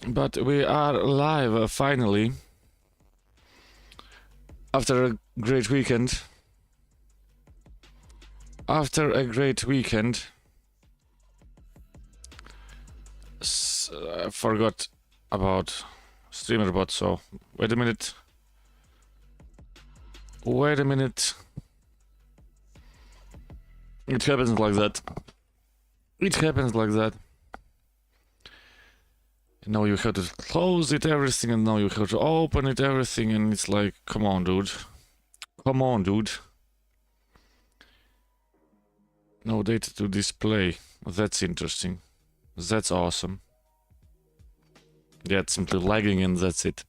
But we are live finally after a great weekend. After a great weekend, I forgot about StreamerBot. So wait a minute. Wait a minute. It happens like that. It happens like that. Now you have to close it everything, and now you have to open it everything, and it's like, come on, dude. Come on, dude. No data to display. That's interesting. That's awesome. Yeah, it's simply lagging, and that's it.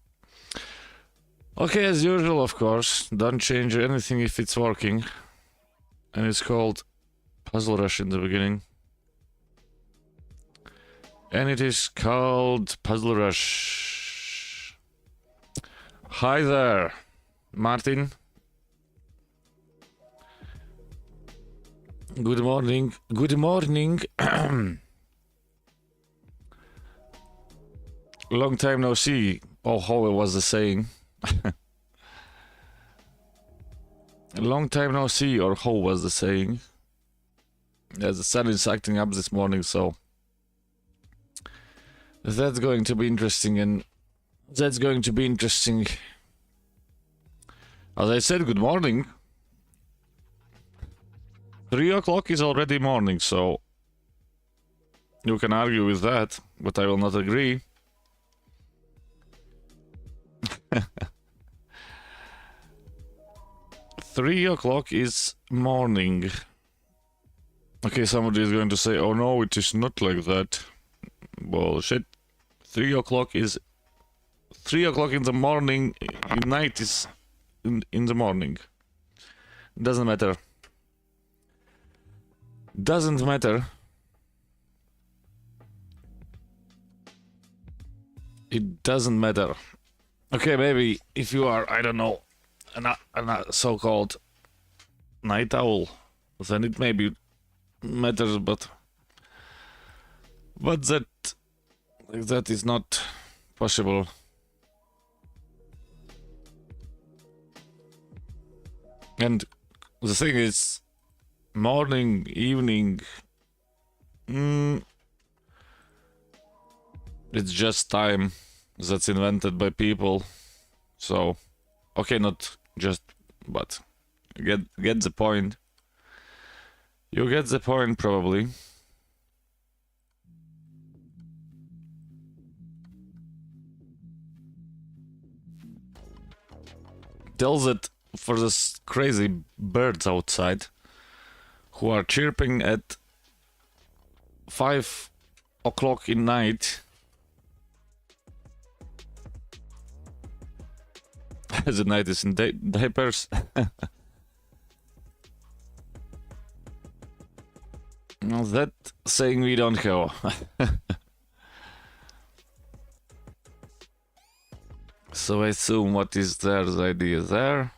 Okay, as usual, of course. Don't change anything if it's working. And it's called Puzzle Rush in the beginning. And it is called Puzzle Rush. Hi there, Martin. Good morning. Good morning. Long time no see. Oh, how was the saying? Long time no see, or how was the saying? Yeah, the sun is acting up this morning, so that's going to be interesting, and that's going to be interesting. As I said, good morning. 3 o'clock is already morning, so you can argue with that, but I will not agree. Three o'clock is morning. Okay, somebody is going to say, oh no, it is not like that. Bullshit. 3 o'clock is 3 o'clock in the morning. Night is in the morning. Doesn't matter. Doesn't matter. It doesn't matter. Okay, maybe if you are, I don't know, a so-called night owl, then it maybe matters, but that is not possible. And the thing is, morning, evening, it's just time that's invented by people. So, okay, not just, but get the point. You get the point, probably. Tells it for this crazy birds outside who are chirping at 5 o'clock in night. The night is in diapers. Well, that saying we don't have. So I assume what is there, the idea there.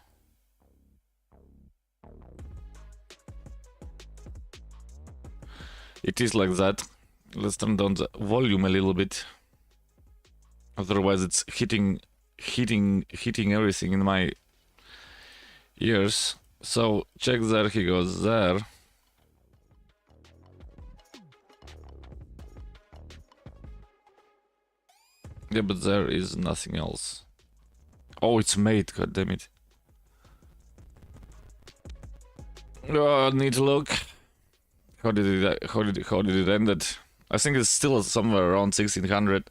It is like that. Let's turn down the volume a little bit. Otherwise it's hitting everything in my ears. So check there, he goes there. Yeah, but there is nothing else. Oh, it's made, god damn it. Oh, I need to look. How did it end it? I think it's still somewhere around 1600.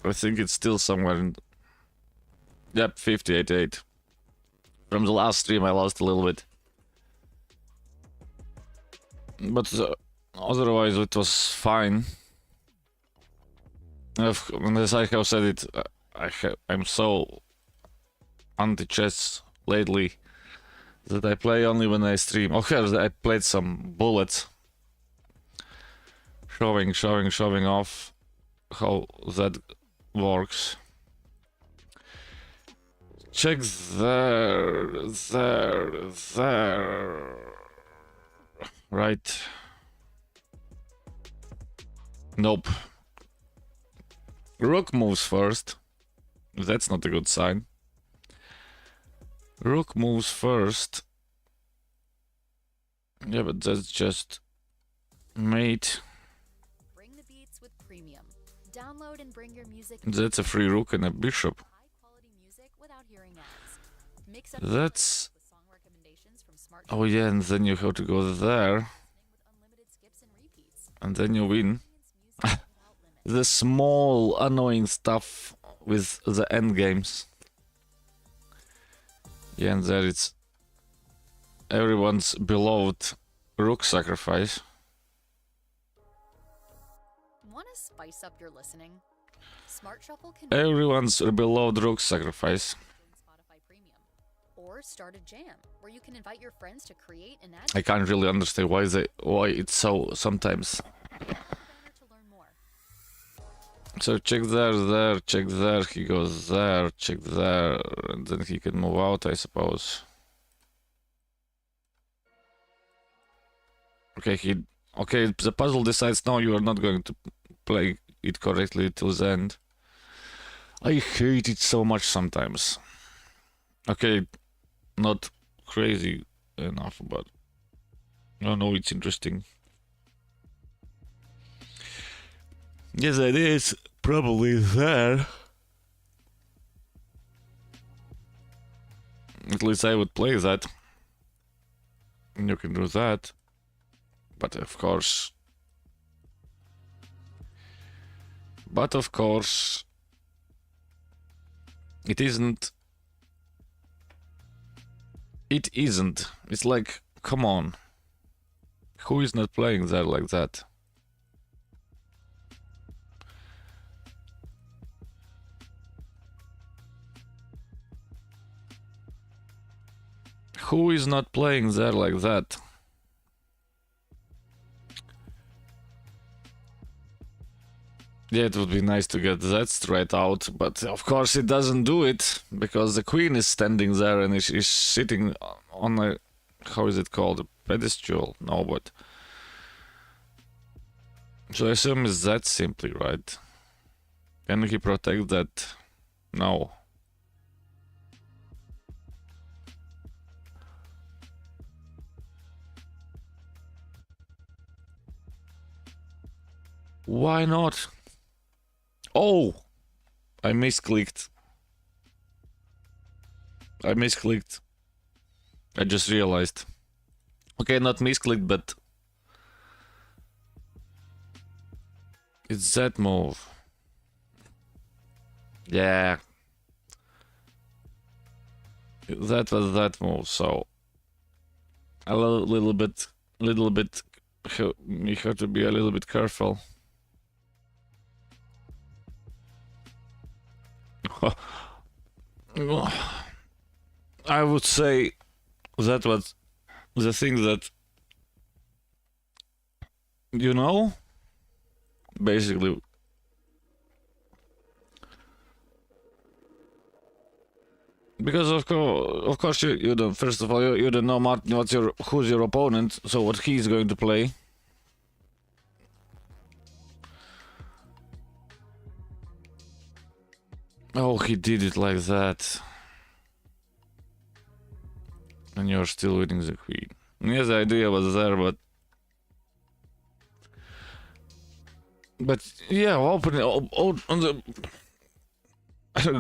I think it's still somewhere in... Yep, 588. From the last stream I lost a little bit. But otherwise it was fine. As I have said it, I'm so anti-chess lately that I play only when I stream. Okay, I played some bullets. Showing off how that works. Check there. Right. Nope. Rook moves first. That's not a good sign. Rook moves first. Yeah, but that's just mate. Bring the beats with premium. Download and bring your music. That's a free rook and a bishop. High quality music without hearing ads. Mix up That's... with song recommendations from smart. Oh yeah, and then you have to go there. With unlimited skips and repeats. And then you win. Music without limit. The small annoying stuff with the end games. Yeah, and there it's everyone's beloved rook sacrifice. Want to spice up your listening? Smart Shuffle can Everyone's beloved rook sacrifice. join Spotify Premium or start a jam where you can invite your friends to create and add I can't really understand why it's so sometimes. banner to learn more. So check there, check there, he goes there, check there, and then he can move out, I suppose. Okay, the puzzle decides now you are not going to play it correctly till the end. I hate it so much sometimes. Okay, not crazy enough, but I know it's interesting. Yes, it is probably there. At least I would play that. You can do that. But of course... It isn't... It isn't. It's like, come on. Who is not playing there like that? Who is not playing there like that? Yeah, it would be nice to get that straight out, but of course it doesn't do it, because the queen is standing there and is sitting on a... How is it called? A pedestal? No, but... So I assume it's that simply, right? Can he protect that? No. Why not? Oh! I misclicked. I just realized. Okay, not misclicked, but... It's that move. Yeah. That was that move, so... A little bit... You have to be a little bit careful. I would say that was the thing that, you know, basically, because of course you don't. First of all, you don't know who's your opponent, so what he's going to play. Oh, he did it like that. And you're still winning the queen. Yes, the idea was there, but yeah, open on the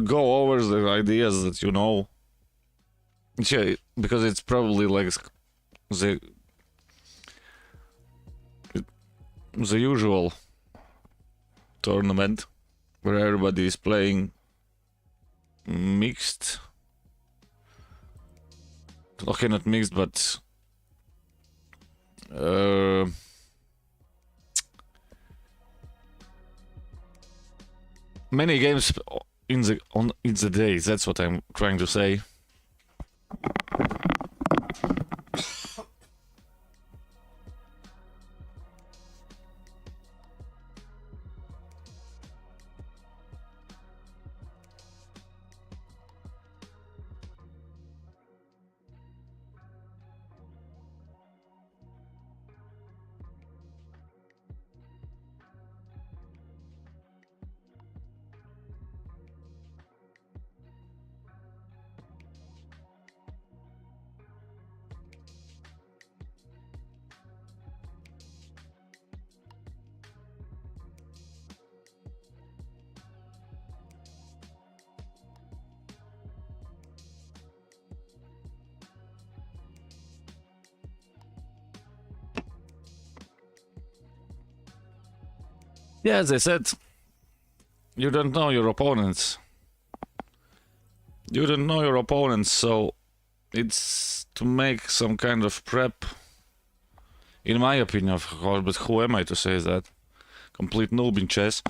go over the ideas that you know. Yeah, because it's probably like the usual tournament where everybody is playing mixed. Okay, not mixed, but many games in the day. That's what I'm trying to say. Yeah, as I said, you don't know your opponents. You don't know your opponents, so it's to make some kind of prep. In my opinion, of course, but who am I to say that? Complete noob in chess.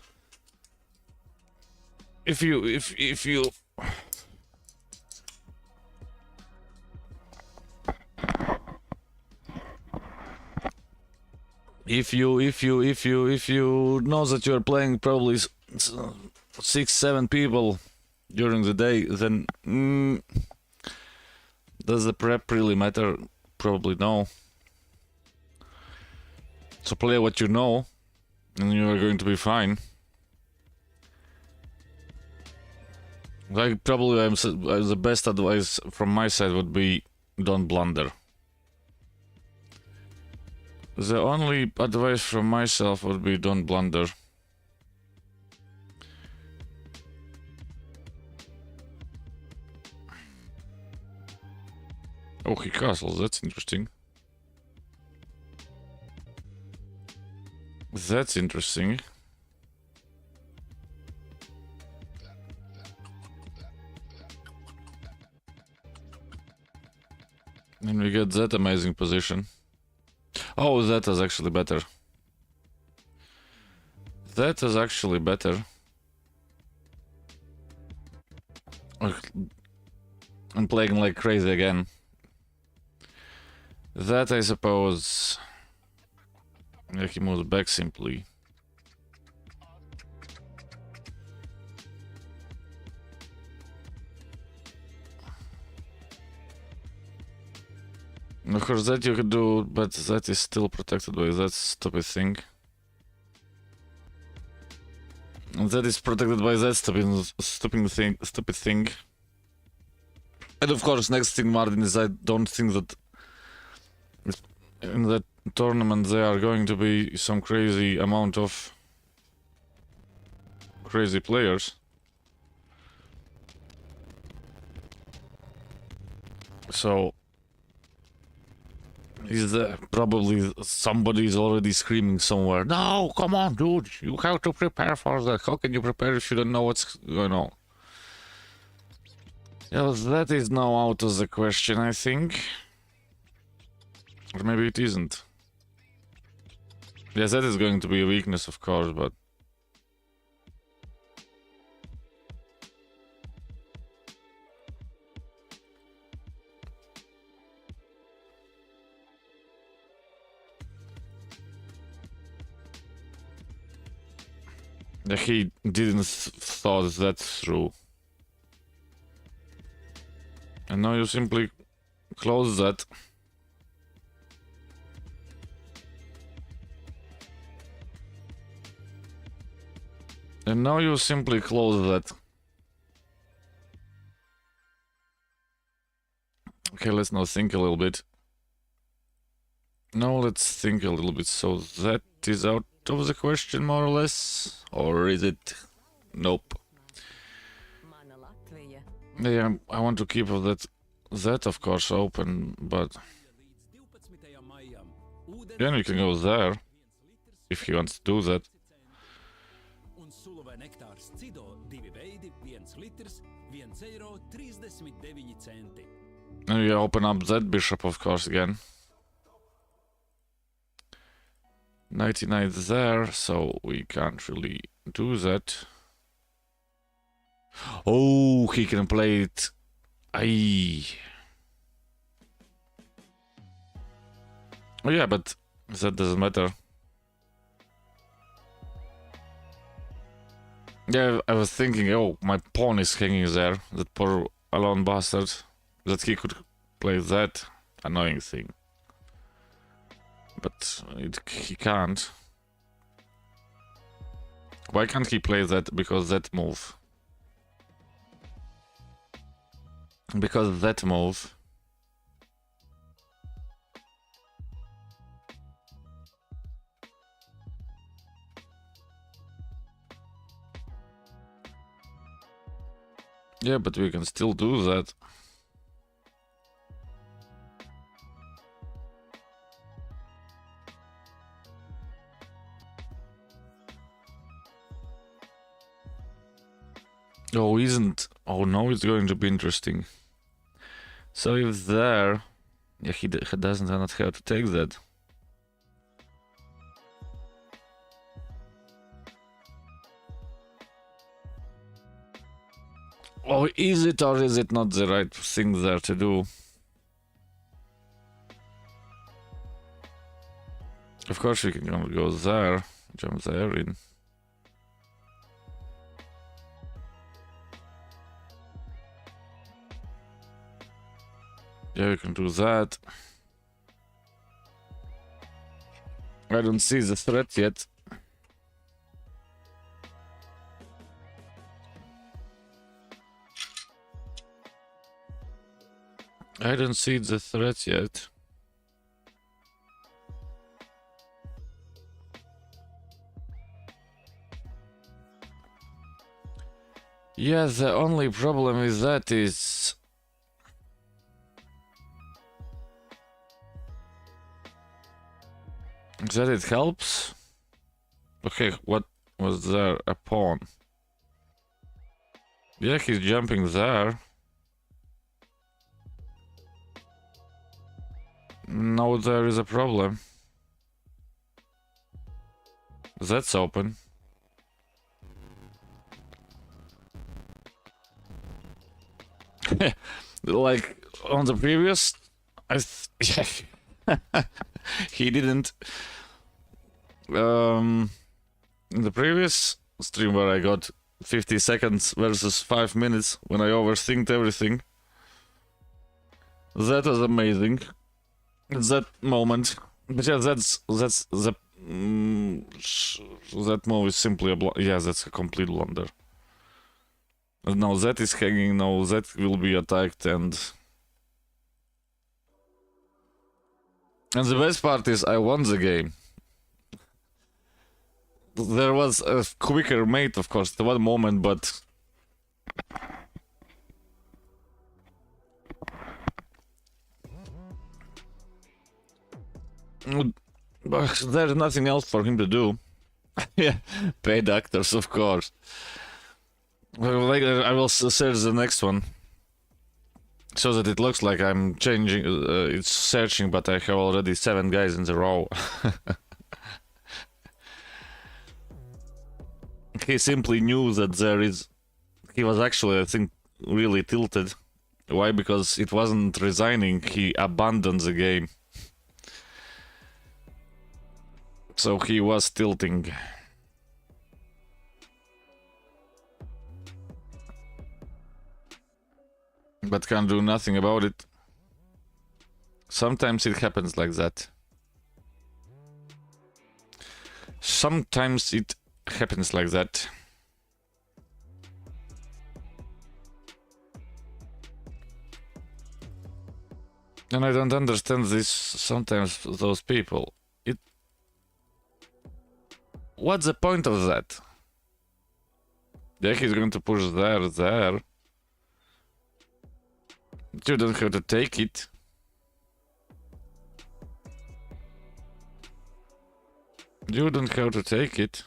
If you if you know that you're playing probably 6-7 people during the day, then does the prep really matter? Probably no. So play what you know, and you are going to be fine. Like probably the best advice from my side would be don't blunder. The only advice from myself would be don't blunder. Oh, he castles, that's interesting. That's interesting. And we get that amazing position. Oh, that is actually better. That is actually better. I'm playing like crazy again. That, I suppose... Yeah, he moves back simply. Of course, that you could do, but that is still protected by that stupid thing. And that is protected by that stupid thing. And of course, next thing, Martin, is I don't think that in that tournament there are going to be some crazy amount of crazy players. So is there probably somebody is already screaming somewhere, no, come on, dude, you have to prepare for that. How can you prepare if you don't know what's going on? Yeah, that is now out of the question, I think. Or maybe it isn't. Yes, that is going to be a weakness, of course, but... he didn't thought that through. And now you simply close that. And now you simply close that. Okay, let's now think a little bit. Now let's think a little bit. So that is out of the question, more or less? Or is it? Nope. Yeah, I want to keep that of course open, but... Then we can go there, if he wants to do that. And we open up that bishop, of course, again. 99 there, so we can't really do that. Oh, he can play it. Aye. Oh yeah, but that doesn't matter. Yeah, I was thinking, oh, my pawn is hanging there. That poor alone bastard. That he could play that annoying thing. But he can't. Why can't he play that? Because that move. Because that move. Yeah, but we can still do that. Oh, isn't... Oh, no, it's going to be interesting. So if there... Yeah, he doesn't not have to take that. Oh, is it or is it not the right thing there to do? Of course we can go there, jump there in. Yeah, we can do that. I don't see the threat yet. I don't see the threat yet. Yeah, the only problem with that is... that it helps? Okay, what was there? A pawn. Yeah, he's jumping there. No, there is a problem. That's open. Like on the previous, he didn't. In the previous stream where I got 50 seconds versus 5 minutes when I overthinked everything, that was amazing. That moment, but yeah, that's the that move is simply a yeah, that's a complete blunder. Now that is hanging, now that will be attacked, and the best part is I won the game. There was a quicker mate, of course, at one moment, but there's nothing else for him to do. Yeah, paid actors, of course. Well, later I will search the next one so that it looks like I'm changing. It's searching, but I have already 7 guys in the row. He simply knew that there is. He was actually, I think, really tilted. Why? Because it wasn't resigning. He abandoned the game. So he was tilting. But can't do nothing about it. Sometimes it happens like that. Sometimes it happens like that. And I don't understand this sometimes, those people. What's the point of that? Yeah, he's going to push there. You don't have to take it. You don't have to take it.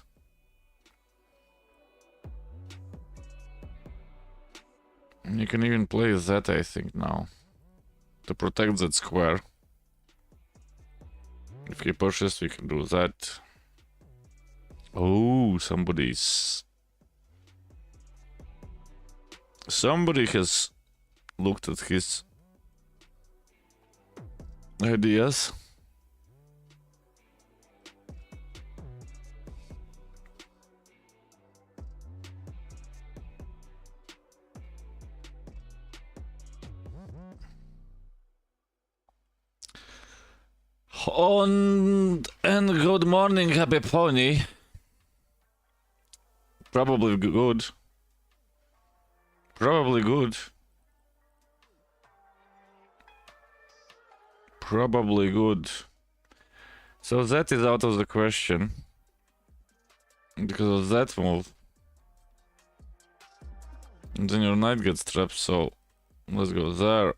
You can even play that, I think, now. To protect that square. If he pushes, we can do that. Oh, somebody has looked at his ideas. And good morning, Happy Pony. Probably good. Probably good. Probably good. So that is out of the question. Because of that move. And then your knight gets trapped, so let's go there.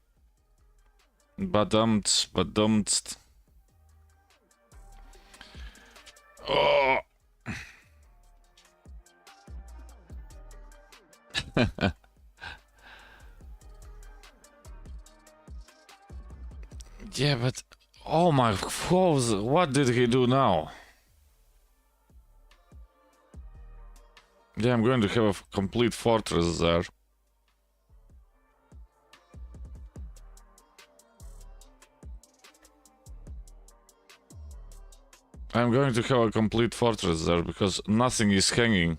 Badumts. Oh! Yeah, but oh my balls, what did he do now? Yeah, I'm going to have a complete fortress there. I'm going to have a complete fortress there because nothing is hanging.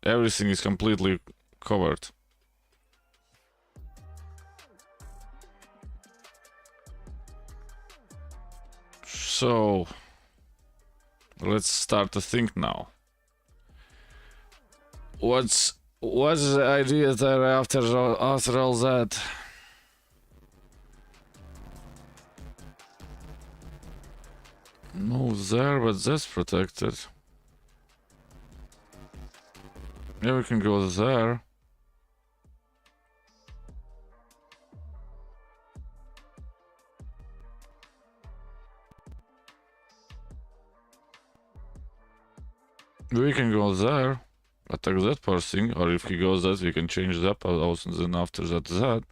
Everything is completely covered. So let's start to think now. What's the idea there after all that? No, there, but that's protected. Yeah, we can go there. We can go there, attack that person, or if he goes that, we can change that also, then after that.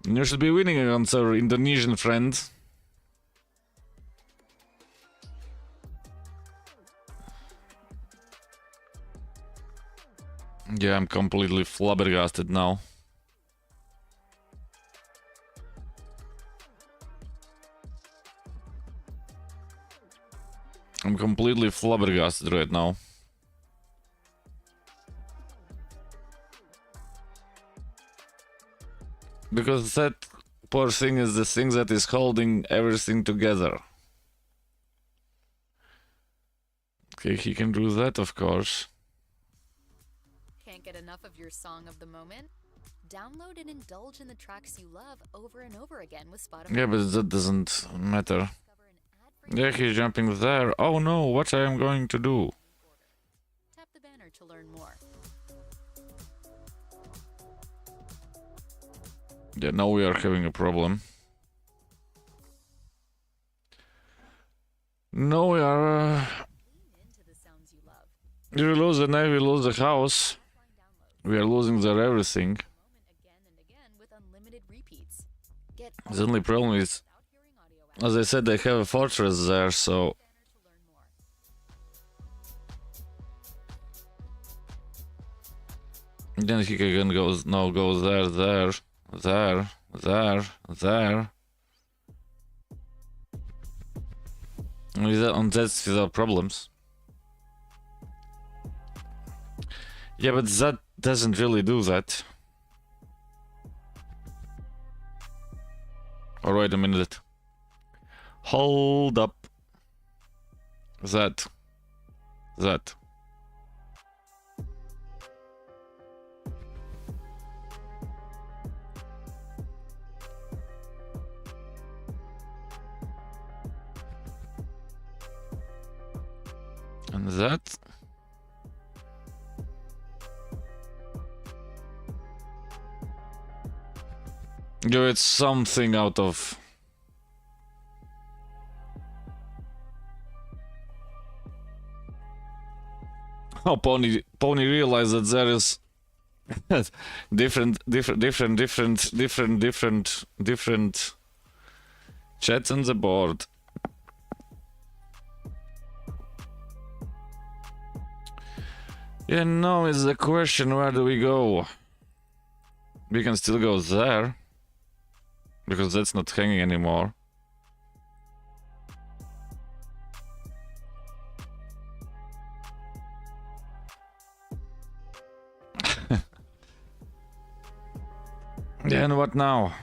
You should be winning against our Indonesian friend. Yeah, I'm completely flabbergasted now. I'm completely flabbergasted right now. Because that poor thing is the thing that is holding everything together. Okay, he can do that, of course. Can't get enough of your song of the moment? Download and indulge in the tracks you love over and over again with Spotify. Yeah, but that doesn't matter. Discover an ad-free Yeah, he's jumping there. Oh no, what I am going to do? Tap the banner to learn more. Yeah, now we are having a problem. No, we are... Lean into the sounds you love. we lose the navy, we lose the house. Offline downloads. We are losing their everything. Moment again and again with unlimited repeats. Get The only problem is, without hearing audio ads. as I said, they have a fortress there, so... Banner to learn more. Then he can go, no, go there, there, there, there, there. And that's without problems. Yeah, but that doesn't really do that. Or wait a minute. Hold up. That. And that. Give it something out of... Oh, Pony realized that there is different chats on the board. Yeah, now is the question, where do we go? We can still go there, because that's not hanging anymore. Yeah, and what now?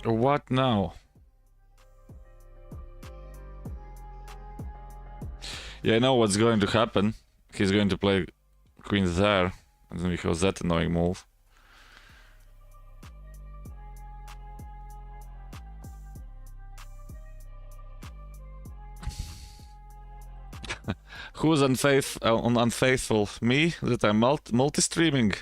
What now? Yeah, I know what's going to happen. He's going to play queen there, and then we have that annoying move. Who's unfaithful? Me? That I'm multi-streaming?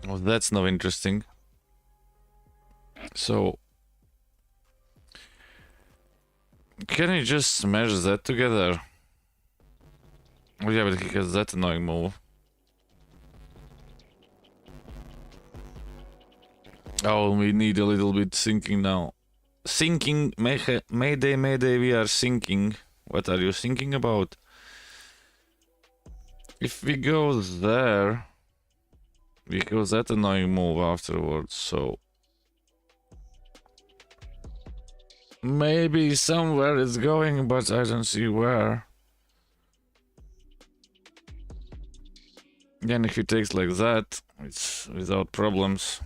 Well, that's not interesting. So can he just smash that together? Oh yeah, but he has that annoying move. Oh, we need a little bit sinking now. Sinking, mayday, mayday, we are sinking. What are you thinking about? If we go there, we go that annoying move afterwards, so maybe somewhere it's going, but I don't see where. Then if he takes like that, it's without problems.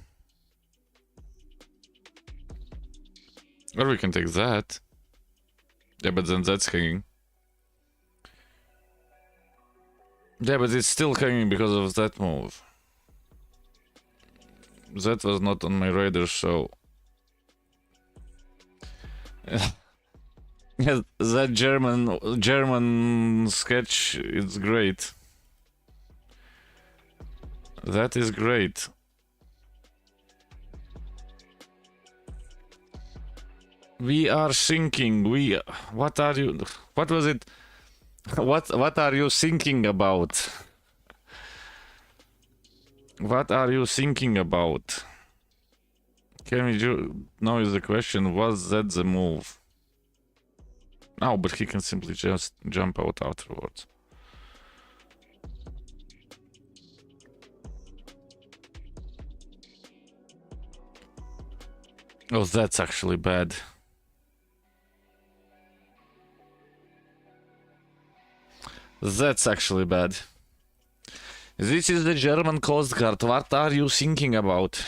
Or we can take that. Yeah, but then that's hanging. Yeah, but it's still hanging because of that move. That was not on my radar, so... Yeah, that German sketch is great. That is great. We are sinking. What are you? What was it? What are you thinking about? What are you thinking about? Can we know is the question? Was that the move? No, but he can simply just jump out afterwards. Oh, that's actually bad. That's actually bad. This is the German Coast Guard. What are you thinking about?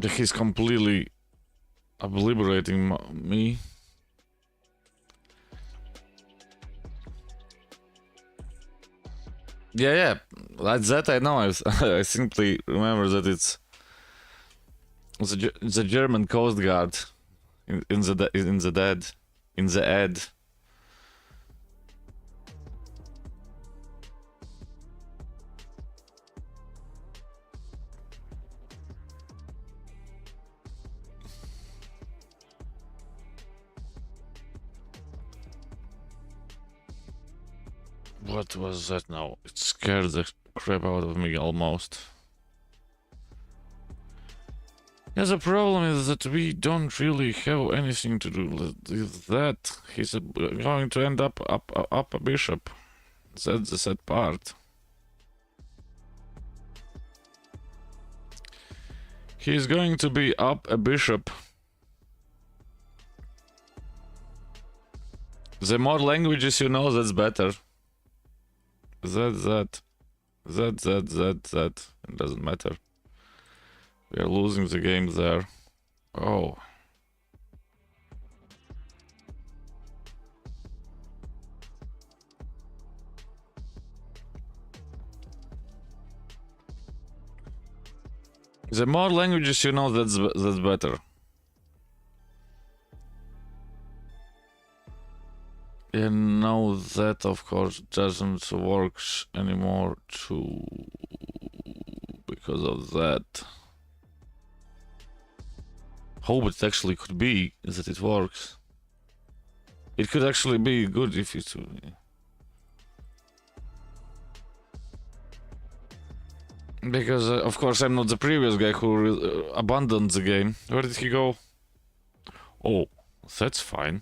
He's completely obliterating me. Yeah, that I know. I simply remember that it's the German Coast Guard in the ad. What was that now? It scared the crap out of me almost. Yeah, the problem is that we don't really have anything to do with that. He's going to end up a bishop. That's the sad part. He's going to be up a bishop. The more languages you know, that's better. That. It doesn't matter. We are losing the game there. Oh. The more languages you know, that's better. And now that, of course, doesn't work anymore too, because of that. Hope it actually could be that it works. It could actually be good if it... Because, of course, I'm not the previous guy who abandoned the game. Where did he go? Oh, that's fine.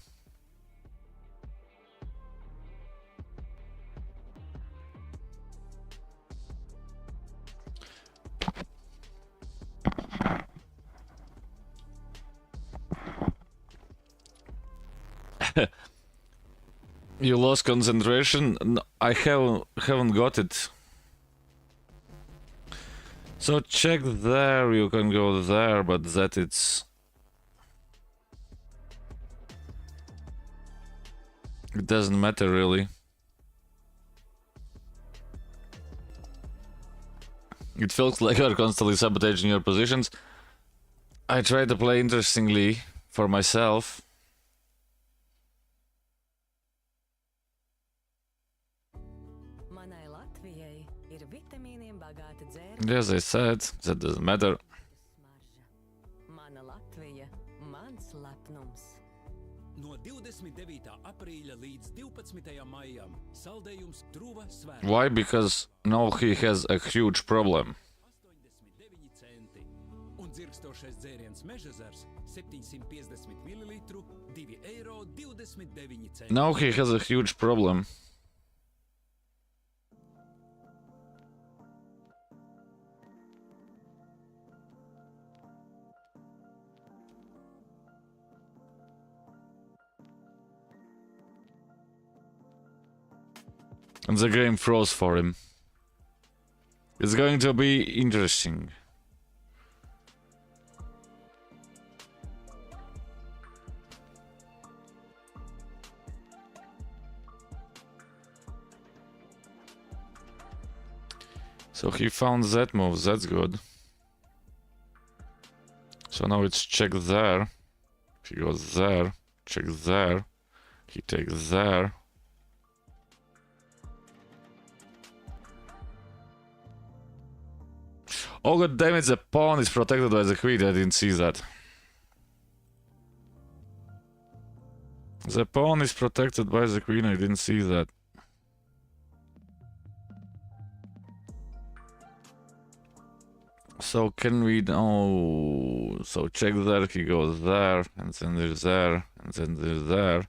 You lost concentration? No, I haven't got it. So check there, you can go there, but that it doesn't matter really. It feels like you're constantly sabotaging your positions. I try to play interestingly for myself. As I said, that doesn't matter. Smarža. Mana Latvija, mans lepnums. No 29. aprīļa līdz 12. maijam saldējums Truva svētki. Why? Because now he has a huge problem. 89 centi. Un dzirkstošais dzēriens Mežezers 750 ml 2,29 eiro. Now he has a huge problem. And the game froze for him. It's going to be interesting. So he found that move, that's good. So now it's check there. He goes there, check there. He takes there. Oh god damn it, the pawn is protected by the queen, I didn't see that. The pawn is protected by the queen, I didn't see that. So can we... Oh, so check there, he goes there, and then there's there, and then there's there.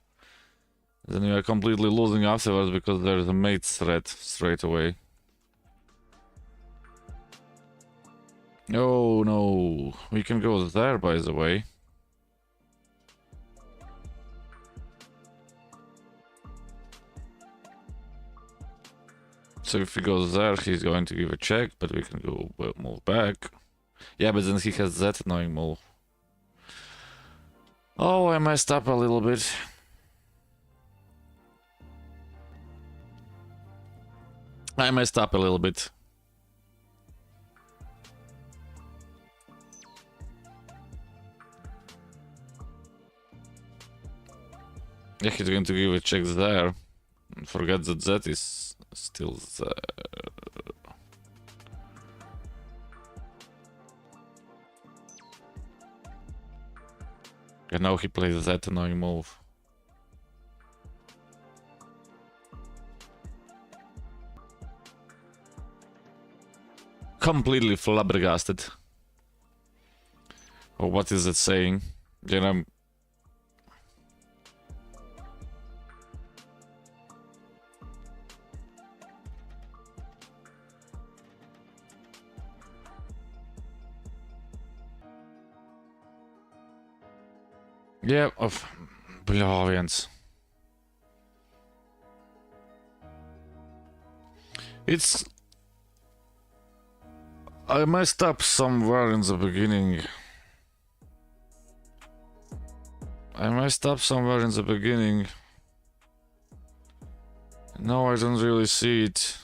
Then we are completely losing afterwards because there's a mate threat straight away. Oh no, we can go there by the way. So if he goes there, he's going to give a check, but we can go move back. Yeah, but then he has that annoying move. Oh, I messed up a little bit. I messed up a little bit. Yeah, he's going to give a check there. And forget that that is still there. And now he plays that annoying move. Completely flabbergasted. Oh, what is it saying? You know. Yeah, of bļāviens. It's... I messed up somewhere in the beginning. No, I don't really see it.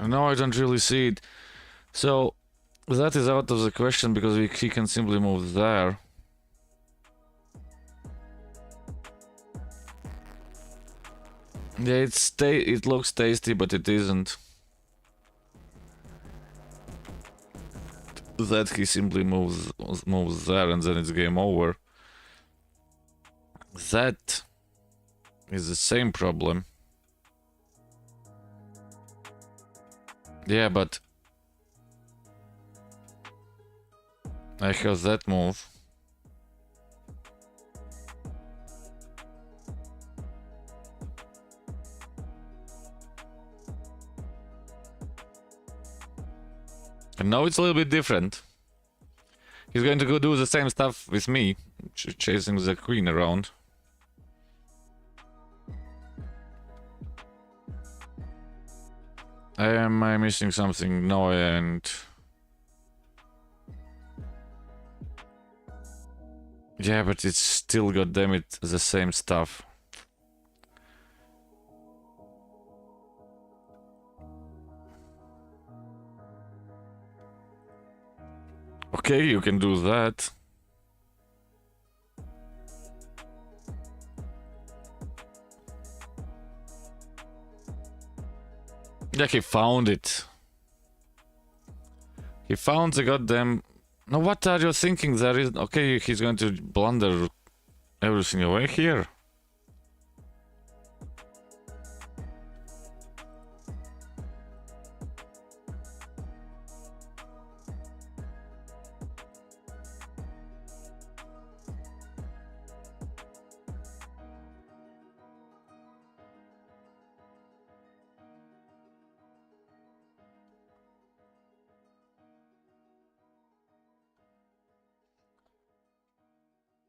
No, I don't really see it. So... that is out of the question because he can simply move there. Yeah, it looks tasty, but it isn't. That he simply moves there and then it's game over. That is the same problem. Yeah, but I have that move. And now it's a little bit different. He's going to go do the same stuff with me, chasing the queen around. Am I missing something? No, and... yeah, but it's still, goddammit, the same stuff. Okay, you can do that. Yeah, he found it. He found the goddamn... No, what are you thinking? There is... Okay, he's going to blunder everything away here.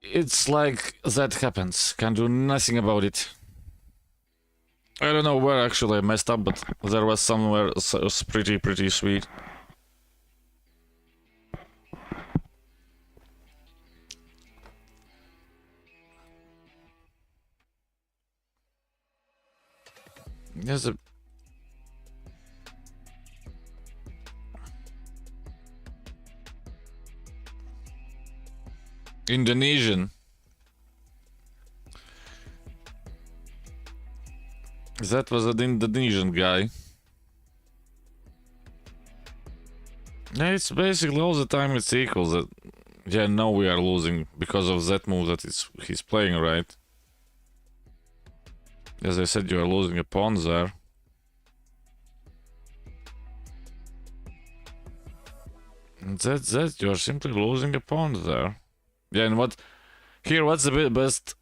It's like that happens. Can do nothing about it. I don't know where actually I messed up, but there was somewhere pretty sweet. There's a... Indonesian. That was an Indonesian guy. Yeah, it's basically all the time it's equal. That, yeah, now we are losing because of that move that he's playing, right? As I said, you are losing a pawn there. And that's that. You are simply losing a pawn there. Yeah, and what... Here, what's the best...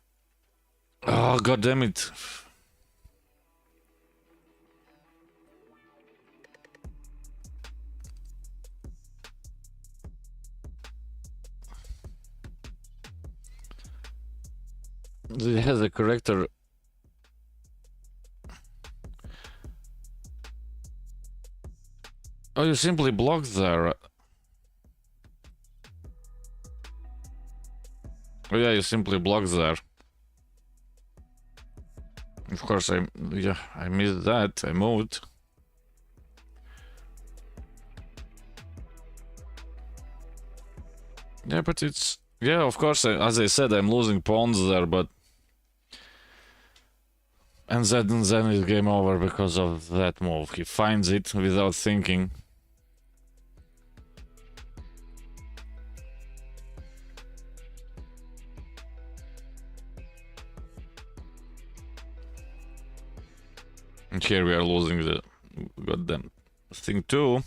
Oh, god damn it. It has a corrector. Oh, you simply blocked there. Oh yeah, you simply blocked there. Of course, I missed that. I moved. Yeah, but it's... Yeah, of course, as I said, I'm losing pawns there, but... And then it's game over because of that move. He finds it without thinking. And here we are losing the goddamn thing too.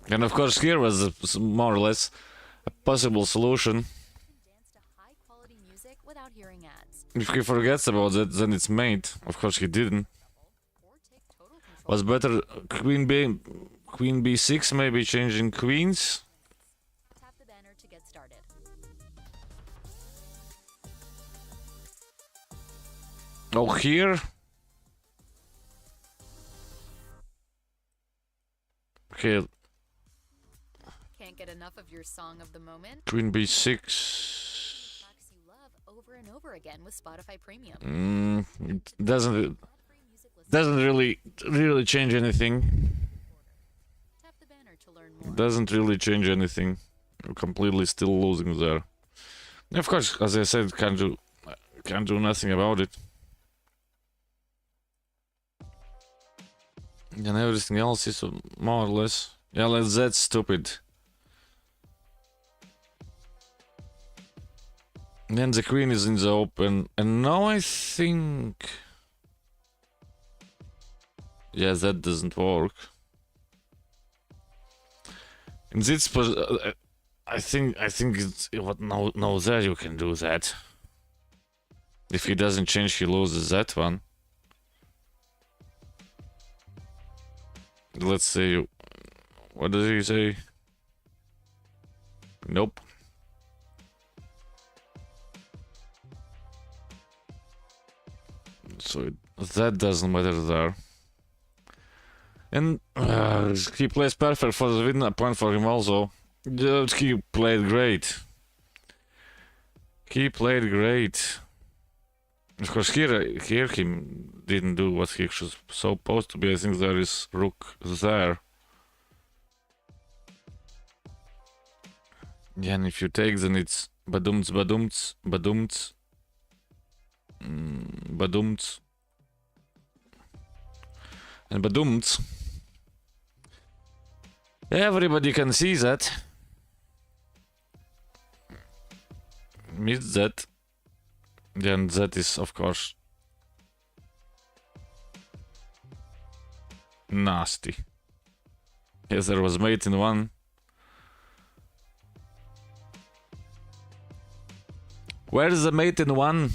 And of course here was more or less a possible solution. Dance to high-quality music without hearing ads. If he forgets about it, then it's mate. Of course he didn't. Or take total control. Was better Queen B6, maybe changing queens. Tap the banner to get started. Oh, here. Okay, Can't get enough of your song of the moment? Queen B6. Tracks you love over and over again with Spotify Premium. It doesn't Ad-free music listening. really change anything. Tap the banner to learn more. Doesn't really change anything. You're completely still losing there. Of course, as I said, can't do nothing about it. And everything else is more or less... Yeah, that's stupid. Then the queen is in the open, and now I think... Yeah, that doesn't work. In this I think it's what no there you can do that. If he doesn't change, he loses that one. Let's see. What does he say? Nope. So that doesn't matter there. And he plays perfect for the win, a point for him also. He played great. He played great. Of course, here he didn't do what he was supposed to be. I think there is rook there. Yeah, and if you take, then it's badumts, badumts, badumts, badumts, and badumts. Everybody can see that. Meets that. Then that is, of course, nasty. Yes, there was mate in one. Where's the mate in one,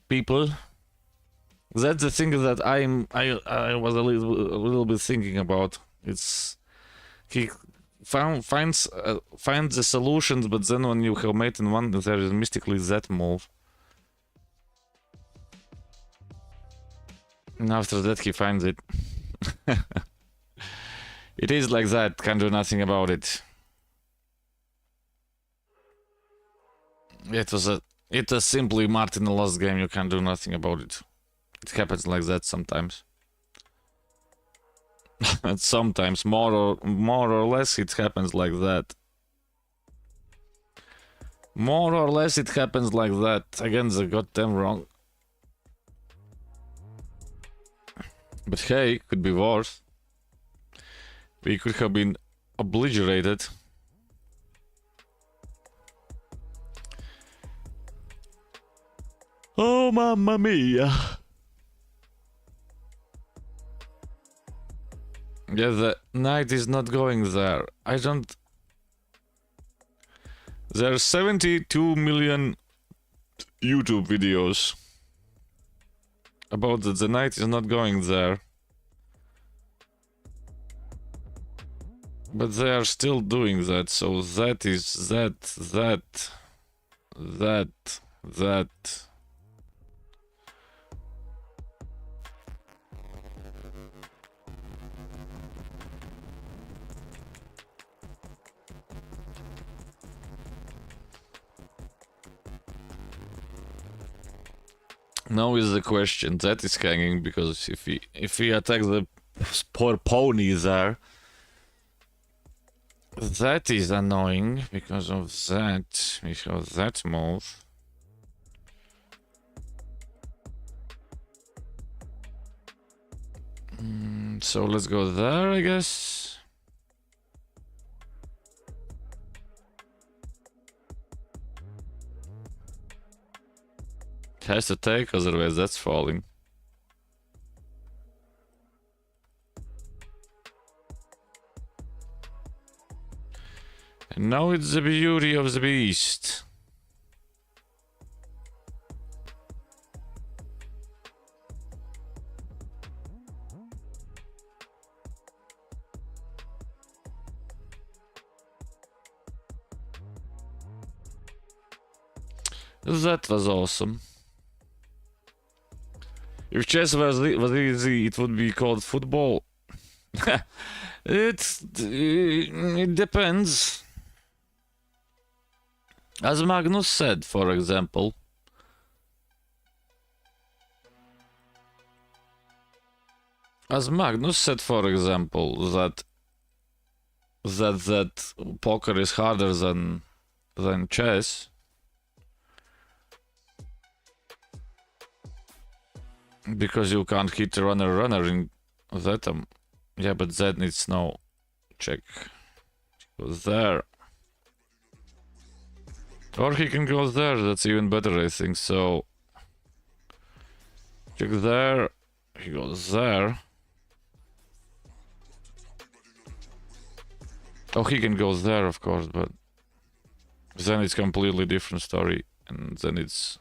people? That's the thing that I was a little bit thinking about. It's he finds the solutions, but then when you have mate in one, there is mystically that move. And after that, he finds it. It is like that. Can't do nothing about it. It was simply Martin the last game. You can't do nothing about it. It happens like that sometimes. And sometimes more or less it happens like that. More or less it happens like that. Again, they got them wrong. But hey, could be worse. We could have been obliterated. Oh, mamma mia. Yeah, the knight is not going there. I don't... There are 72 million YouTube videos about that the knight is not going there. But they are still doing that, so that is that. Now is the question. That is hanging because if he attacks the poor pony there, that is annoying because of that. We have that move. So let's go there, I guess. It has to take, otherwise that's falling. And now it's the beauty of the beast. That was awesome. If chess was easy, it would be called football. It depends. As Magnus said, for example. As Magnus said, for example, that poker is harder than chess. Because you can't hit a runner in that. Yeah, but that needs no check. Go there. Or he can go there, that's even better, I think. So check there. He goes there. Oh, he can go there, of course, but then it's completely different story. And then it's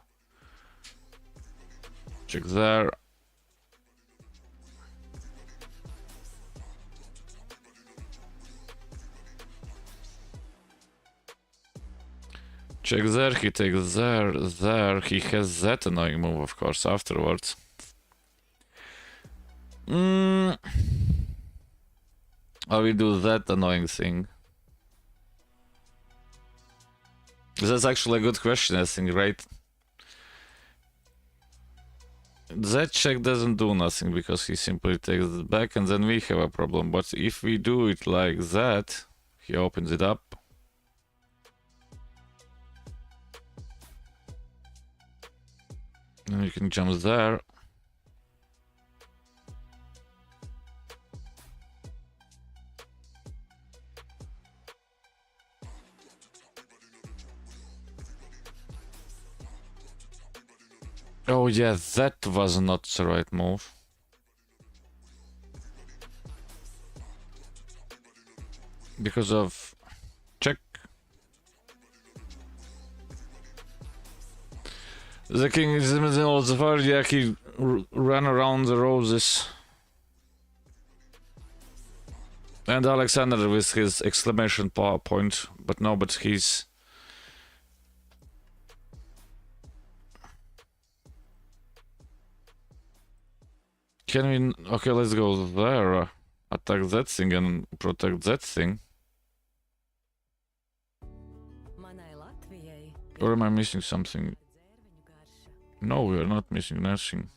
check there. Check there, he takes there. He has that annoying move, of course, afterwards. I will do that annoying thing. That's actually a good question, I think, right? That check doesn't do nothing because he simply takes it back and then we have a problem. But if we do it like that, he opens it up. And you can jump there. Oh yeah, that was not the right move. Because of check. The king is in the middle of the fire. Yeah, he ran around the roses. And Alexander with his exclamation point, but no, but he's... Can we... Okay, let's go there. Attack that thing and protect that thing. Manai Latvijai Or am I missing something? dzērveņu garša. No, we are not missing nothing.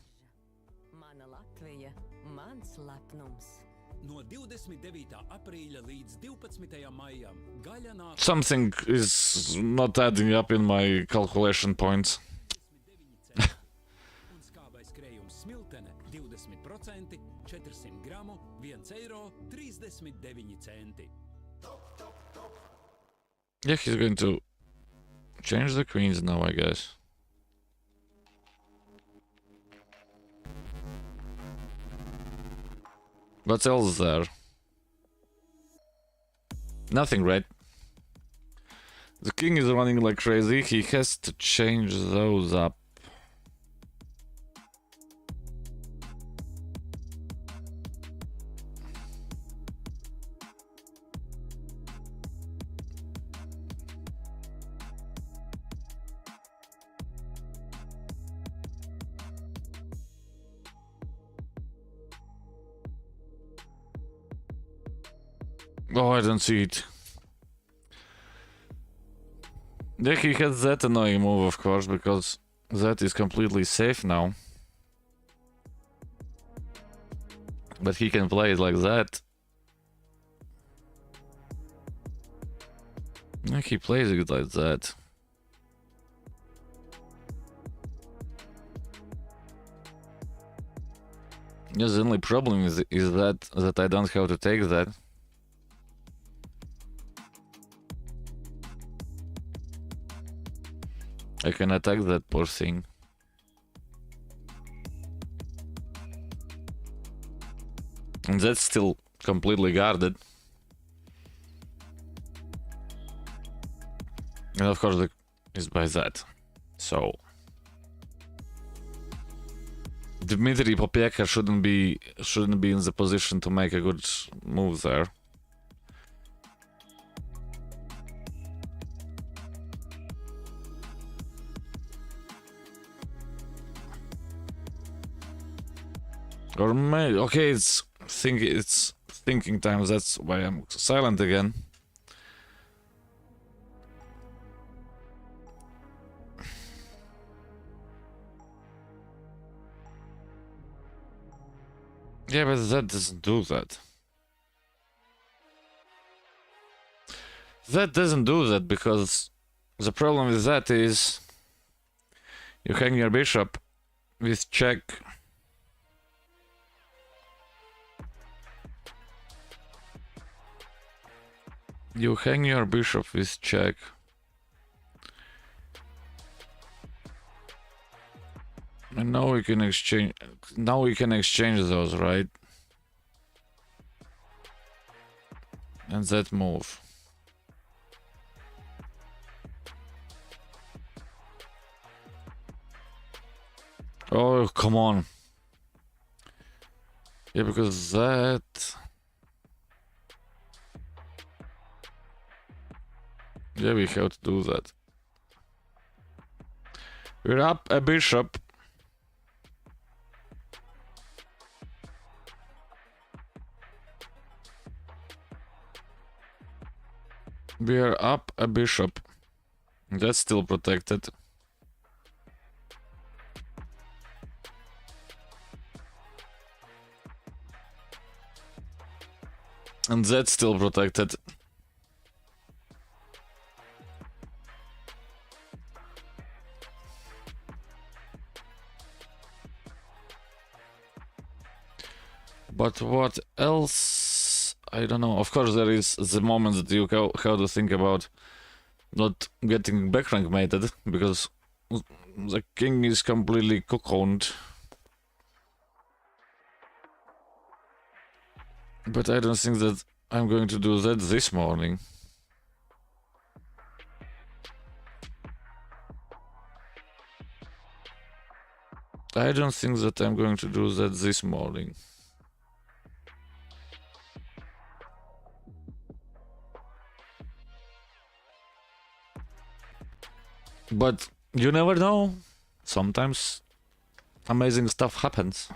Mana Latvija, mans lepnums. No 29. aprīļa līdz 12. maijam gaļa nāk Something is not adding up in my calculation points. 29 centi. Un skābais krējums smiltene 20%, 400 gramu, 1,39 eiro. Yeah, he's going to change the queens now, I guess. What else there? Nothing, right? The king is running like crazy. He has to change those up. Oh, I don't see it. Yeah, he has that annoying move, of course, because that is completely safe now. But he can play it like that. Yeah, he plays it like that. Yes, the only problem is that I don't have to take that. I can attack that poor thing. And that's still completely guarded. And of course is by that. So Dmitry Popeka shouldn't be in the position to make a good move there. Or maybe, okay, it's thinking time. That's why I'm silent again. Yeah, but that doesn't do that. That doesn't do that because the problem with that is you hang your bishop with check. You hang your bishop with check. And now we can exchange. Now we can exchange those, right? And that move. Oh, come on. Yeah, because that. Yeah, we have to do that. We're up a bishop. We're up a bishop. That's still protected. And that's still protected. But what else? I don't know. Of course, there is the moment that you have to think about not getting backrank mated because the king is completely cocooned. But I don't think that I'm going to do that this morning. I don't think that I'm going to do that this morning. But you never know. Sometimes amazing stuff happens.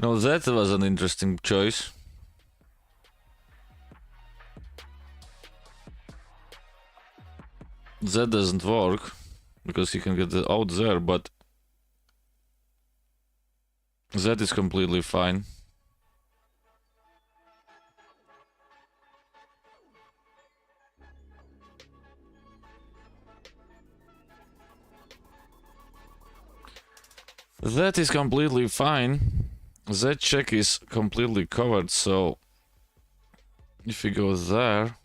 No, that was an interesting choice. That doesn't work because he can get it out there, but that is completely fine. That is completely fine. That check is completely covered, so if he goes there,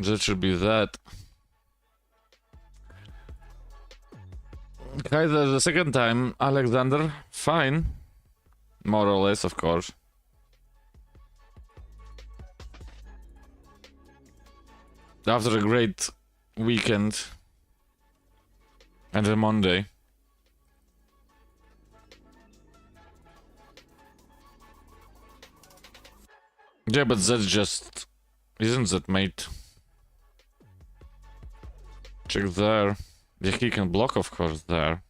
that should be that. Kaiser the second time, Alexander, fine. More or less, of course. After a great weekend and a Monday. Yeah, but that's just... isn't that mate? Check there. Yeah, he can block, of course, there.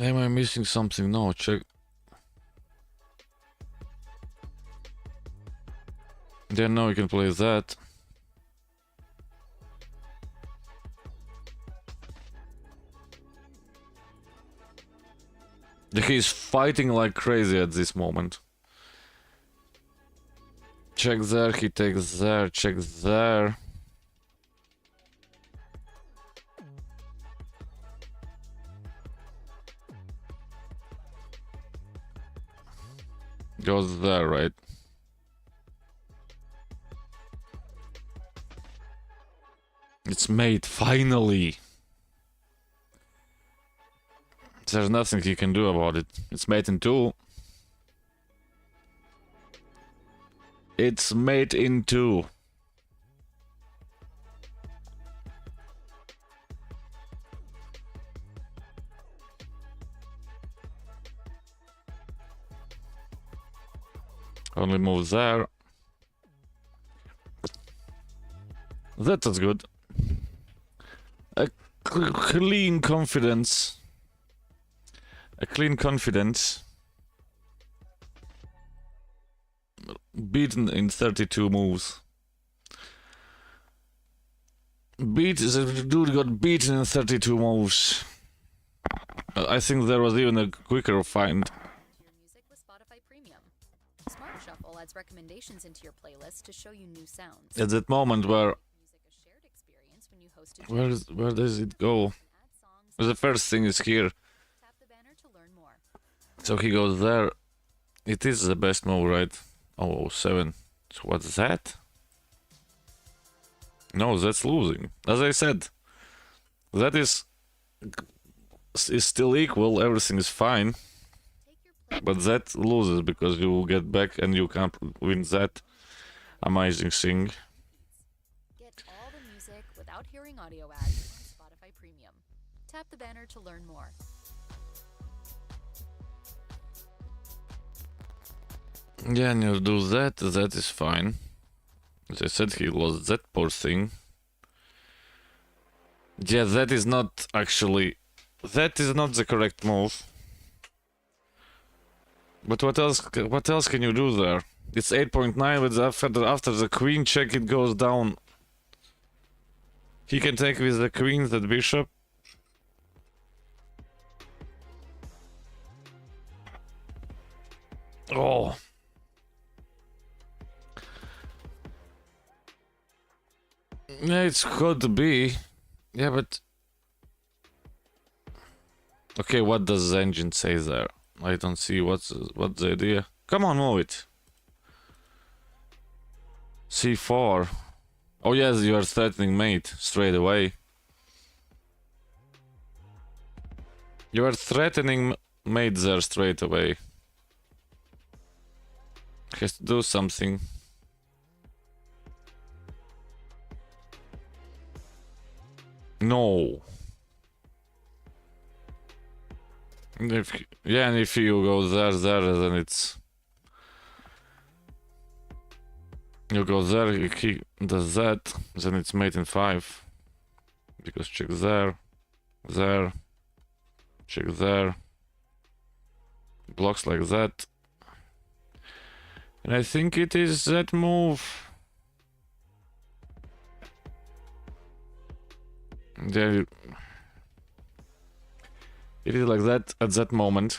Am I missing something? No, check. Yeah, no, we can play that. He's fighting like crazy at this moment. Check there, he takes there, check there. Goes there, right? It's made, finally! There's nothing he can do about it. It's made in two. It's made in two. Only move there. That was good. A clean confidence. A clean confidence. Beaten in 32 moves. The dude got beaten in 32 moves. I think there was even a quicker find. Your music with Spotify Premium. Smart Shuffle adds recommendations into your playlist to show you new sounds. At that moment where... Music a shared experience when you host a Where does it go? add songs. The first thing is here. Tap the banner to learn more. So he goes there. It is the best move, right? Oh, 7. So what's that? No, that's losing. As I said, that is still equal. Everything is fine. Take your play But that loses because you will get back and you can't win that amazing thing. Get all the music without hearing audio ads on Spotify Premium. Tap the banner to learn more. Yeah, and you do that, that is fine. As I said, he lost that poor thing. Yeah, that is not actually... That is not the correct move. But what else? What else can you do there? It's 8.9, but after the queen check, it goes down. He can take with the queen, that bishop. Oh. Yeah, it's got to be. Yeah, but... Okay, what does the engine say there? I don't see what's the idea. Come on, move it. C4. Oh yes, you are threatening mate straight away. You are threatening mate there straight away. Has to do something. No. And if you go there, then it's... You go there, he does that, then it's mate in 5. Because check there, check there. Blocks like that. And I think it is that move. There, it is like that at that moment.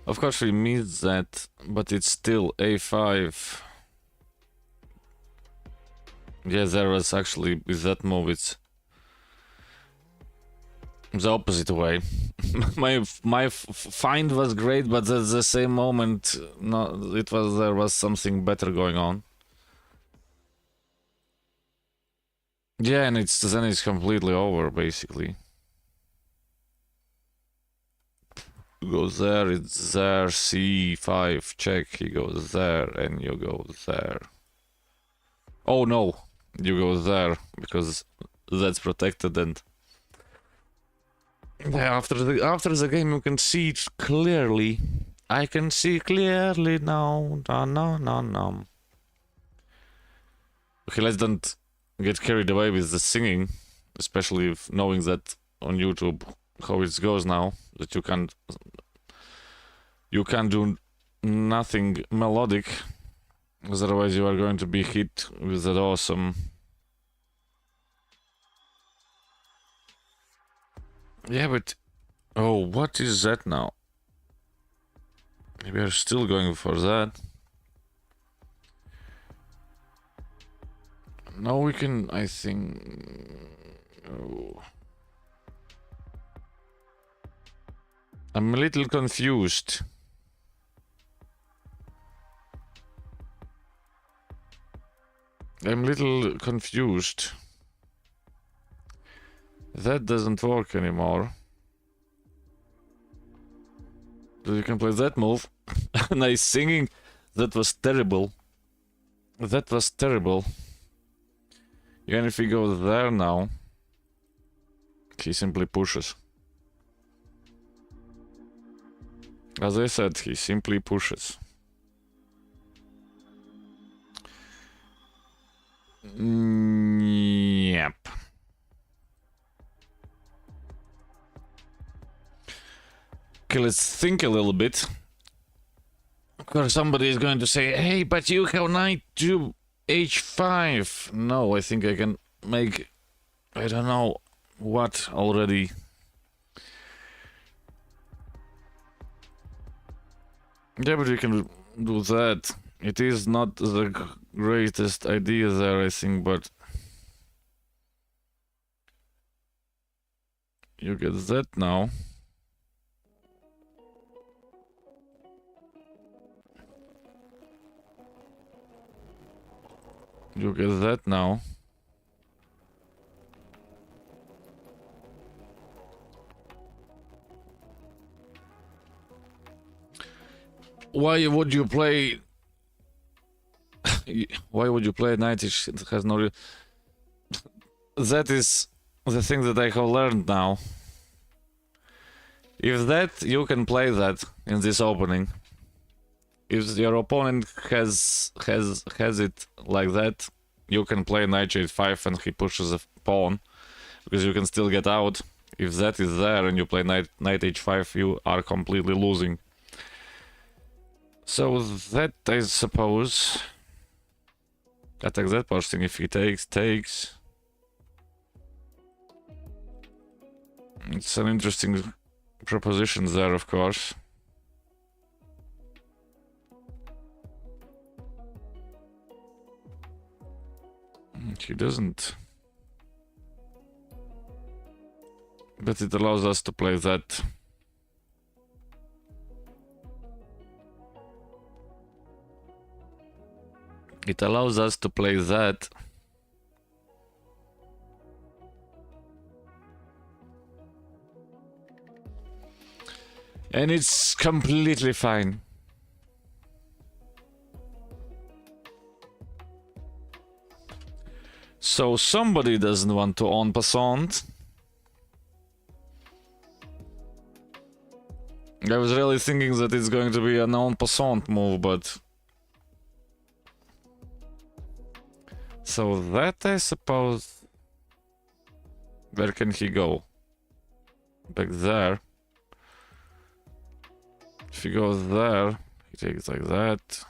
Of course we missed that, but it's still a5. Yeah, there was actually, with that move, it's the opposite way. my find was great, but at the same moment, no, there was something better going on. Yeah, and then it's completely over, basically. Goes there, it's there, c5, check, he goes there, and you go there. Oh no, you go there, because that's protected, and... Yeah, after the game you can see it clearly. I can see clearly now. No. Okay, let's don't get carried away with the singing, especially if knowing that on YouTube how it goes now, that you can't do nothing melodic, otherwise you are going to be hit with that awesome... Yeah, but... Oh, what is that now? We are still going for that. Now we can, I think... Oh. I'm a little confused. That doesn't work anymore. So you can play that move. Nice singing. That was terrible. Even if he goes there now, he simply pushes. As I said, he simply pushes. Yep. Okay, let's think a little bit. Of course, somebody is going to say, hey, but you have knight to h5. No, I think I can make, I don't know what already. Yeah, but you can do that. It is not the greatest idea there, I think, but you get that now. You get that now. Why would you play? Why would you play knight? It has no. That is the thing that I have learned now. If that, you can play that in this opening. If your opponent has it like that, you can play knight h5 and he pushes a pawn, because you can still get out If Z is there and you play knight h5, you are completely losing. So that, I suppose, attack that person. If he takes. It's an interesting proposition there, of course. He doesn't. But it allows us to play that. It allows us to play that. And it's completely fine. So somebody doesn't want to en passant. I was really thinking that it's going to be an en passant move, but... So that, I suppose... Where can he go? Back there. If he goes there, he takes like that.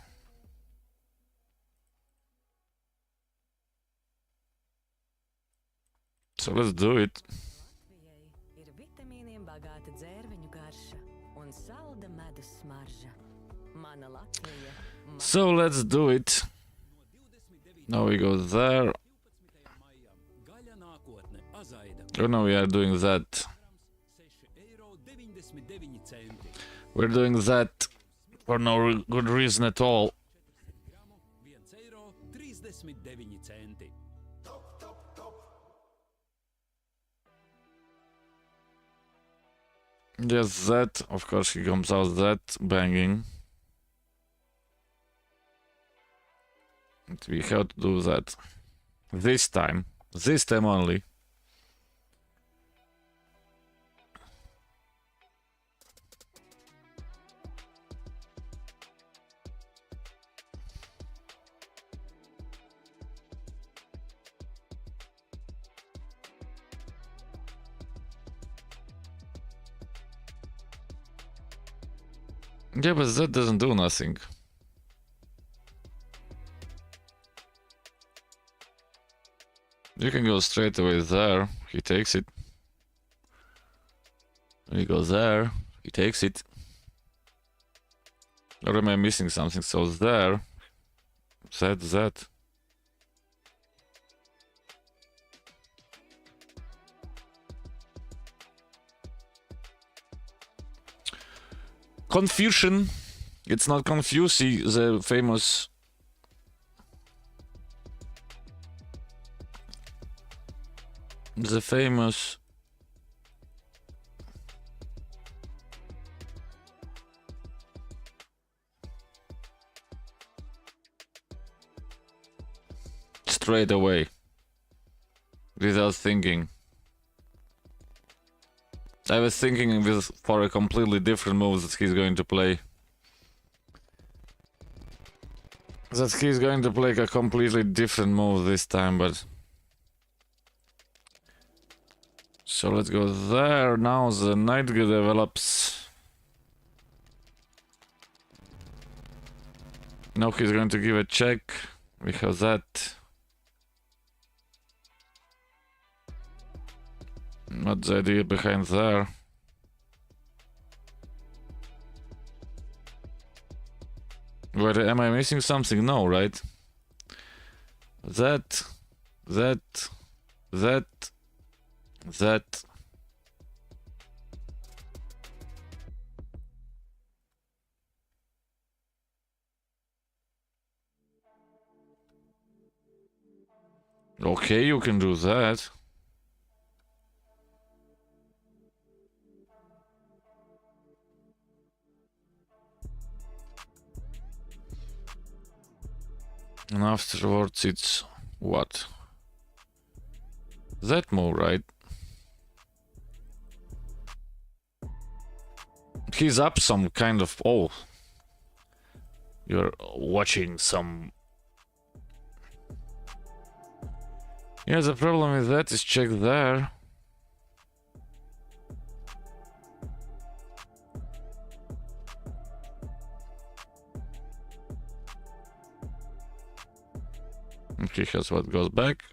So let's do it. Latvijai ir vitamīniem bagāta dzērveņu garša un salda medus smarža. Mana Latvija. So let's do it. Now we go there. Gaļa nākotne azaida. Oh no, we are doing that. 6,99 eiro. We're doing that for no good reason at all. 1,39 eiro. Yes, that. Of course, he comes out that banging. We have to do that. This time. This time only. Yeah, but that doesn't do nothing. You can go straight away there. He takes it. He goes there. He takes it. Or am I missing something? So there. That. Confusion. It's not Confuci, the famous... The famous... Straight away. Without thinking. I was thinking for a completely different move that he's going to play. That he's going to play a completely different move this time, but... So let's go there. Now the knight develops. Now he's going to give a check. We have that. What's the idea behind there? Wait, am I missing something? No, right? That. Okay, you can do that. And afterwards it's what? That move, right? He's up some kind of... Oh. You're watching some... Yeah, the problem with that is check there. because what goes back?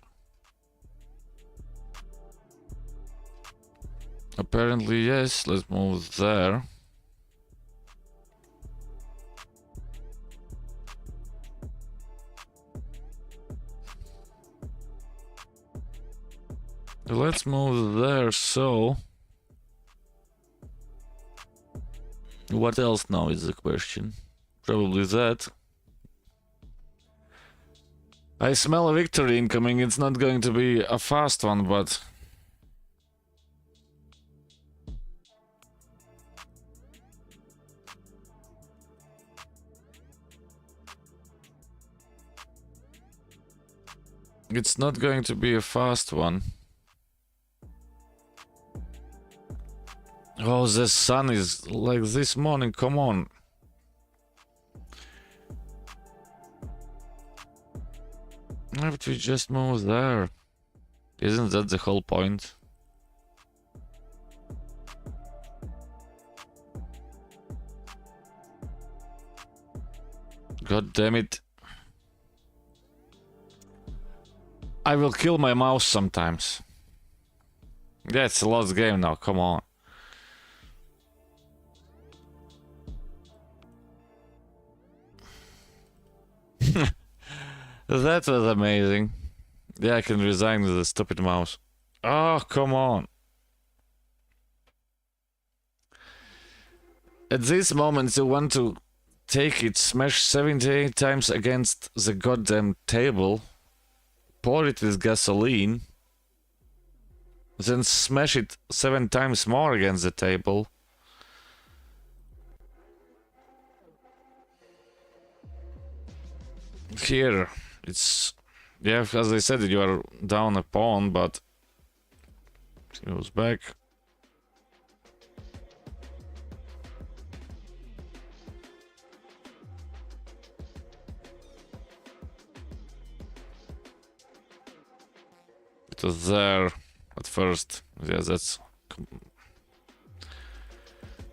Apparently yes, let's move there. Let's move there, so... What else now is the question? Probably that. I smell a victory incoming. It's not going to be a fast one, but... It's not going to be a fast one. Oh, the sun is like this morning, come on. But we just move there. Isn't that the whole point? God damn it. I will kill my mouse sometimes. Yeah, it's a lost game now, come on. That was amazing. Yeah, I can resign with the stupid mouse. Oh, come on. At this moment, you want to take it, smash 78 times against the goddamn table, pour it with gasoline, then smash it 7 times more against the table. Here, it's... Yeah, as I said, you are down a pawn, but... He goes back. It was there at first. Yeah, that's...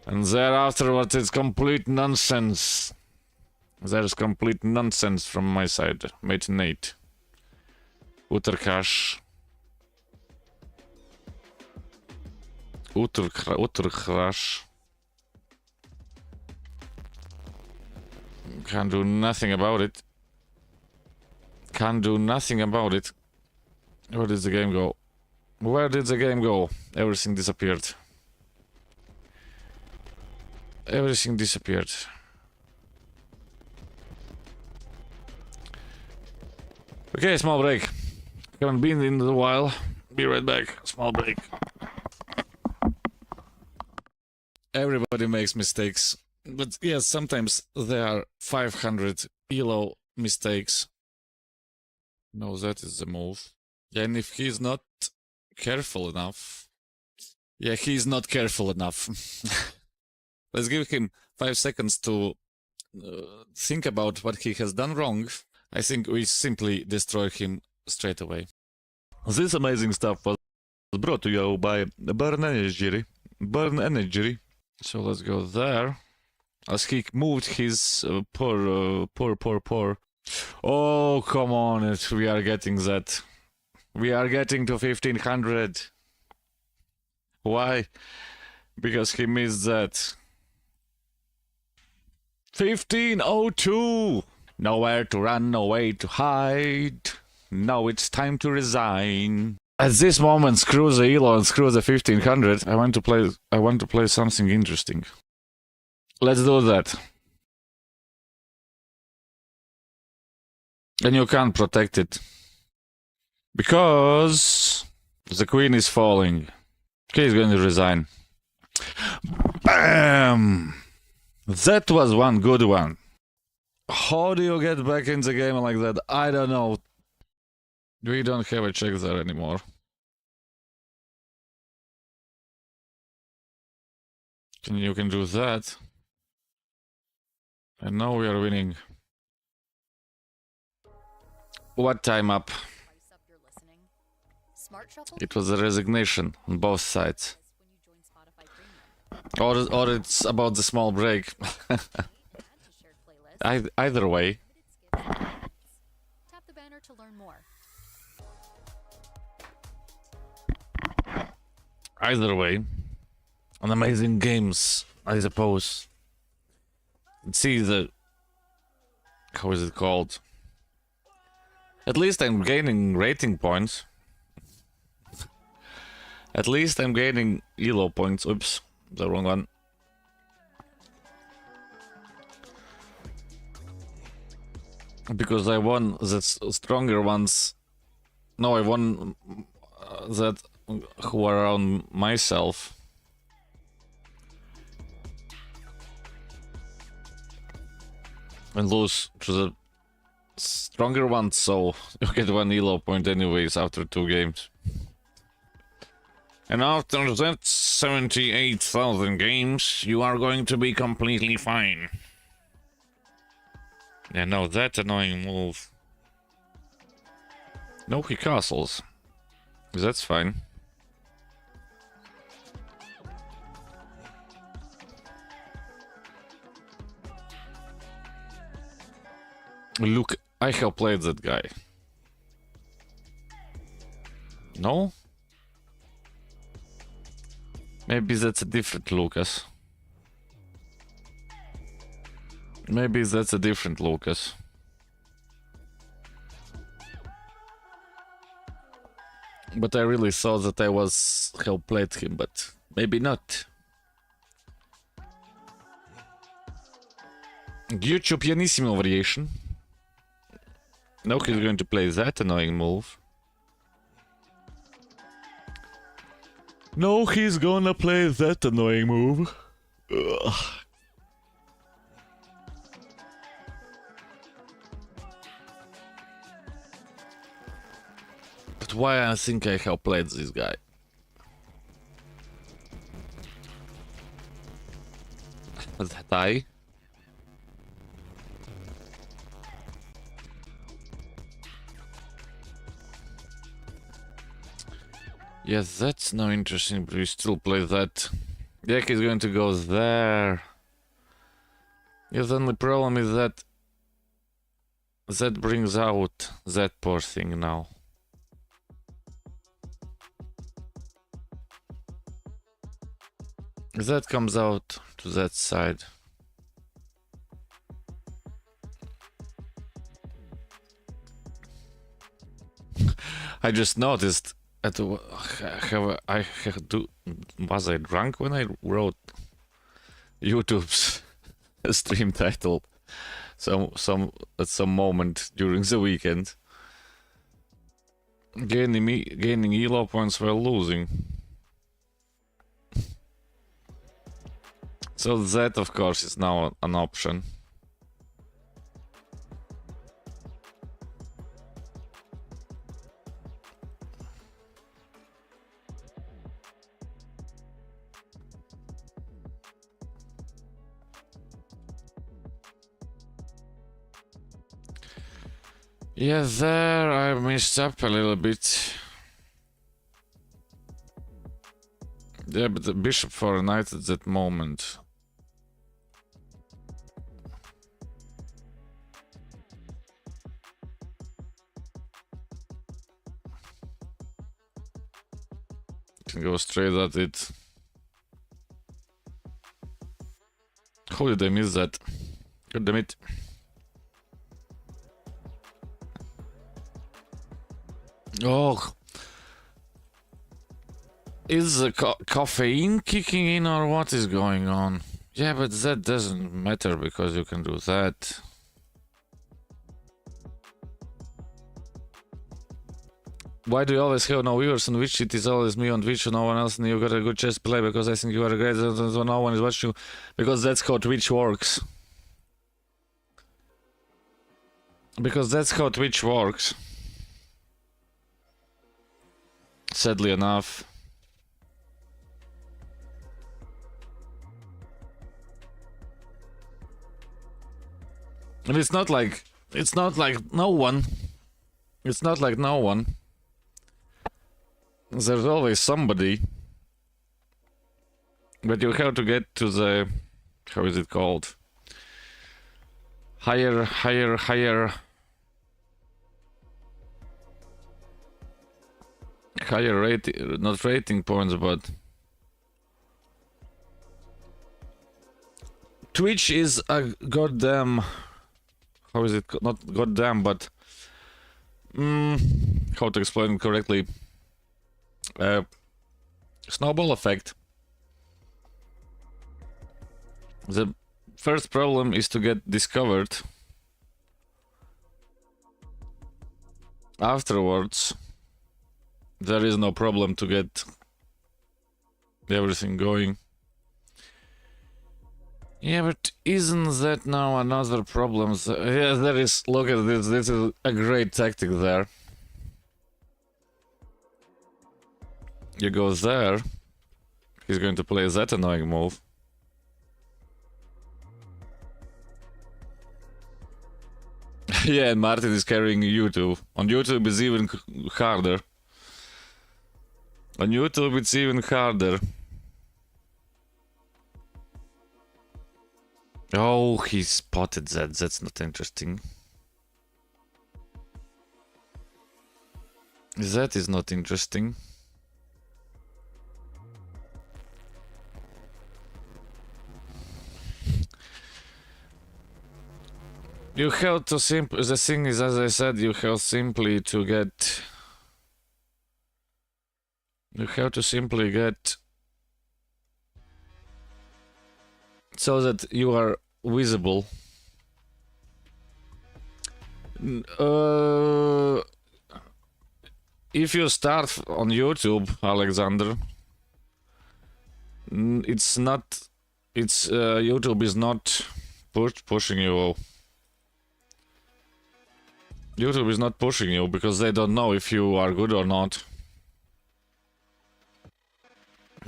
And there afterwards it's complete nonsense. There's complete nonsense from my side. Mate Nate. Uttercash. Uttercrash. Can't do nothing about it. Can't do nothing about it. Where did the game go? Where did the game go? Everything disappeared. Everything disappeared. Okay, small break. Haven't been in a while. Be right back. Small break. Everybody makes mistakes. But yes, sometimes there are 500 ELO mistakes. No, that is the move. Yeah, and if he's not careful enough... Yeah, he's not careful enough. Let's give him 5 seconds to think about what he has done wrong. I think we simply destroy him straight away. This amazing stuff was brought to you by Burn Energy. Burn Energy. So let's go there. As he moved his poor. Oh, come on, we are getting that. We are getting to 1500. Why? Because he missed that. 1502! Nowhere to run, no way to hide. Now it's time to resign. At this moment, screw the ELO and screw the 1500. I want to play something interesting. Let's do that. And you can't protect it. Because the queen is falling. Okay, he's going to resign. Bam! That was one good one. How do you get back in the game like that? I don't know. We don't have a check there anymore. You can do that. And now we are winning. What time up? Spice up your listening. Smart Shuffle It was a resignation on both sides. when you join Spotify Premium. Or it's about the small break. Add to shared playlists. Either way. Limited skips and hits. Tap the banner to learn more. Either way, an amazing games, I suppose. Let's see the... How is it called? At least I'm gaining rating points. At least I'm gaining elo points. Oops, the wrong one. Because I won the stronger ones. No, I won that who are around myself. And lose to the stronger ones, so you get 1 elo point anyways after 2 games. And after that 78,000 games, you are going to be completely fine. Yeah, no, that annoying move. No key castles. That's fine. Look, I have played that guy. No? Maybe that's a different Lucas. Maybe that's a different Lucas. But I really thought that I was have played him, but maybe not. YouTube pianissimo variation. Now he's going to play that annoying move. No, he's gonna play that annoying move. Ugh. But why I think I have played this guy? That I? Yes, that's now interesting, but we still play that. Yeah, he's going to go there. Yeah, the only problem is that that brings out that poor thing now. That comes out to that side. I just noticed was I drunk when I wrote YouTube's stream title at some moment during the weekend? Gaining elo points while losing. So that of course is now an option. Yeah, there I messed up a little bit. Yeah, but the bishop for a knight at that moment. Can go straight at it. How did I miss that? God damn it. Oh, is the caffeine kicking in or what is going on? Yeah, but that doesn't matter because you can do that. Why do you always have no viewers on Twitch? It is always me on Twitch and no one else, and you got a good chess play because I think you are great, so no one is watching you. Because that's how Twitch works. Because that's how Twitch works. Sadly enough. And it's not like no one. It's not like no one. There's always somebody. But you have to get to the, how is it called? Higher rating, not rating points, but Twitch is a goddamn... How is it? Not goddamn, but... how to explain it correctly? Snowball effect. The first problem is to get discovered. Afterwards, there is no problem to get everything going. Yeah, but isn't that now another problem? Yeah, there is. Look at this. This is a great tactic there. You go there. He's going to play that annoying move. Yeah, and Martin is carrying YouTube. On YouTube it's even harder. On YouTube it's even harder. Oh, he spotted that. That's not interesting. That is not interesting. You have to simply... The thing is, as I said, you have simply to get... You have to simply get... so that you are visible. If you start on YouTube, Alexander, it's not... It's... YouTube is not pushing you... YouTube is not pushing you because they don't know if you are good or not.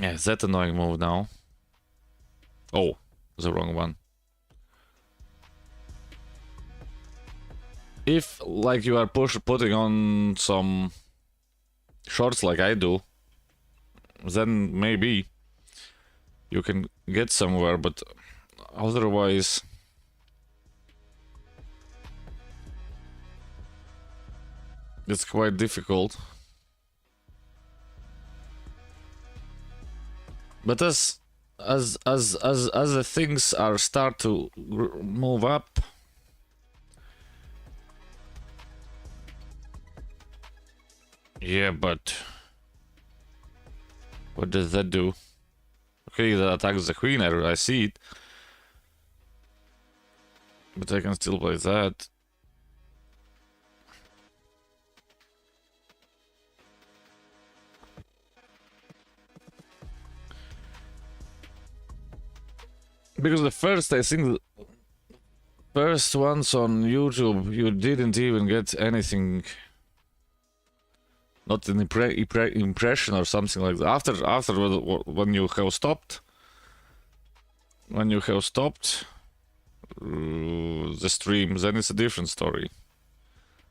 Yeah, that annoying move now. Oh, the wrong one. If, like, you are putting on some shorts like I do, then maybe you can get somewhere, but otherwise... It's quite difficult. But as the things are start to move up, yeah, but what does that do? Okay, that attacks the queen. I see it, but I can still play that. Because the first, I think, first ones on YouTube, you didn't even get anything, not an impression or something like that. After when you have stopped, the stream, then it's a different story.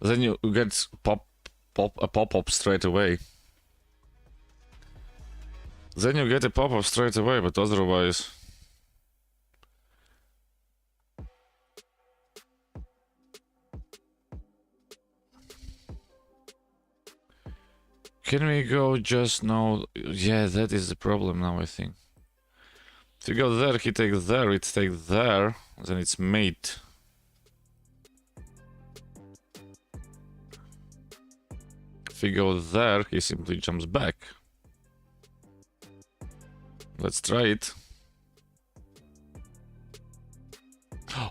Then you get a pop-up straight away. Then you get a pop-up straight away, but otherwise. Can we go just now? Yeah, that is the problem now, I think. If you go there, he takes there, it takes there, then it's mate. If he goes there, he simply jumps back. Let's try it.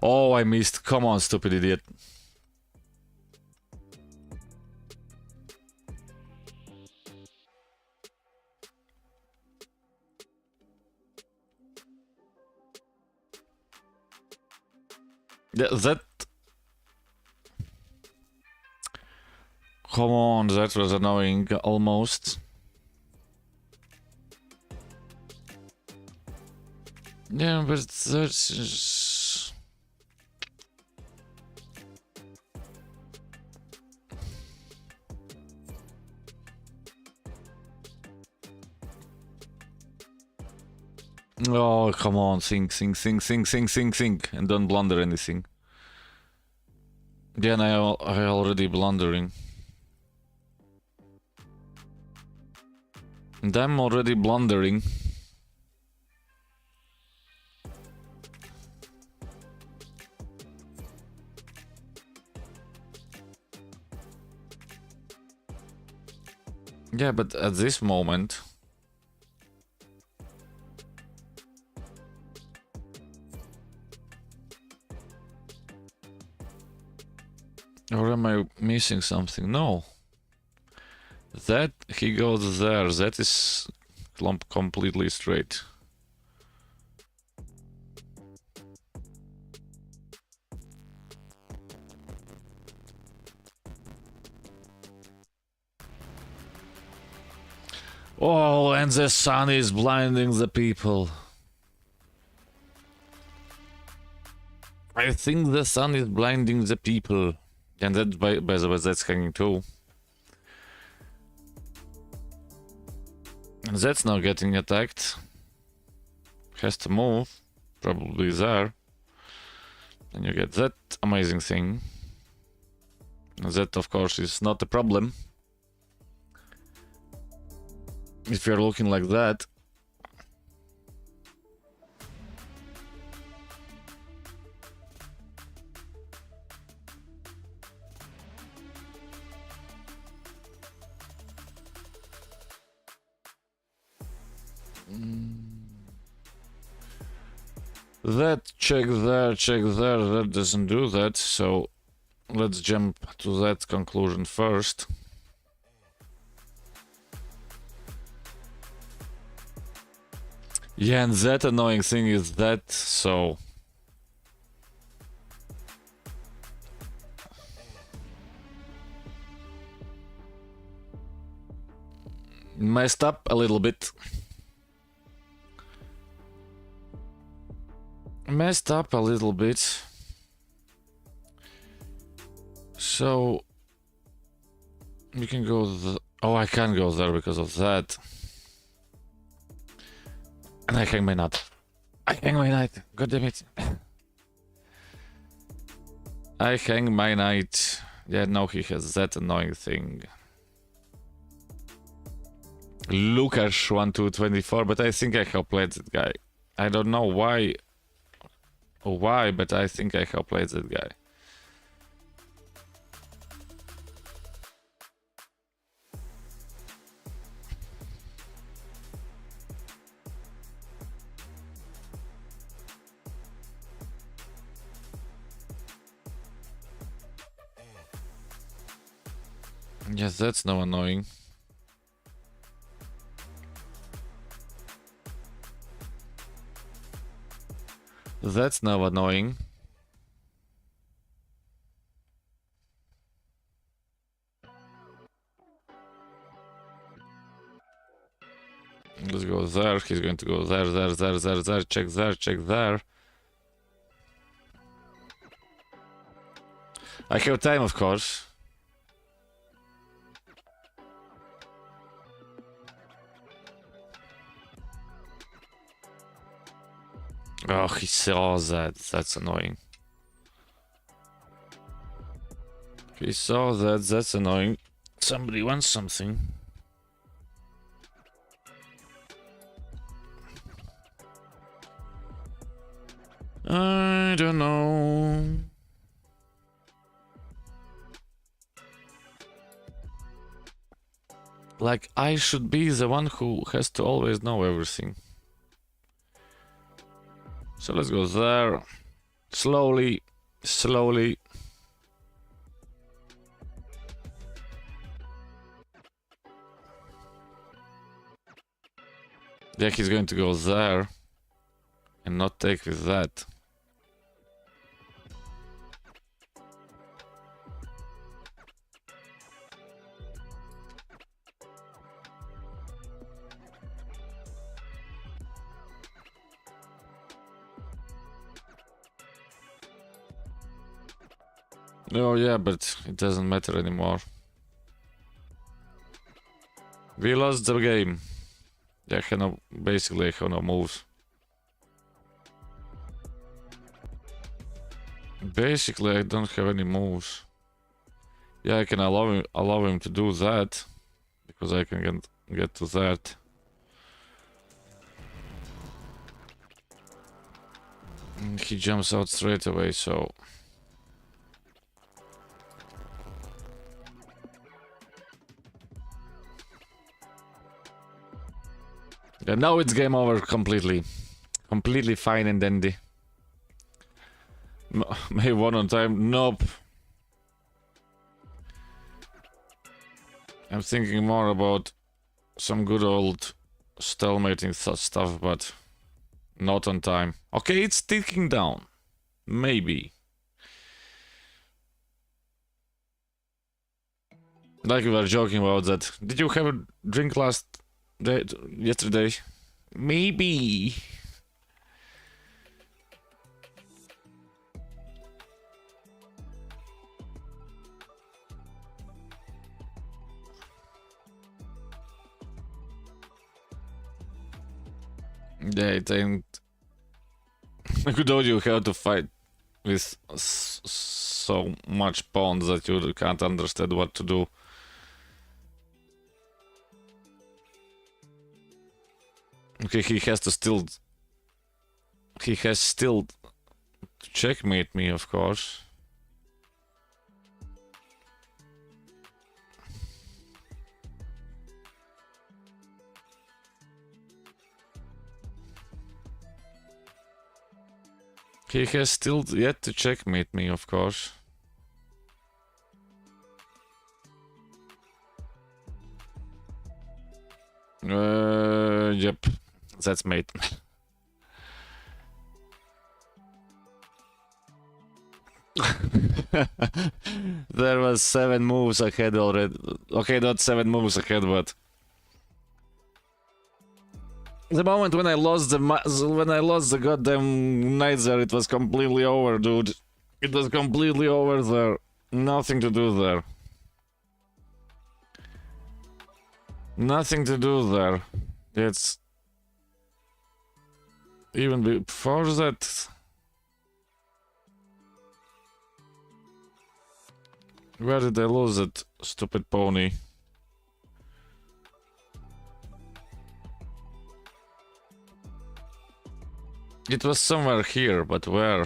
Oh, I missed. Come on, stupid idiot. Yeah, that... Come on, that was annoying, almost. Yeah, but that's... Oh, come on, think, and don't blunder anything. Yeah, and I already blundering. And I'm already blundering. Yeah, but at this moment... Or am I missing something? No. That he goes there. That is completely straight. Oh, and the sun is blinding the people. I think the sun is blinding the people. And that, by the way, that's hanging too. And that's now getting attacked. Has to move. Probably there. And you get that amazing thing. And that, of course, is not a problem. If you're looking like that. That check there, that doesn't do that, so let's jump to that conclusion first. Yeah, and that annoying thing is that, so... Messed up a little bit. Messed up a little bit. So... We can go oh, I can't go there because of that. And I hang my nut. I hang my knight. God damn it. I hang my knight. Yeah, no, he has that annoying thing. Lukasz 1224, but I think I have played that guy. I don't know why, but I think I have played that guy. Yes, that's now annoying. That's now annoying. Let's go there. He's going to go there, check there, check there. I have time, of course. Oh, he saw that. That's annoying. He saw that. That's annoying. Somebody wants something. I don't know. Like, I should be the one who has to always know everything. So let's go there. Slowly, slowly. Yeah, he's going to go there and not take with that. Oh yeah, but it doesn't matter anymore. We lost the game. Yeah, basically I have no moves. Basically I don't have any moves. Yeah, I can allow him to do that because I can get to that. And he jumps out straight away, so And now it's game over completely. Completely fine and dandy. May one on time. Nope. I'm thinking more about some good old stalemating stuff, but not on time. Okay, it's ticking down. Maybe. Like we were joking about that. Did you have a drink yesterday? Maybe. Yeah, it ain't a good audio how to fight with so much pawns that you can't understand what to do. Okay, he has still to checkmate me, of course. He has still yet to checkmate me, of course. Yep. That's mate. There was 7 moves ahead already. Okay, not 7 moves ahead, but the moment when I lost the goddamn knights there, it was completely over, dude. It was completely over there. Nothing to do there. Nothing to do there. It's even before that. Where did I lose that stupid pony? It was somewhere here, but where?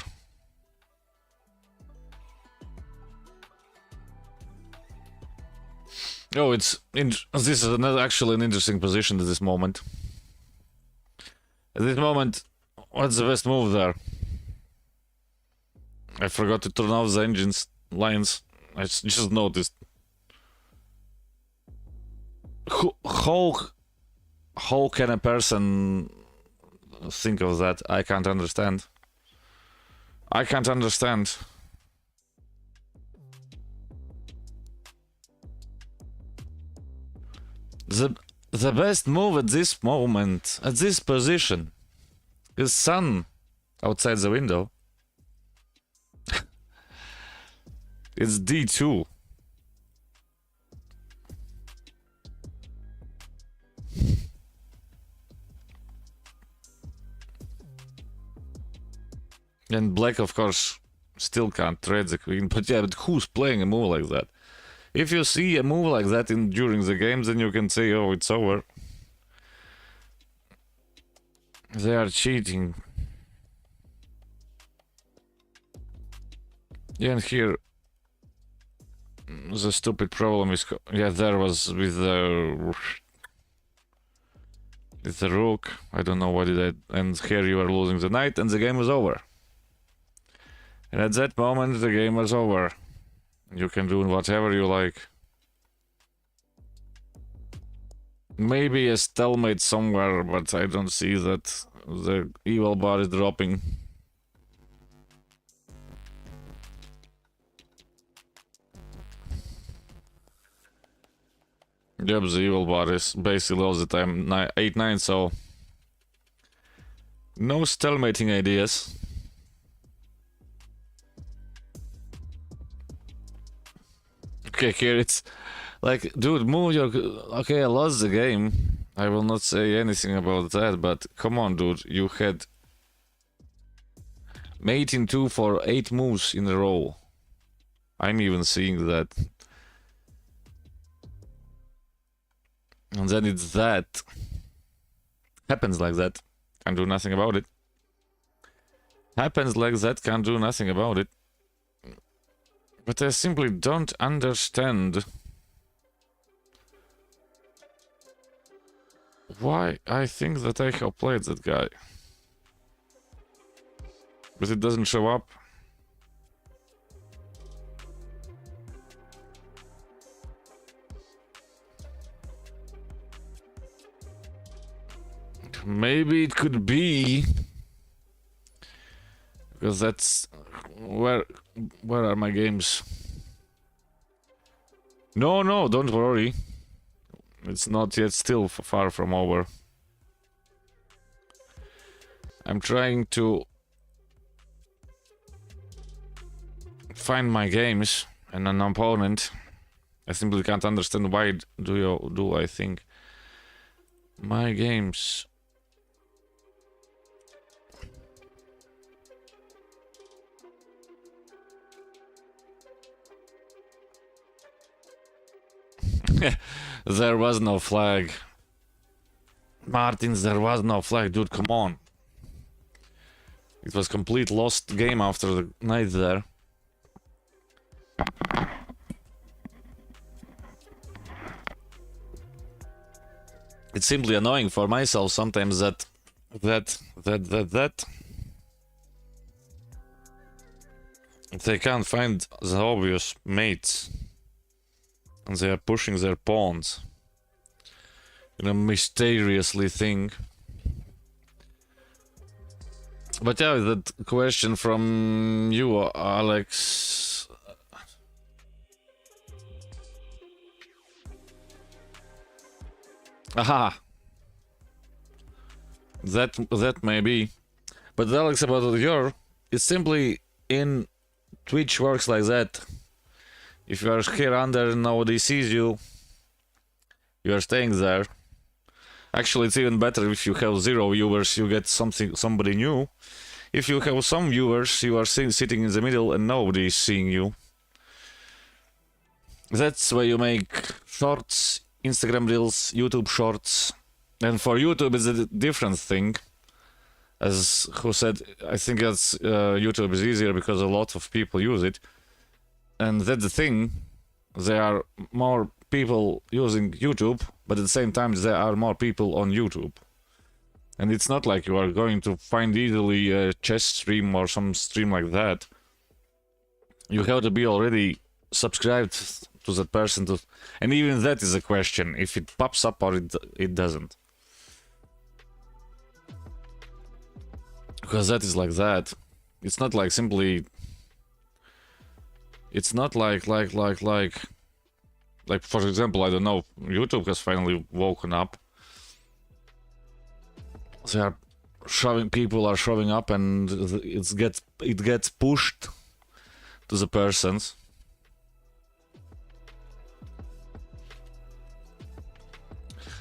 Oh, this is actually an interesting position at this moment. At this moment, what's the best move there? I forgot to turn off the engines lines. I just noticed. How can a person think of that? I can't understand. I can't understand. The best move at this moment, at this position, is sun outside the window. It's D2. And black, of course, still can't trade the queen. But yeah, but who's playing a move like that? If you see a move like that during the games, then you can say, oh, it's over. They are cheating. Yeah, and here the stupid problem is, yeah, there was with the rook. I don't know what did I, and here you are losing the knight, and the game was over. And at that moment, the game was over. You can do whatever you like. Maybe a stalemate somewhere, but I don't see that the evil bar is dropping. Yep, the evil bar is basically all the time 8-9, so no stalemating ideas. Okay, here it's like, dude, move your... Okay, I lost the game. I will not say anything about that, but come on, dude. You had mate in 2 for 8 moves in a row. I'm even seeing that. And then it's that. Happens like that. Can't do nothing about it. Happens like that, can't do nothing about it. But I simply don't understand Why? I think that I have played that guy. But it doesn't show up. Maybe it could be because that's where are my games? No, don't worry. It's not yet still far from over. I'm trying to find my games and an opponent. I simply can't understand why do I think my games. There was no flag. Martins, there was no flag, dude, come on. It was complete lost game after the night there. It's simply annoying for myself sometimes that they can't find the obvious mates. And they are pushing their pawns in a mysteriously thing. But yeah, that question from you, Alex. Aha. That may be. But Alex, about your, it's simply in Twitch works like that. If you are here under and nobody sees you, you are staying there. Actually, it's even better if you have 0 viewers, you get somebody new. If you have some viewers, you are sitting in the middle and nobody is seeing you. That's where you make shorts, Instagram reels, YouTube shorts. And for YouTube, it's a different thing. As who said, I think that's YouTube is easier because a lot of people use it. And that's the thing, there are more people using YouTube, but at the same time there are more people on YouTube. And it's not like you are going to find easily a chess stream or some stream like that. You have to be already subscribed to that person, and even that is a question, if it pops up or it doesn't. Because that is like that. It's not like simply... It's not like for example, I don't know, YouTube has finally woken up. They are people are showing up and it gets pushed to the persons.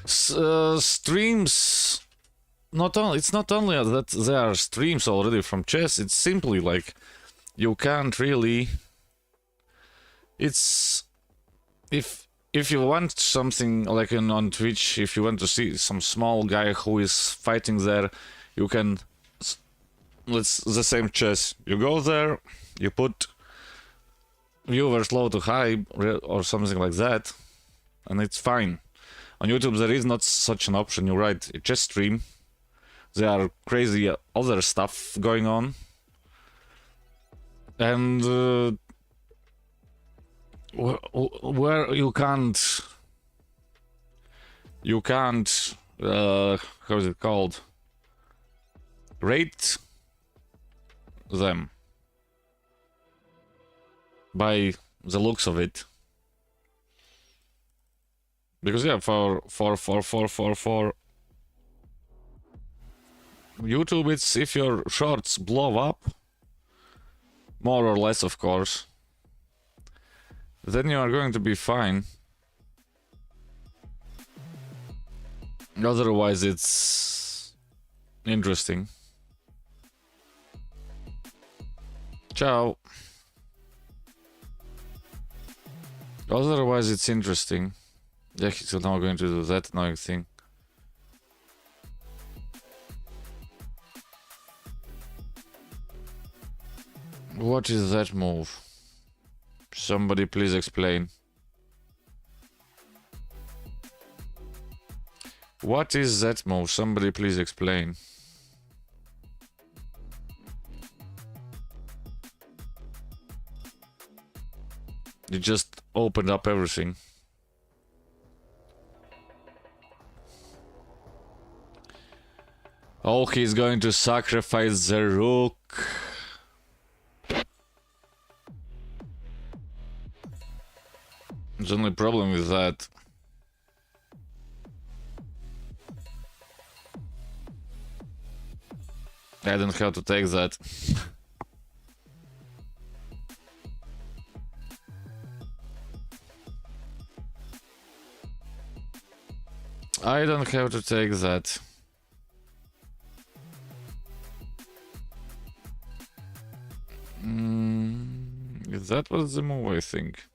Streams, it's not only that there are streams already from chess, it's simply like you can't really... It's if you want something like on Twitch, if you want to see some small guy who is fighting there, you can. Let's the same chess. You go there, you put viewers low to high or something like that, and it's fine. On YouTube there is not such an option. You write a chess stream. There are crazy other stuff going on, and. Where you can't how is it called, rate them by the looks of it, because yeah, for YouTube, it's if your shorts blow up, more or less, of course, then you are going to be fine. Otherwise, it's interesting. Ciao. Otherwise, it's interesting. Yeah, he's now going to do that annoying thing. What is that move? Somebody please explain. What is that move? Somebody please explain. You just opened up everything. Oh, he's going to sacrifice the rook. The only problem with that. I don't have to take that. I don't have to take that. That was the move, I think.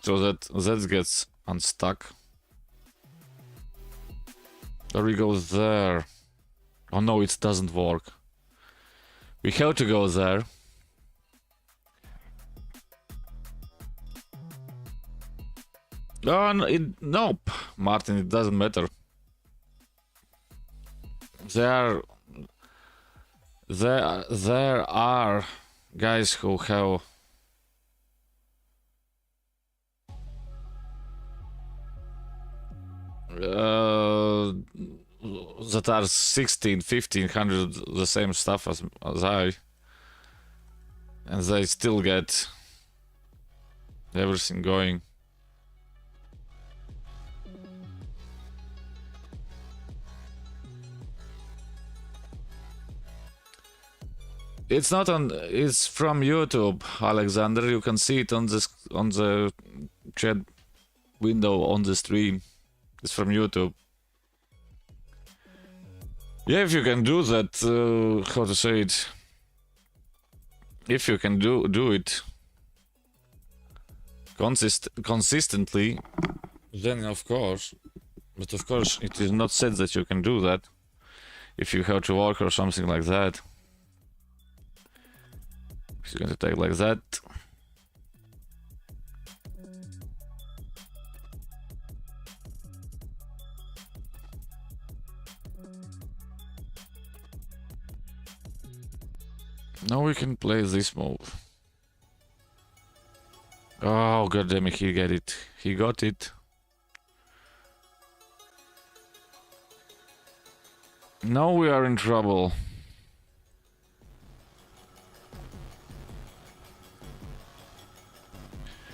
So that gets unstuck. Or we go there. Oh no, it doesn't work. We have to go there. Oh, no, nope, Martin, it doesn't matter. There are guys who have that are 1500 the same stuff as I, and they still get everything going. It's not on. It's from YouTube, Alexander. You can see it on the chat window on the stream. It's from YouTube. Yeah, if you can do that, how to say it? If you can do it consistently, then of course. But of course, it is not said that you can do that if you have to work or something like that. He's going to take like that. Now we can play this move. Oh, goddammit, he got it. He got it. Now we are in trouble.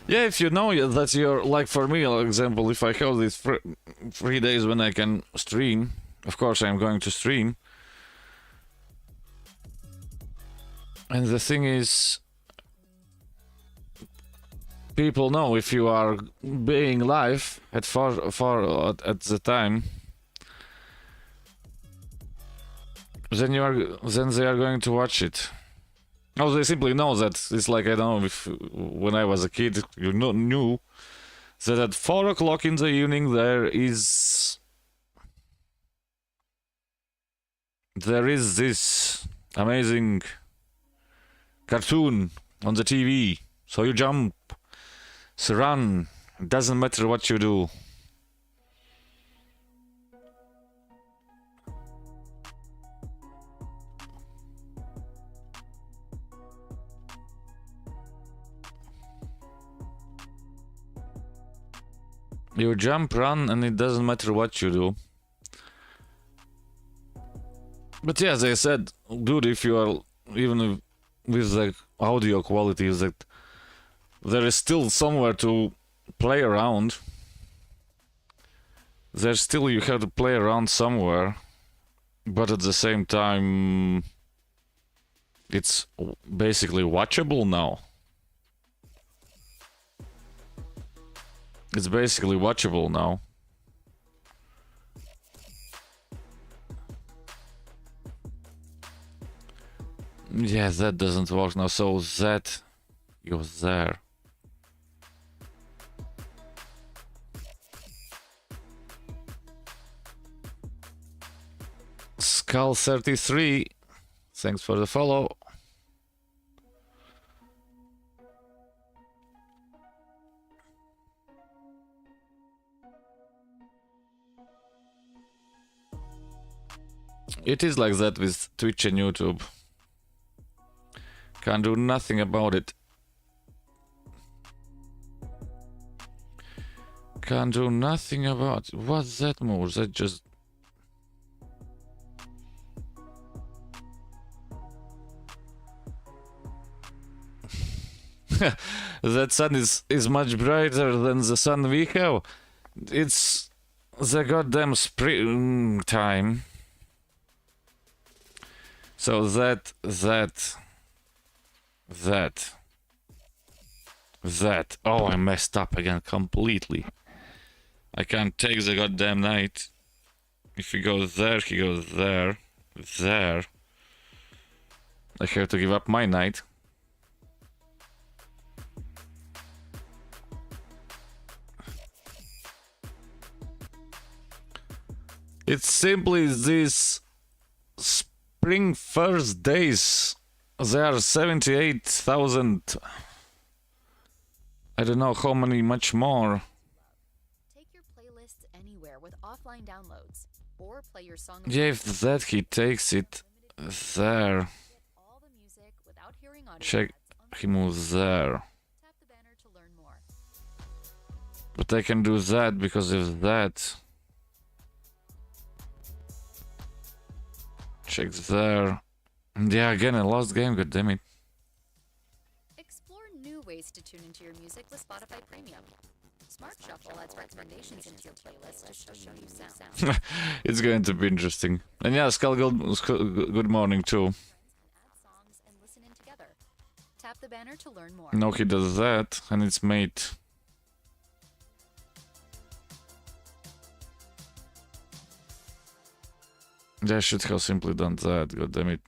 Yeah, if you know that you're, like for me, for example, if I have these 3 days when I can stream, of course I'm going to stream. And the thing is, people know if you are being live at at the time, then they are going to watch it. Oh, they simply know that it's like, I don't know, if when I was a kid, you knew that at 4 o'clock in the evening there is this amazing cartoon on the TV. So you jump, so run, it doesn't matter what you do. You jump, run, and it doesn't matter what you do. But yeah, as I said, dude, if you are even with the audio quality, that there is still somewhere to play around. There's still, you have to play around somewhere, but at the same time, it's basically watchable now. It's basically watchable now. Yeah, that doesn't work now, so that goes there. Skull 33, thanks for the follow. It is like that with Twitch and YouTube. Can't do nothing about it. Can't do nothing about it. What's that move? That just... That sun is much brighter than the sun we have. It's the goddamn springtime. So that. Oh, I messed up again completely. I can't take the goddamn knight. If he goes there, he goes there. There. I have to give up my knight. It's simply these spring first days. There are 78,000. I don't know how many, much more. Take your playlists anywhere with offline downloads, or play your song. Yeah, if that he takes it there. Get all the music without hearing audio Check, ads on he moves there. Tap the banner to learn more. But I can do that because of that. Check there. Yeah, again, I lost game, god damn it. Explore new ways to tune into your music with Spotify Premium. Smart Shuffle adds recommendations into your playlist to show you sound. It's going to be interesting. And yeah, Skull, good morning too. Friends can add songs and listen in together. Tap the banner to learn more. No, he does that, and it's mate. Yeah, I should have simply done that, god damn it.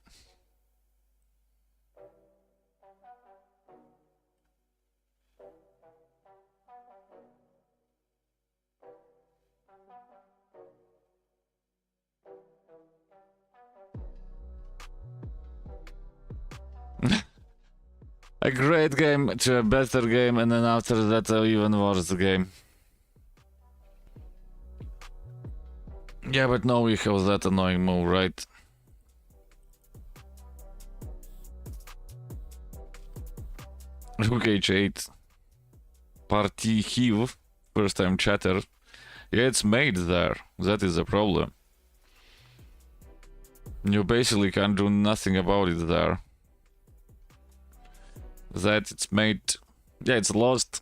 A great game to a better game, and then after that, an even worse game. Yeah, but now we have that annoying move, right? Rook h8. Party heave. First time chatter. Yeah, it's made there. That is the problem. You basically can't do nothing about it there. That it's made. Yeah, it's lost.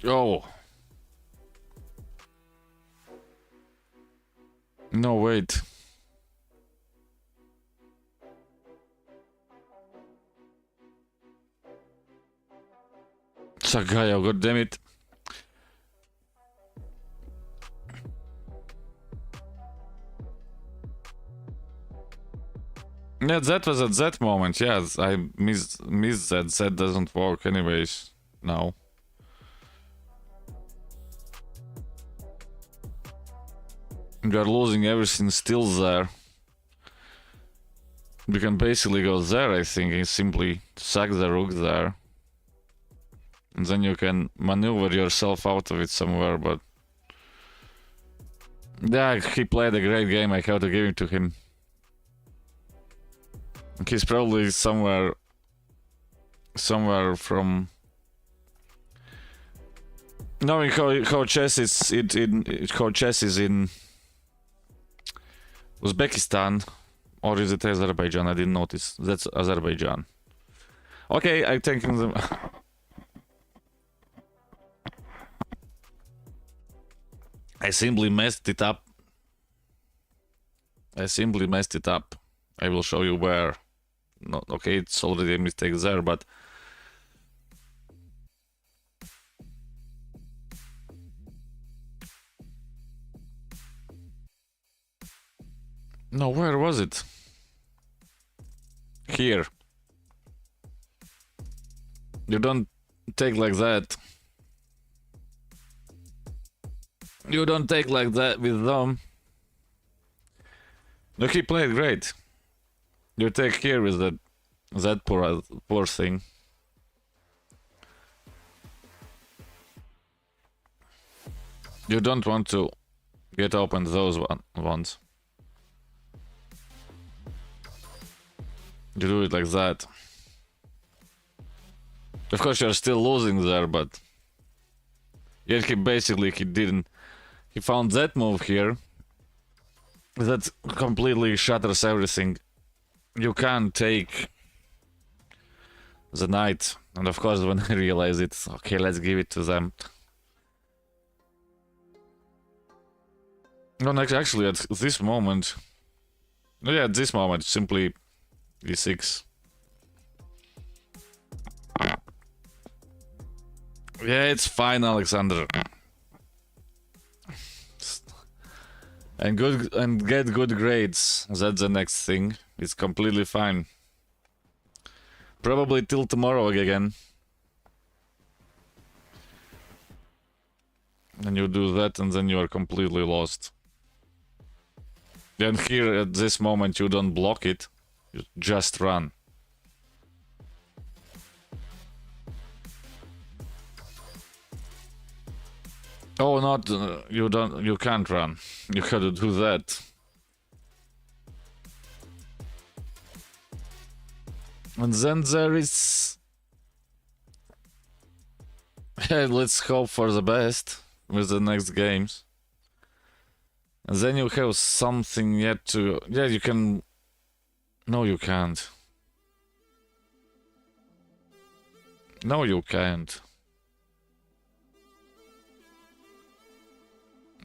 Oh. No, wait. Sagayo, god damn it. Yeah, that was at that moment, yes. I missed that. That doesn't work anyways now. We are losing everything still there. You can basically go there, I think, and simply sack the rook there. And then you can maneuver yourself out of it somewhere, but... Yeah, he played a great game, I have to give it to him. He's probably somewhere from... Knowing how chess is in Uzbekistan, or is it Azerbaijan? I didn't notice. That's Azerbaijan. Okay, I'm taking them. I simply messed it up. I will show you where. No, okay, it's already a mistake there, but... No, where was it? Here. You don't take like that. You don't take like that with them. No, he played great. You take care with that poor thing. You don't want to get open those ones. You do it like that. Of course, you're still losing there, but yet he didn't. He found that move here that completely shatters everything. You can't take the knight, and of course, when I realize it, okay, let's give it to them. No, actually, at this moment, yeah, at this moment, simply e6. Yeah, it's fine, Alexander. And get good grades. That's the next thing. It's completely fine. Probably till tomorrow again. And you do that, and then you are completely lost. And here at this moment you don't block it. You just run. Oh, not you can't run. You have to do that. And then there is let's hope for the best with the next games. And then you have something yet to... Yeah, you can... No, you can't. No, you can't.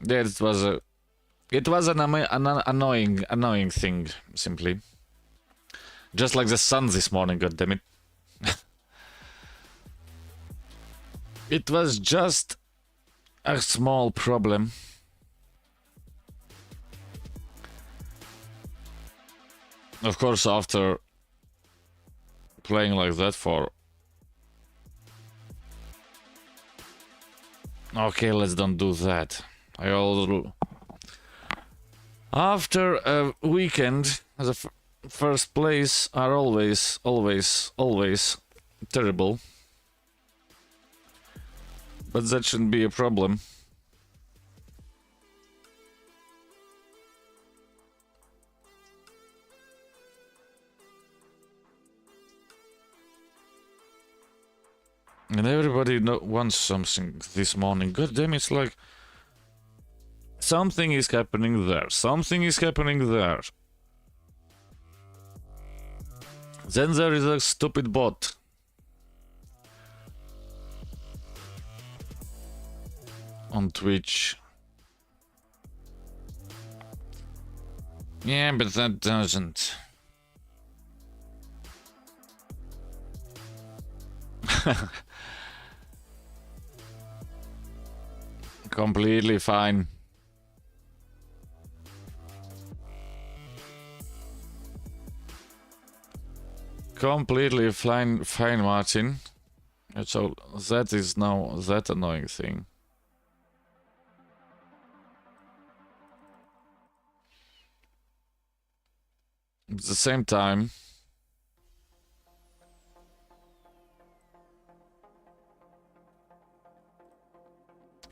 Yeah, it was an annoying thing, simply. Just like the sun this morning, goddammit. It was just a small problem. Of course, after playing like that for... Okay, let's don't do that. I already... After a weekend, the first place are always terrible. But that shouldn't be a problem. And everybody wants something this morning. God damn, it's like... Something is happening there. Something is happening there. Then there is a stupid bot. On Twitch. Yeah, but that doesn't... Completely fine. Completely fine, Martin. So that is now that annoying thing. At the same time,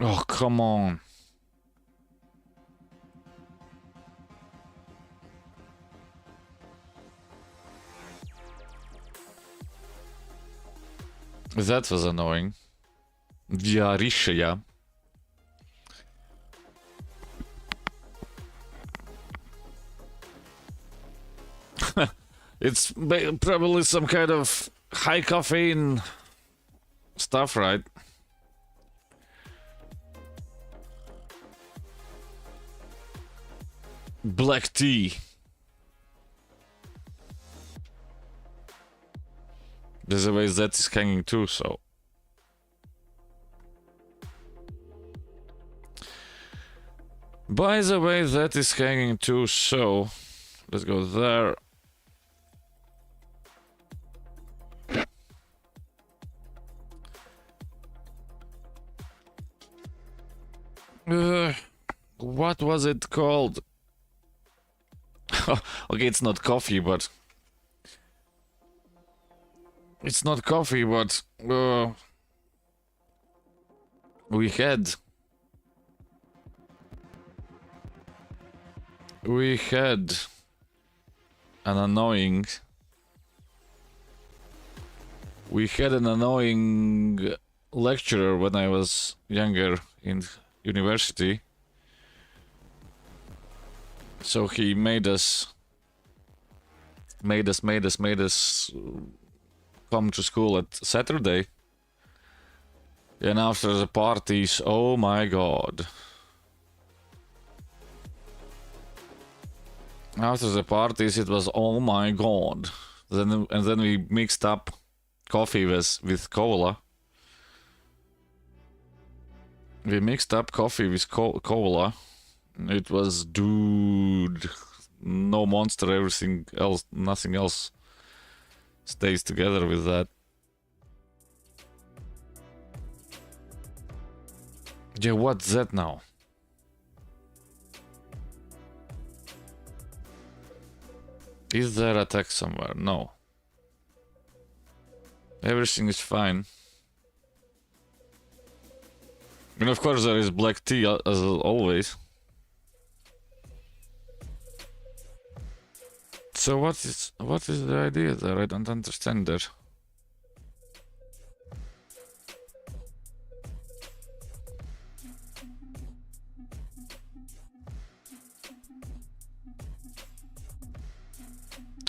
oh, come on. That was annoying. Diarrhea. It's probably some kind of high caffeine stuff, right? Black tea. There's a way that is hanging too, so. By the way, that is hanging too, so. Let's go there. What was it called? Okay, it's not coffee, but It's not coffee, but we had an annoying. We had an annoying lecturer when I was younger in university. So he made us come to school at Saturday. And after the parties, oh my god. After the parties, it was oh my god. And then we mixed up coffee with cola. We mixed up coffee with cola. It was, dude, no Monster, everything else, nothing else stays together with that. Yeah, what's that now? Is there a text somewhere? No. Everything is fine. And of course there is black tea as always. So what is the idea there? I don't understand that.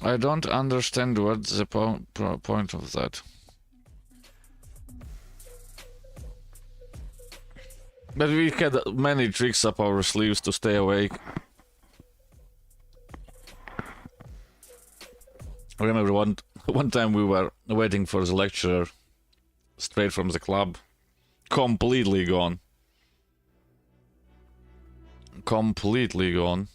I don't understand what's the point of that. But we had many tricks up our sleeves to stay awake. I remember one time we were waiting for the lecturer straight from the club. Completely gone. Completely gone.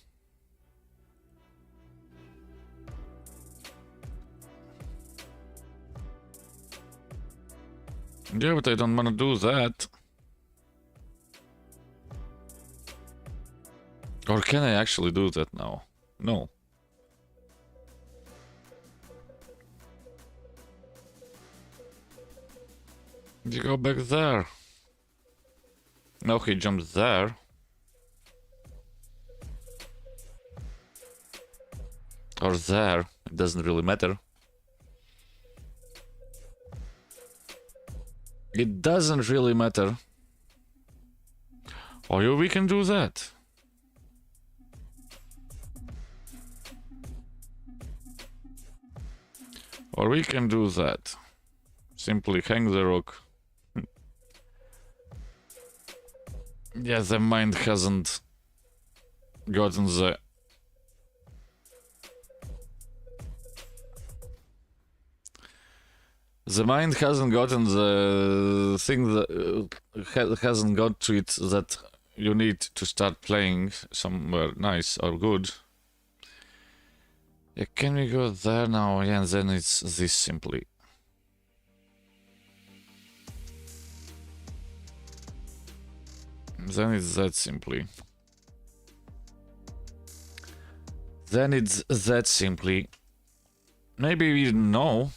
Yeah, but I don't want to do that. Or can I actually do that now? No. You go back there. No, he jumps there. Or there. It doesn't really matter. It doesn't really matter. Or we can do that. Or we can do that. Simply hang the rock. Yeah, the mind hasn't gotten the... The mind hasn't gotten the thing that hasn't got to it that you need to start playing somewhere nice or good. Yeah, can we go there now? Yeah, and then it's this simply. Then it's that simply. Then it's that simply. Maybe we didn't know.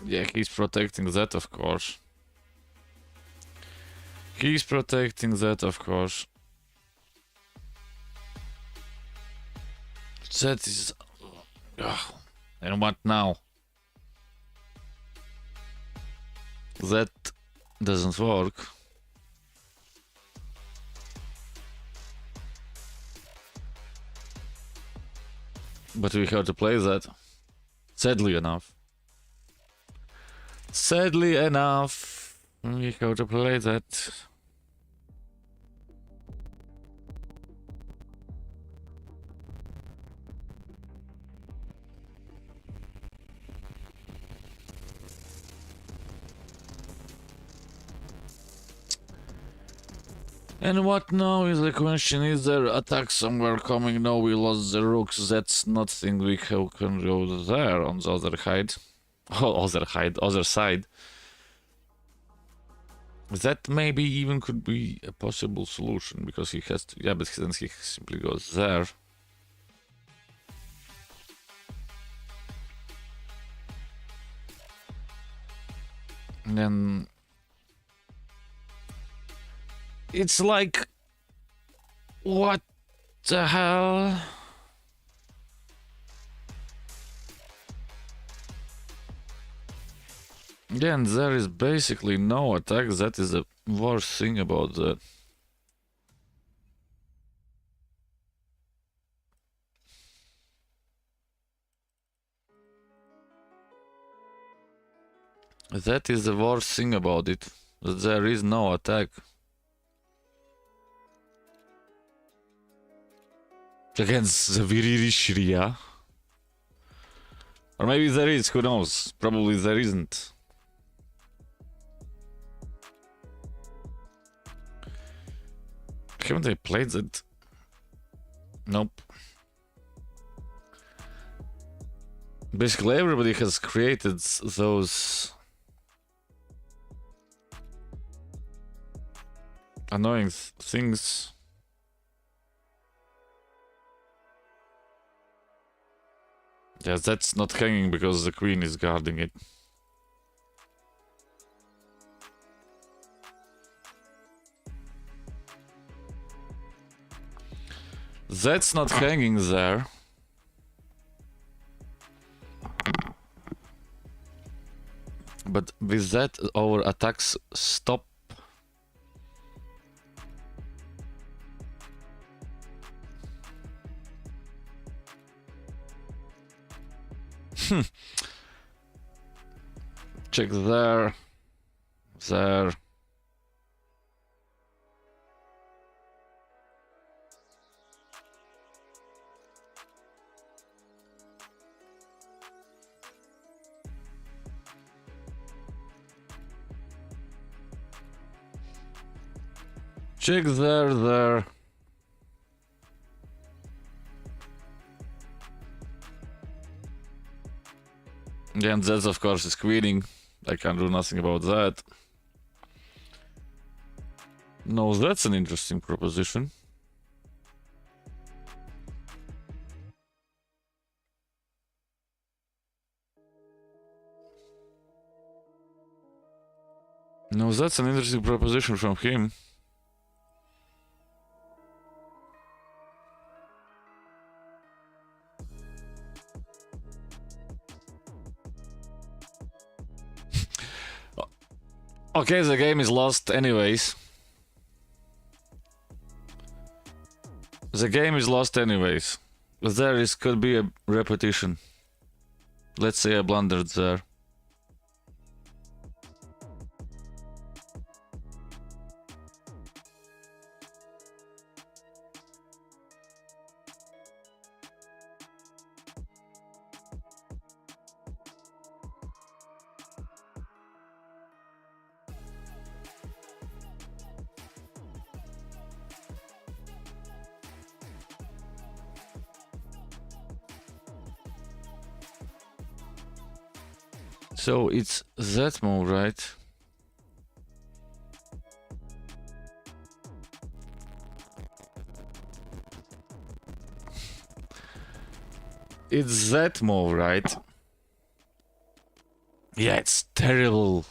Yeah, he's protecting that, of course. He's protecting that, of course. That is... Ugh. And what now? That doesn't work. But we have to play that. Sadly enough. Sadly enough, we have to play that. And what now is the question? Is there attack somewhere coming? No, we lost the rooks. That's nothing we can go there on the other side. Oh, other side. That maybe even could be a possible solution because he has to. Yeah, but then he simply goes there. And then it's like, what the hell? Yeah, and there is basically no attack. That is the worst thing about that. That is the worst thing about it. That there is no attack. Against the Viriri. Or maybe there is, who knows? Probably there isn't. Haven't I played that? Nope. Basically everybody has created those annoying things. Yeah, that's not hanging because the queen is guarding it. That's not hanging there. But with that, our attacks stop. Check there. There. Check there. Yeah, and that of course is queening. I can't do nothing about that. No, that's an interesting proposition. No, that's an interesting proposition from him. Okay, the game is lost anyways. The game is lost anyways. There is could be a repetition. Let's say I blundered there. So it's that move, right? It's that move, right? Yeah, it's terrible.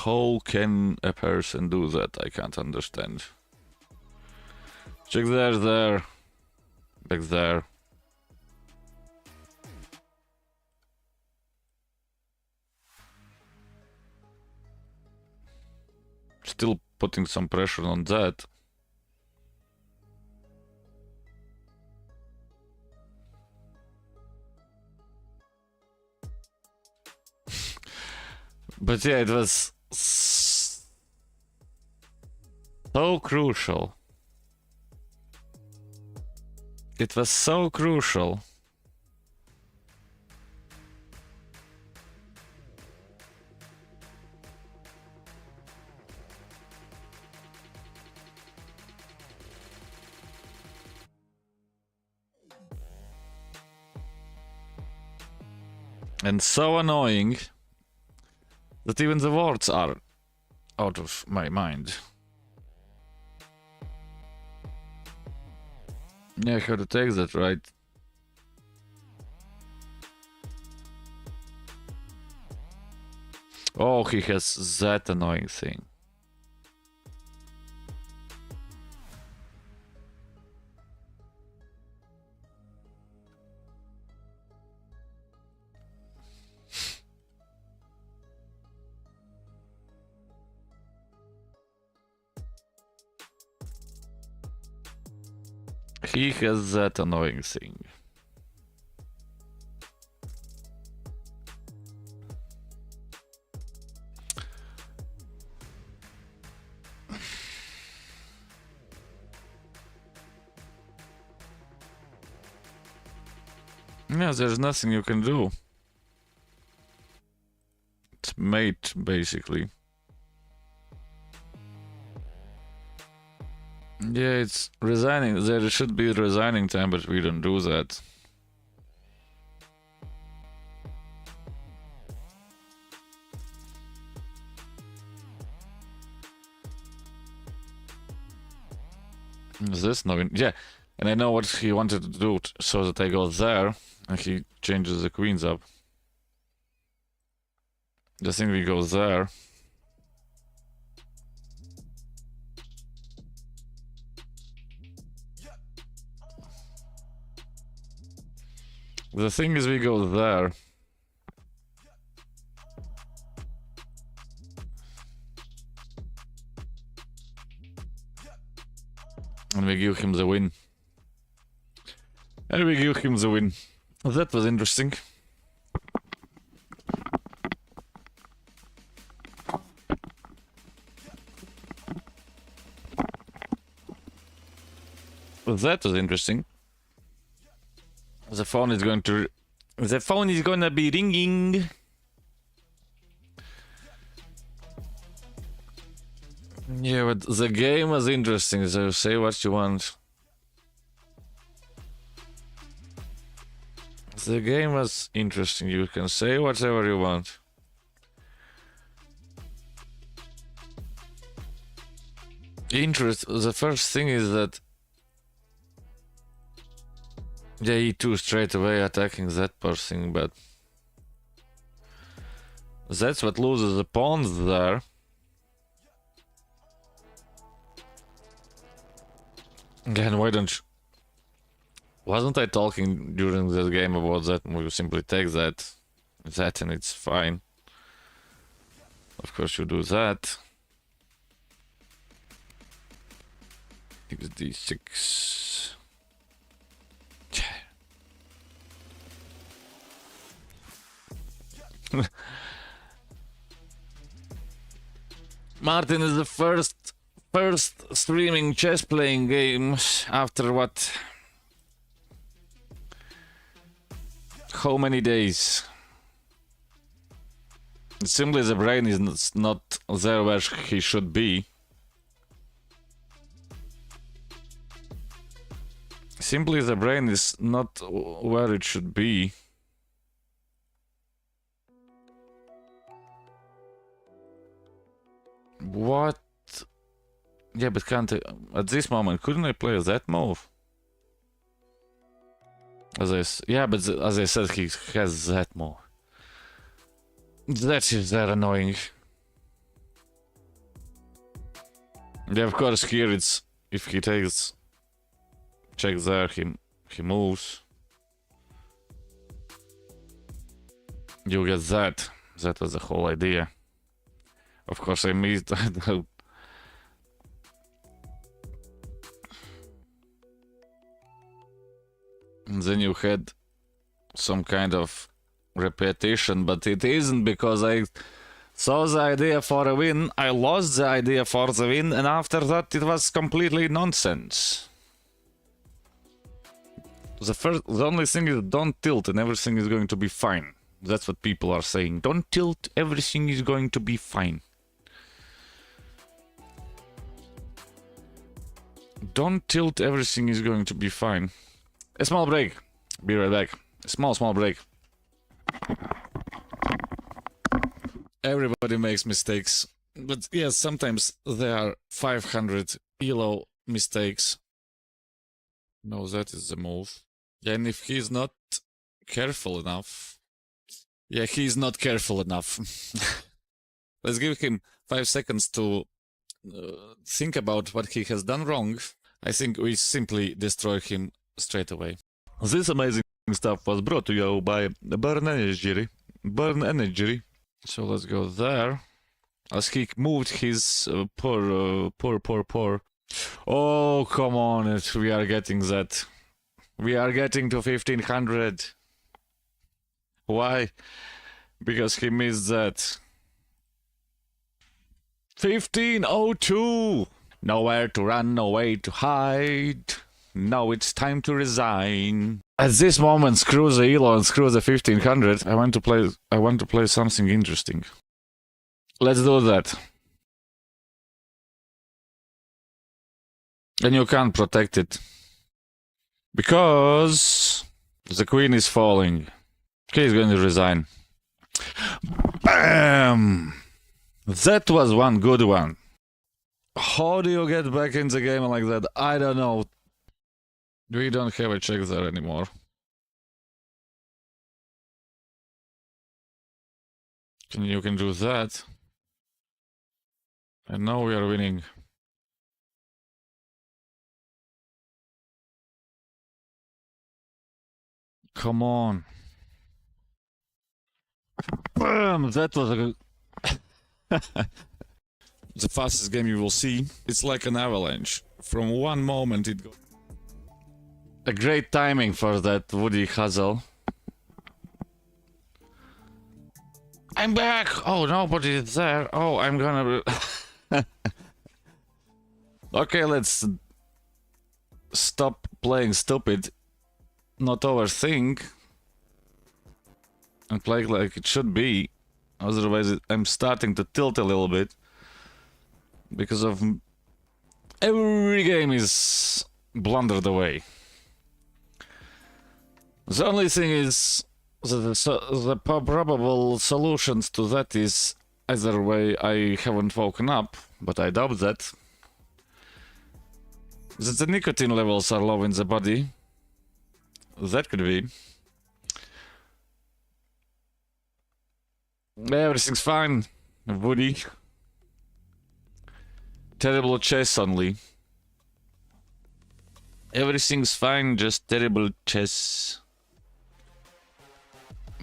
How can a person do that? I can't understand. Check there. Back there. Still putting some pressure on that. But yeah, it was so crucial. It was so crucial. And so annoying that even the words are out of my mind. Yeah, how to take that right. Oh, he has that annoying thing. He has that annoying thing. Yeah, there's nothing you can do. It's mate, basically. Yeah, it's resigning. There should be resigning time, but we don't do that. Is this no? Yeah, and I know what he wanted to do so that I go there, and he changes the queens up. The thing we go there. The thing is, we go there. And we give him the win. And we give him the win. That was interesting. That was interesting. The phone is going to... The phone is gonna be ringing. Yeah, but the game was interesting, so say what you want. The game was interesting, you can say whatever you want. The first thing is that yeah, E2 straight away attacking that person, but that's what loses the pawns there. Again, why don't you... Wasn't I talking during this game about that? We simply take that and it's fine. Of course you do that. 6d6. Martin is the first streaming chess playing game after what? How many days? Simply the brain is not there where he should be. Simply the brain is not where it should be. What? Yeah, but can't I, at this moment, couldn't I play that move? Yeah, but as I said, he has that move. That is that annoying. Yeah, of course, here it's, if he takes check there, he moves. You get that. That was the whole idea. Of course, I missed. And then you had some kind of repetition, but it isn't, because I saw the idea for a win, I lost the idea for the win, and after that it was completely nonsense. The only thing is don't tilt and everything is going to be fine. That's what people are saying. Don't tilt, everything is going to be fine. Don't tilt, everything is going to be fine. A small break. Be right back. A small break. Everybody makes mistakes. But yes, sometimes there are 500 ELO mistakes. No, that is the move. And if he's not careful enough... Yeah, he's not careful enough. Let's give him 5 seconds to think about what he has done wrong. I think we simply destroy him straight away. This amazing stuff was brought to you by Burn Energy. Burn Energy. So let's go there. As he moved his poor. Oh, come on, we are getting that. We are getting to 1500. Why? Because he missed that. 1502! Nowhere to run, no way to hide. Now it's time to resign. At this moment, screw the ELO and screw the 1500. I want to play something interesting. Let's do that. And you can't protect it. Because the queen is falling. He's going to resign. Bam! That was one good one. How do you get back in the game like that? I don't know. We don't have a check there anymore. You can do that. And now we are winning. Come on. Bam! That was a... The fastest game you will see. It's like an avalanche. From one moment it goes... A great timing for that Woody Hazel. I'm back! Oh, nobody is there. Oh, I'm gonna... Okay, let's stop playing stupid. Not overthink. And play like it should be. Otherwise, I'm starting to tilt a little bit. Because of... Every game is blundered away. The only thing is... The probable solutions to that is... Either way, I haven't woken up, but I doubt that. That the nicotine levels are low in the body. That could be. Everything's fine, Woody. Terrible chess only. Everything's fine, just terrible chess.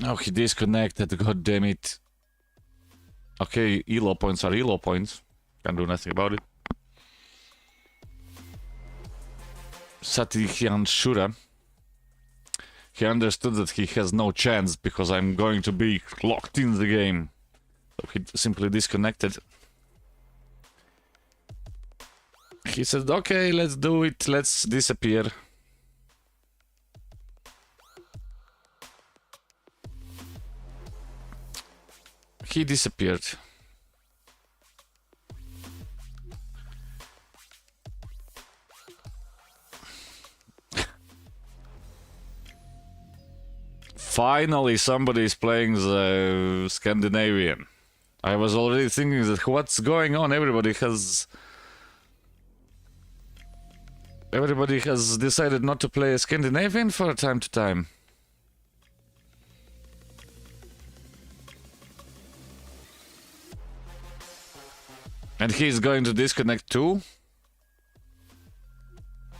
Oh, he disconnected, god damn it. Okay, ELO points are ELO points. Can't do nothing about it. Satyhan Shura. He understood that he has no chance because I'm going to be locked in the game. So he simply disconnected. He said, okay, let's do it, let's disappear. He disappeared. Finally, somebody is playing the Scandinavian. I was already thinking that what's going on? Everybody has decided not to play a Scandinavian for time to time. And he's going to disconnect too?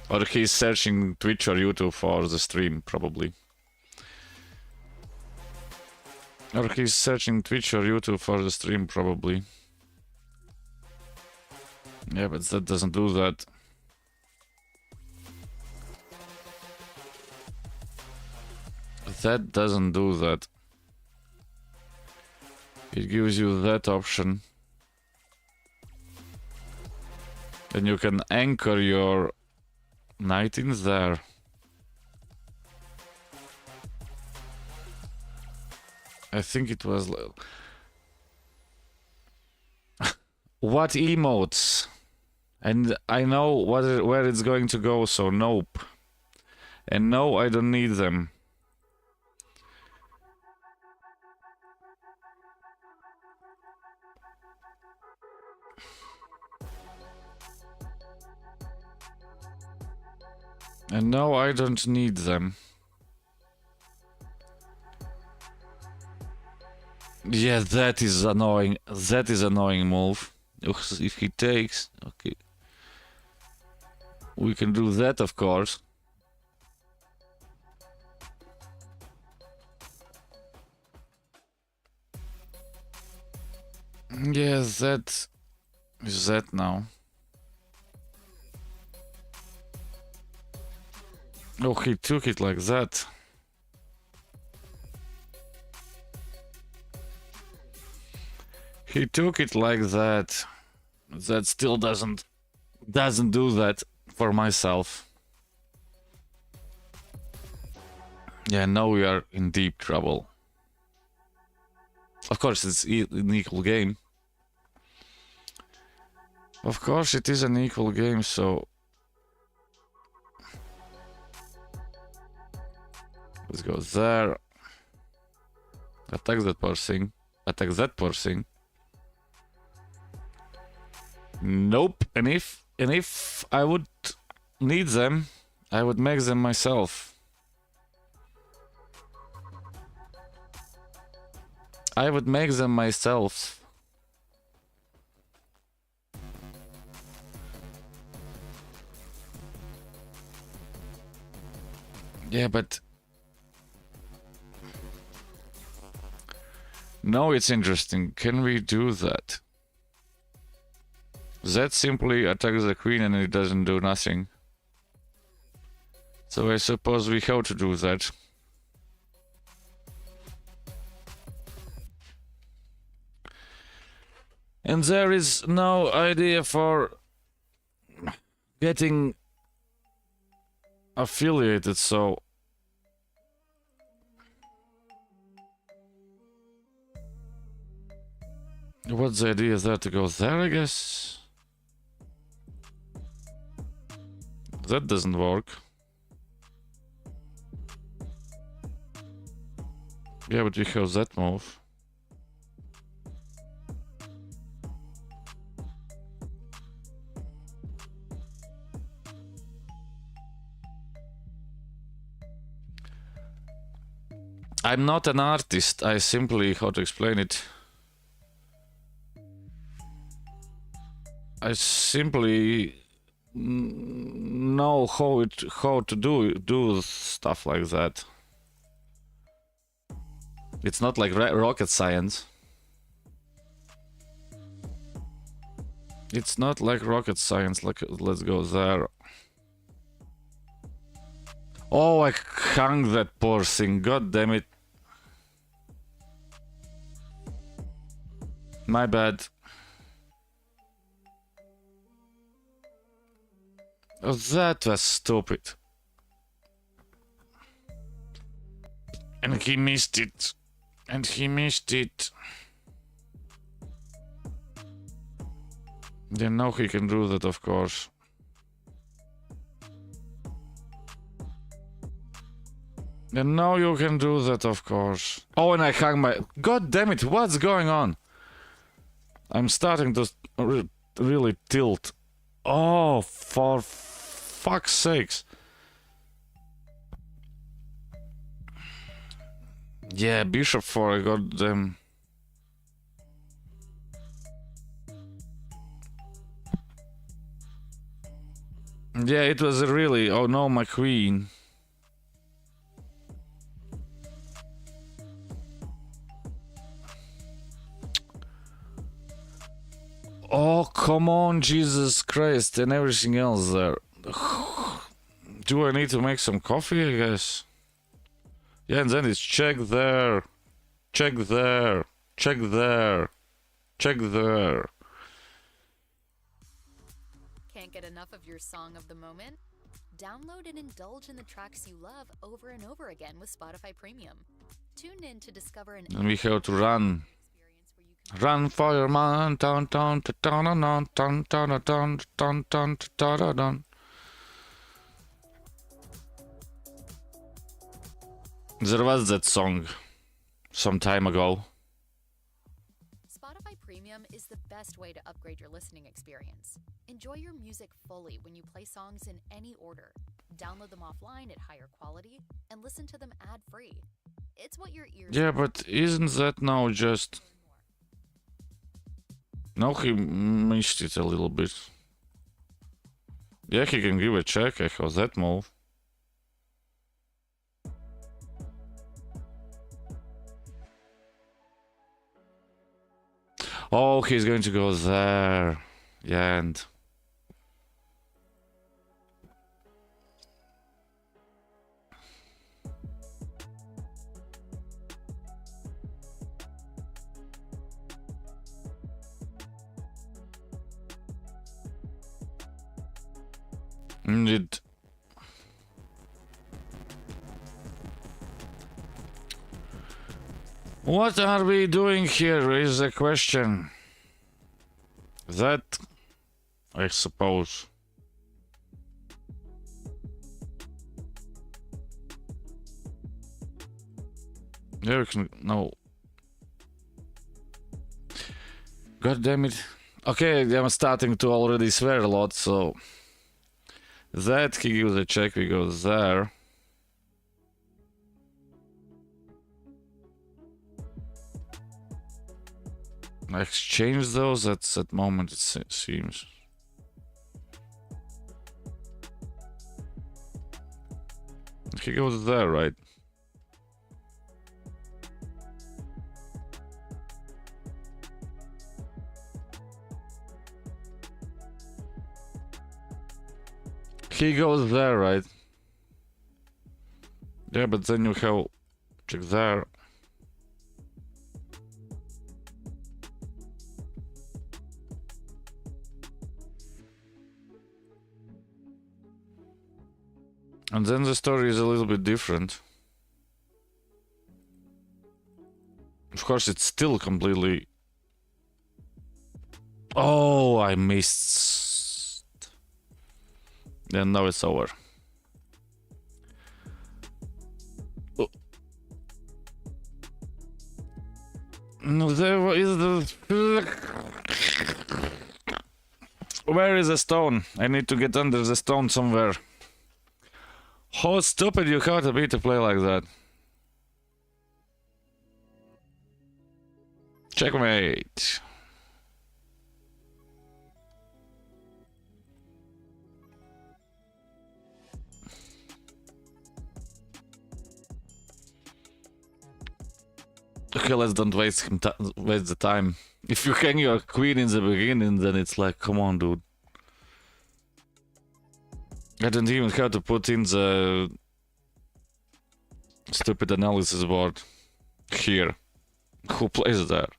Or he's searching Twitch or YouTube for the stream, probably. Or he's searching Twitch or YouTube for the stream, probably. Yeah, but that doesn't do that. That doesn't do that. It gives you that option. Then you can anchor your knight in there. I think it was... What emotes? And I know where it's going to go, so nope. And no, I don't need them. And no, I don't need them. Yeah, that is annoying. That is annoying move. If he takes, okay. We can do that, of course. Yeah, that is that now. Oh, he took it like that. He took it like that. That still doesn't do that for myself. Yeah, now we are in deep trouble. Of course, it's an equal game. Of course, it is an equal game, so let's go there. Attack that poor thing. Attack that poor thing. Nope. And if I would need them, I would make them myself. I would make them myself. Yeah, but now it's interesting. Can we do that? That simply attacks the queen and it doesn't do nothing. So I suppose we have to do that. And there is no idea for getting affiliated, so what's the idea there to go there, I guess? That doesn't work. Yeah, but we have that move. I'm not an artist, I simply, how to explain it? I simply know how to do stuff like that. It's not like rocket science. It's not like rocket science. Like, let's go there. Oh, I hung that poor thing. God damn it. My bad. Oh, that was stupid. And he missed it. And he missed it. Then now he can do that, of course. And now you can do that, of course. Oh, and I hung my... God damn it, what's going on? I'm starting to really tilt. Oh, for fuck's sakes. Yeah, bishop 4, I got them. Yeah, it was really... Oh no, my queen. Oh, come on, Jesus Christ, and everything else there. Do I need to make some coffee, I guess? Yeah, and then it's check there, check there, check there, check there. Can't get enough of your song of the moment? Download and indulge in the tracks you love over and over again with Spotify Premium. Tune in to discover an And we have to run. experience where you can Run for your man, dun dun dun dun dun dun dun dun dun dun dun dun. There was that song some time ago. Spotify Premium is the best way to upgrade your listening experience. Enjoy your music fully when you play songs in any order. Download them offline at higher quality and listen to them ad-free. It's what your ears Yeah, but isn't that now just... Now he missed it a little bit. Yeah, he can give a check. I have that move. Oh, he's going to go there. Yeah, and... Indeed. What are we doing here is the question. That, I suppose. Yeah, we can... No. God damn it. Okay, I'm starting to already swear a lot, so... That, he gives a check, we go there. I exchange those at that moment, it seems. He goes there, right? He goes there, right? Yeah, but then you have check there. And then the story is a little bit different. Of course, it's still completely... Oh, I missed. And now it's over. Oh. No, there is the... Where is the stone? I need to get under the stone somewhere. How stupid you have to be to play like that. Checkmate. Okay, let's don't waste the time. If you hang your queen in the beginning, then it's like, come on, dude. I don't even have to put in the stupid analysis board here. Who plays there?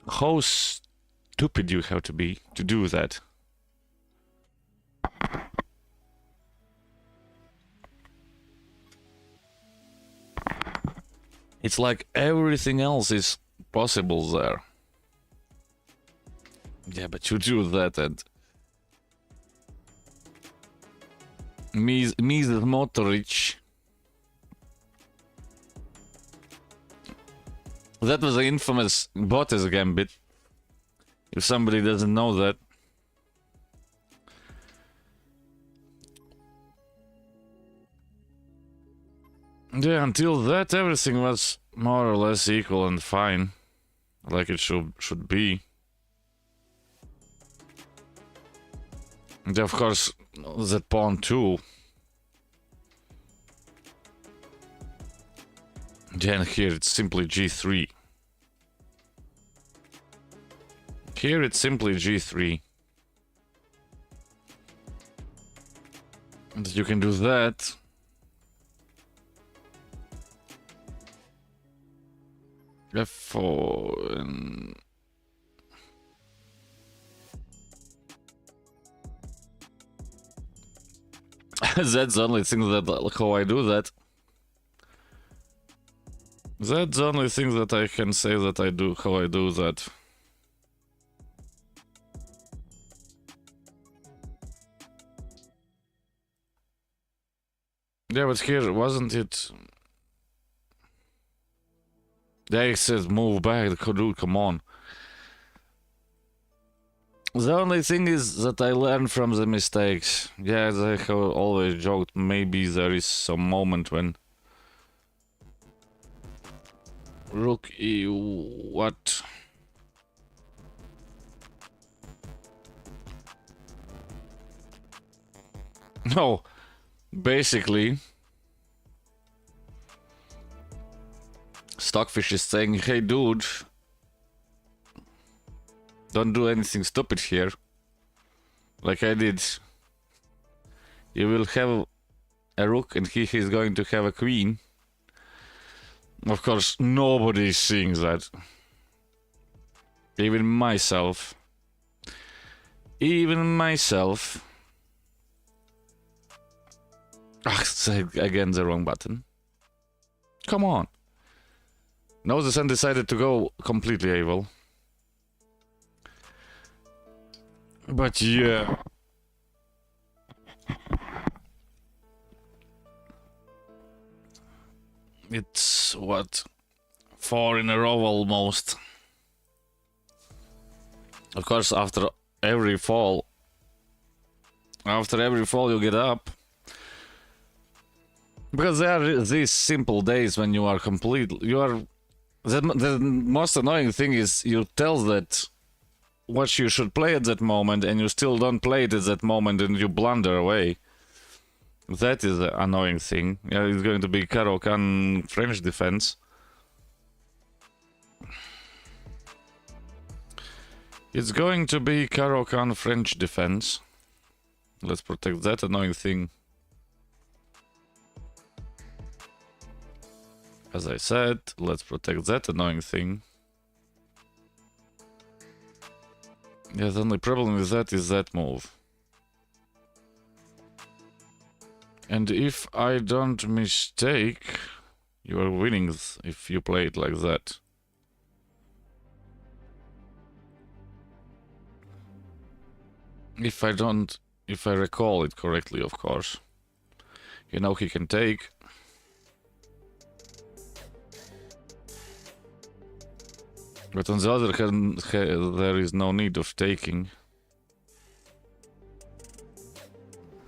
How stupid you have to be to do that? It's like everything else is possible there. Yeah, but you do that and... Mrs. Motorich. That was the infamous Bottas gambit. If somebody doesn't know that. Yeah, until that everything was more or less equal and fine. Like it should be. And of course, that pawn too. Then here it's simply g3. Here it's simply g3. And you can do that. F4 and... That's the only thing that how I do that. That's the only thing that I can say that I do, how I do that. Yeah, but here, wasn't it... They said move back, dude, come on. The only thing is that I learn from the mistakes. Yeah, as I have always joked, maybe there is some moment when Rook E... what? No, basically, Stockfish is saying, hey dude, don't do anything stupid here, like I did. You will have a rook and he is going to have a queen. Of course, nobody is seeing that. Even myself. Even myself. Ah, again the wrong button. Come on. Now the sun decided to go completely evil. But yeah. It's what? 4 in a row almost. Of course, after every fall you get up. Because there are these simple days when you are the most annoying thing is you tell that what you should play at that moment and you still don't play it at that moment and you blunder away. That is the annoying thing. Yeah, it's going to be Caro-Kann French defense. It's going to be Caro-Kann French defense. Let's protect that annoying thing. As I said, let's protect that annoying thing. Yeah, the only problem with that is that move. And if I don't mistake, you are winning if you play it like that. If I recall it correctly, of course. You know, he can take. But on the other hand, there is no need of taking.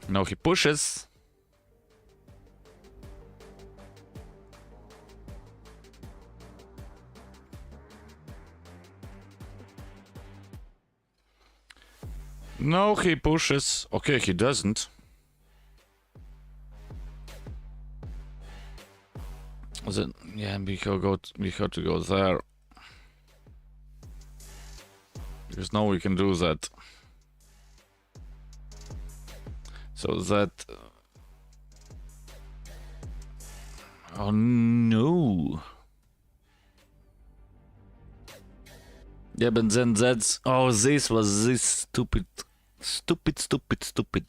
Now he pushes. No, he pushes. Okay, he doesn't. Then, yeah, we have to go there. Because now we can do that. So that... oh no! Yeah, but then that's... oh, this was this stupid. Stupid.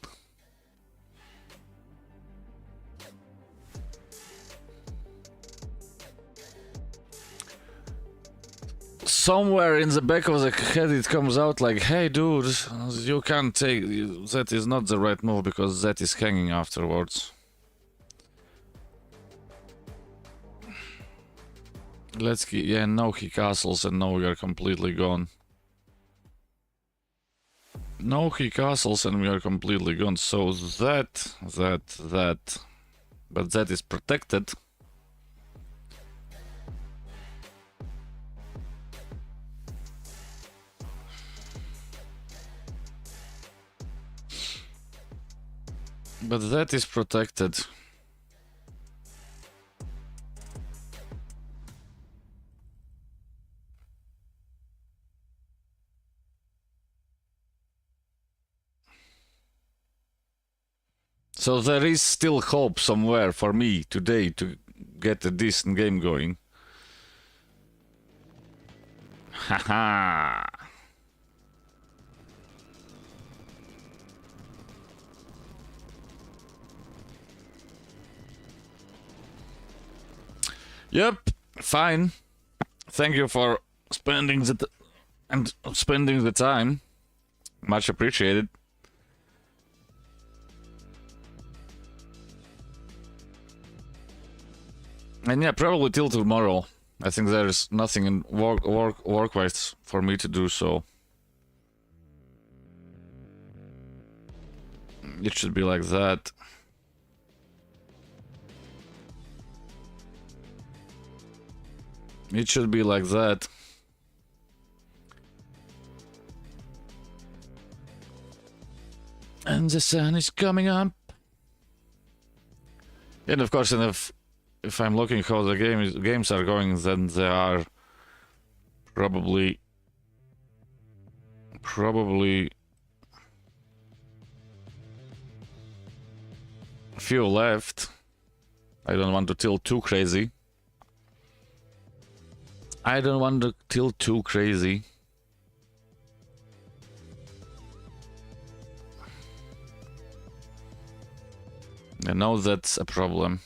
Somewhere in the back of the head it comes out like, hey dude, you can't take... that is not the right move because that is hanging afterwards. Let's keep... yeah, now he castles and now we are completely gone. No, he castles and we are completely gone. So that. But that is protected. But that is protected. So there is still hope somewhere for me today to get a decent game going. Haha. Yep, fine. Thank you for spending the time. Much appreciated. And yeah, probably till tomorrow. I think there is nothing in work-wise for me to do so. It should be like that. It should be like that. And the sun is coming up. And of course, and if I'm looking how the games are going, then they are probably few left. I don't want to tilt too crazy. I don't want to tilt too crazy. I know that's a problem.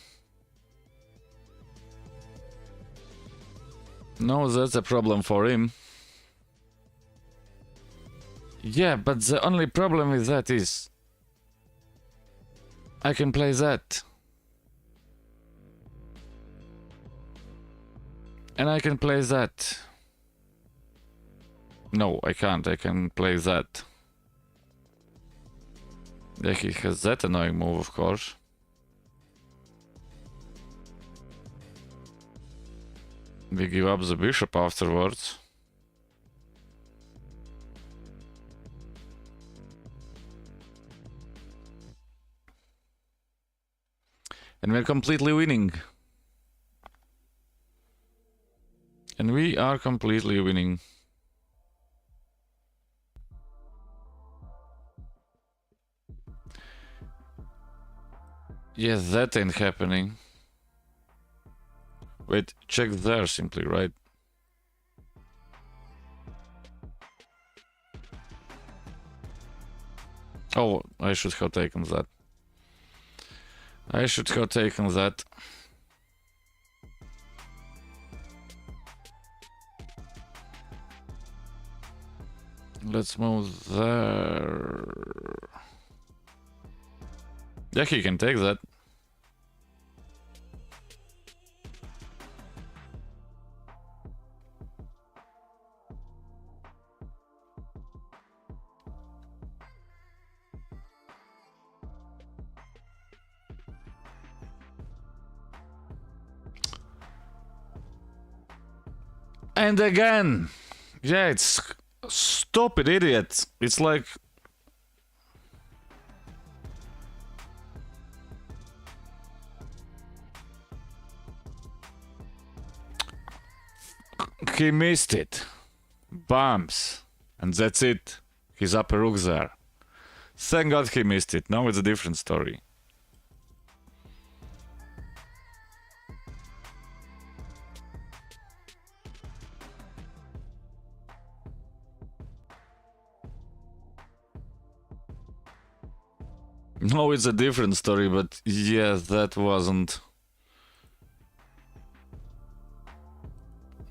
No, that's a problem for him. Yeah, but the only problem with that is I can play that. And I can play that. No, I can't. I can play that. Yeah, he has that annoying move, of course. We give up the bishop afterwards. And we're completely winning. And we are completely winning. Yes, that ain't happening. Wait, check there simply, right? Oh, I should have taken that. I should have taken that. Let's move there. Yeah, he can take that. And again, yeah, it's stupid idiot. It's like he missed it. Bumps. And that's it. He's up a rook there. Thank God he missed it. Now it's a different story. No, it's a different story, but yeah, that wasn't.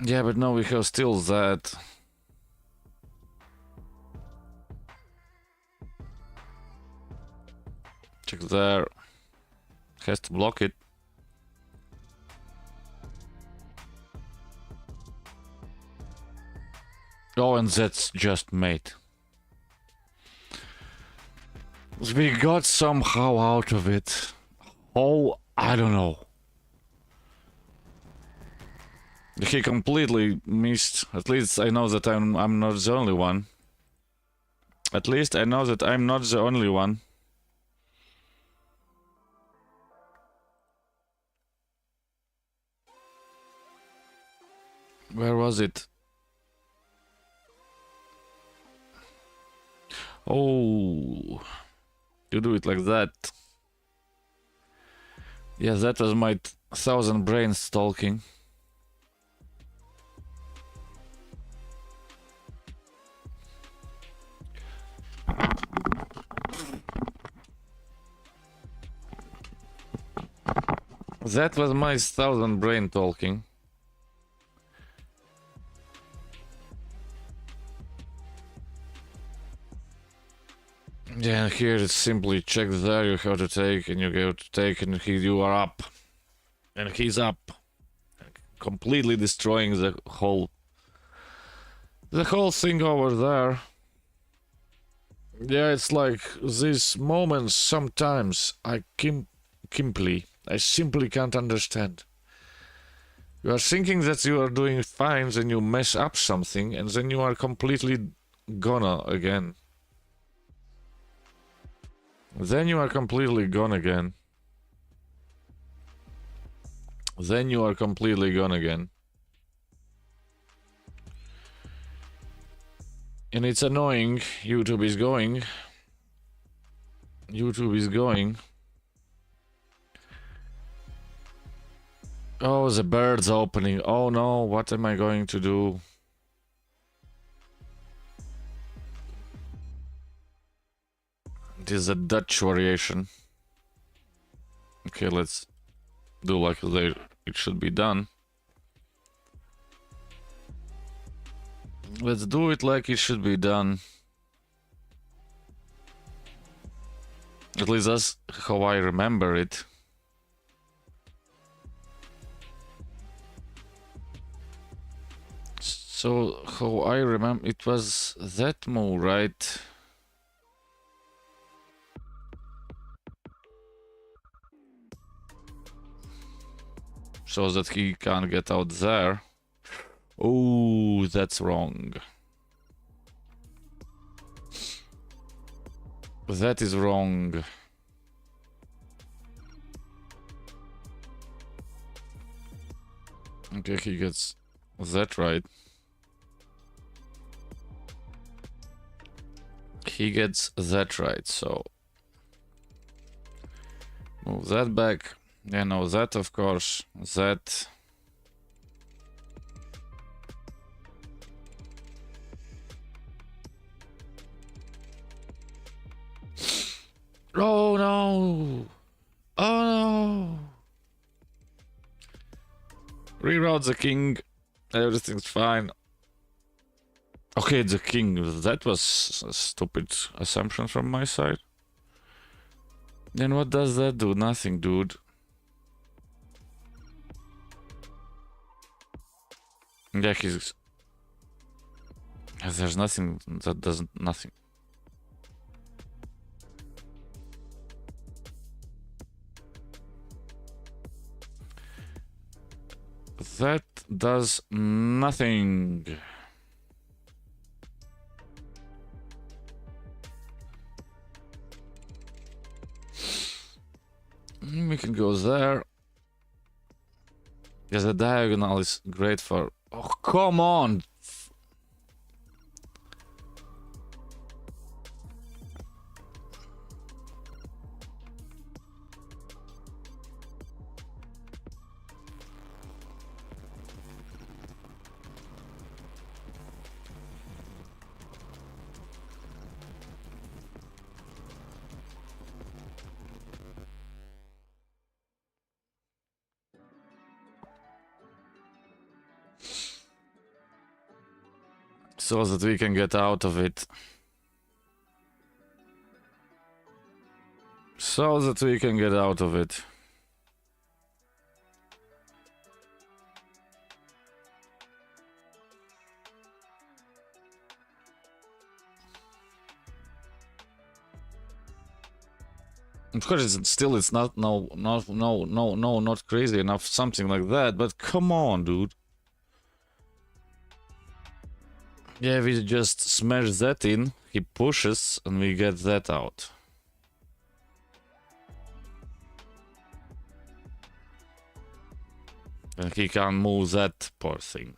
Yeah, but no, we have still that. Check there. Has to block it. Oh, and that's just mate. We got somehow out of it. Oh, I don't know. He completely missed. At least I know that I'm not the only one. At least I know that I'm not the only one. Where was it? Oh, you do it like that. Yeah, that was my 1,000 brains talking. That was my 1,000 brain talking. Yeah, here it's simply check there, you have to take, and you go to take, and you are up. And he's up. completely destroying the whole thing over there. Yeah, it's like these moments sometimes I simply can't understand. You are thinking that you are doing fine, then you mess up something, and then you are completely gone again. Then you are completely gone again. Then you are completely gone again. And it's annoying. YouTube is going. YouTube is going. Oh, the bird's opening. Oh no, what am I going to do? It is a Dutch variation. Okay, let's do like it should be done. Let's do it like it should be done. At least that's how I remember it. So how I remember it was that move, right? So that he can't get out there. Oh, that's wrong. That is wrong. Okay, he gets that right. He gets that right, so move that back. Yeah, no, that of course. That. Oh no! Oh no! Reroute the king. Everything's fine. Okay, the king. That was a stupid assumption from my side. Then what does that do? Nothing, dude. Yeah, he's... There's nothing that doesn't... Nothing. That does nothing. We can go there. Yes, the diagonal is great for... Oh, come on! So that we can get out of it. So that we can get out of it. Of course, it's not not crazy enough, something like that. But come on, dude. Yeah, we just smash that in. He pushes, and we get that out. And he can't move that poor thing.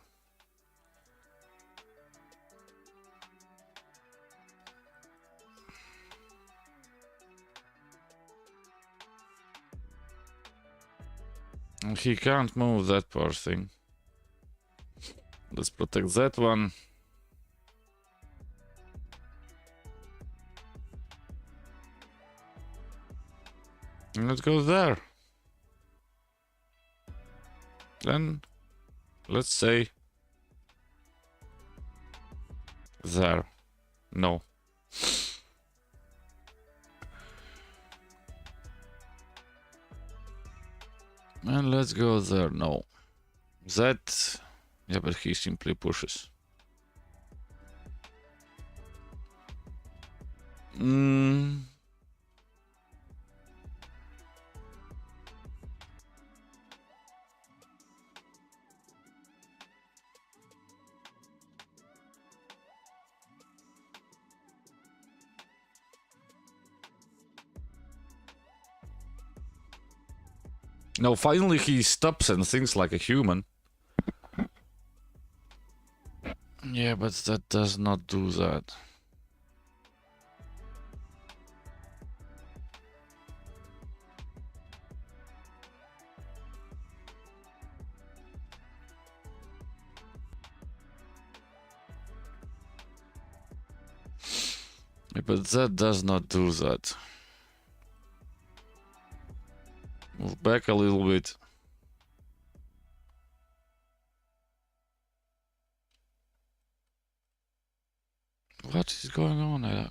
And he can't move that poor thing. Let's protect that one. And let's go there. Then, let's say... there. No. And let's go there. No. That... Yeah, but he simply pushes. No, finally he stops and thinks like a human. Yeah, but that does not do that. Yeah, but that does not do that. Move back a little bit. What is going on?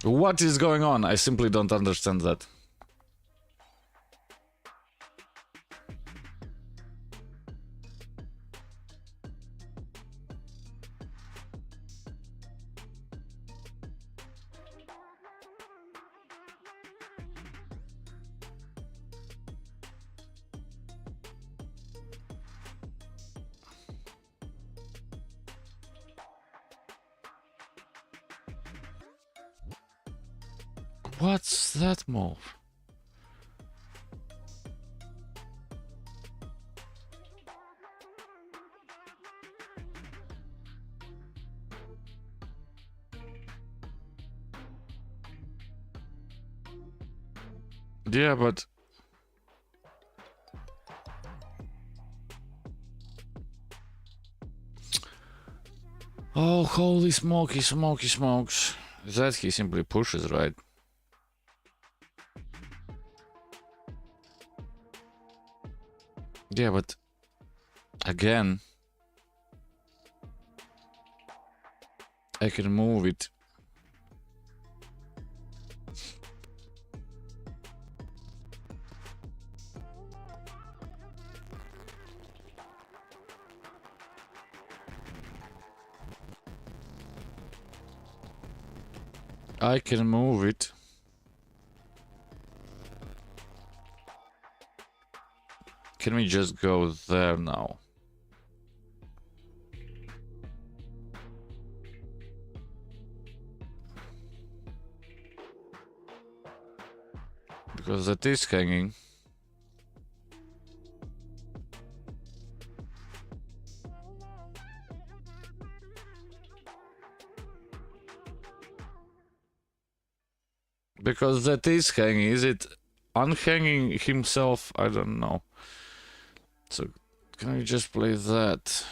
What is going on? I simply don't understand that. What's that move? Yeah, but... Oh, holy smoky smokes. That he simply pushes, right? Yeah, but... Again... I can move it. I can move it. Can we just go there now? Because that is hanging. Because that is hanging. Is it unhanging himself? I don't know. So, can we just play that?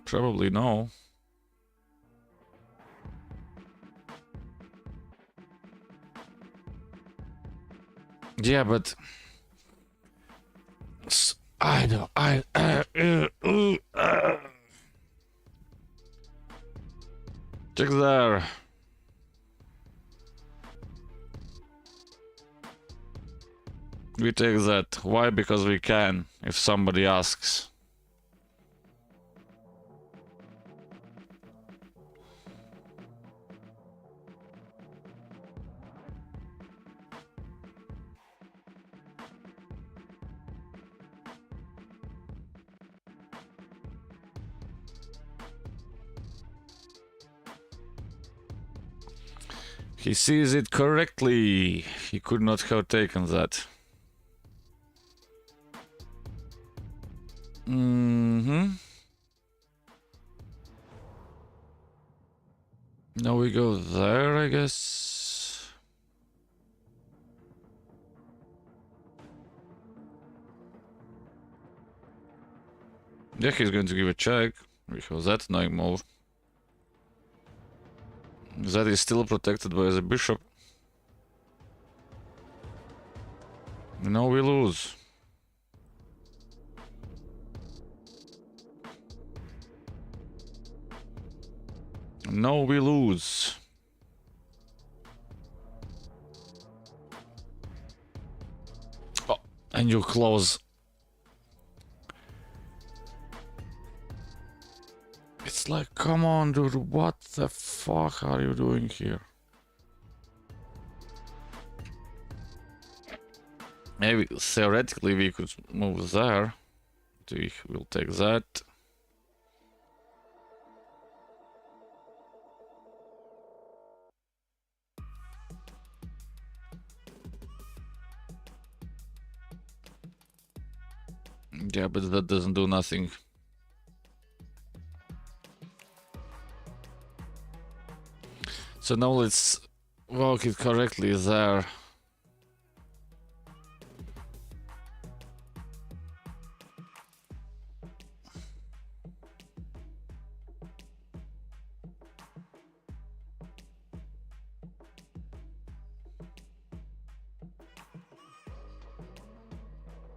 Probably no. Yeah, but... I don't... Check there. We take that. Why? Because we can, if somebody asks. He sees it correctly. He could not have taken that. Now we go there, I guess. Yeah, he's going to give a check. Because that's no move. That is still protected by the bishop. Now we lose. No, we lose. And you close. It's like, come on, dude, what the fuck are you doing here? Maybe theoretically we could move there. We will take that. Yeah, but that doesn't do nothing. So now let's walk it correctly there.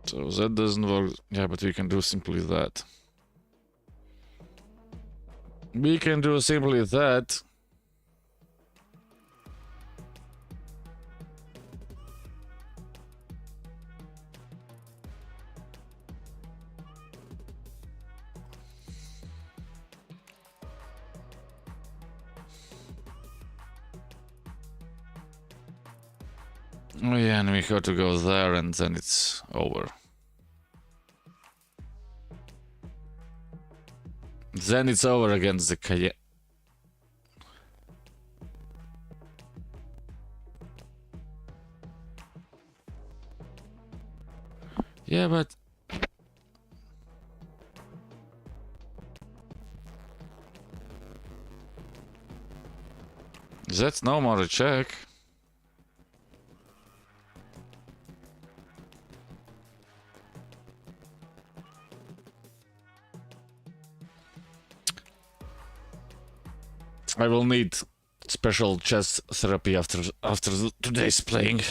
So that doesn't work. Yeah, but we can do simply that. We can do simply that. Oh yeah, and we have to go there and then it's over. Then it's over against the Cayenne. Yeah, but... That's no more a check. I will need special chess therapy after today's playing.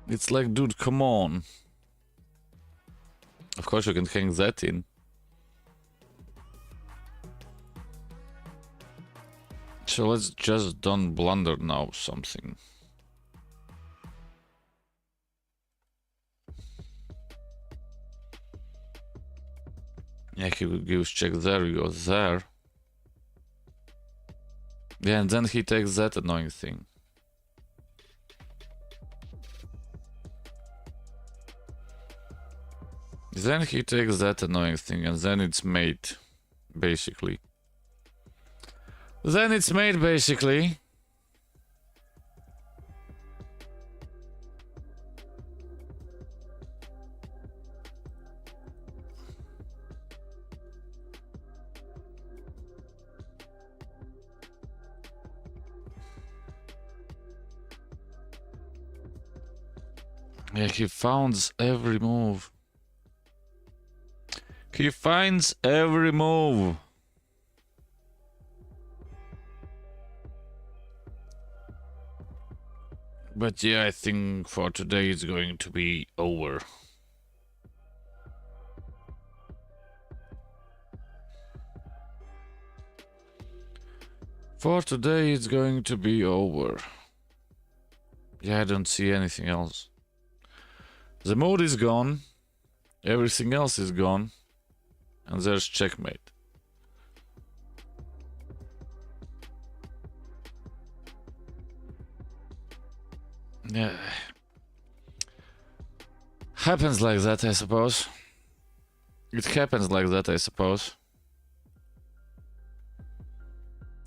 It's like, dude, come on. Of course you can hang that in. So let's just don't blunder now something. Yeah, he gives check there, he goes there. Yeah, and then he takes that annoying thing. Then he takes that annoying thing, and then it's mate, basically. Then it's mate, basically. Yeah, he finds every move. He finds every move. But yeah, I think for today it's going to be over. For today it's going to be over. Yeah, I don't see anything else. The mode is gone. Everything else is gone. And there's checkmate. Yeah. Happens like that, I suppose. It happens like that, I suppose.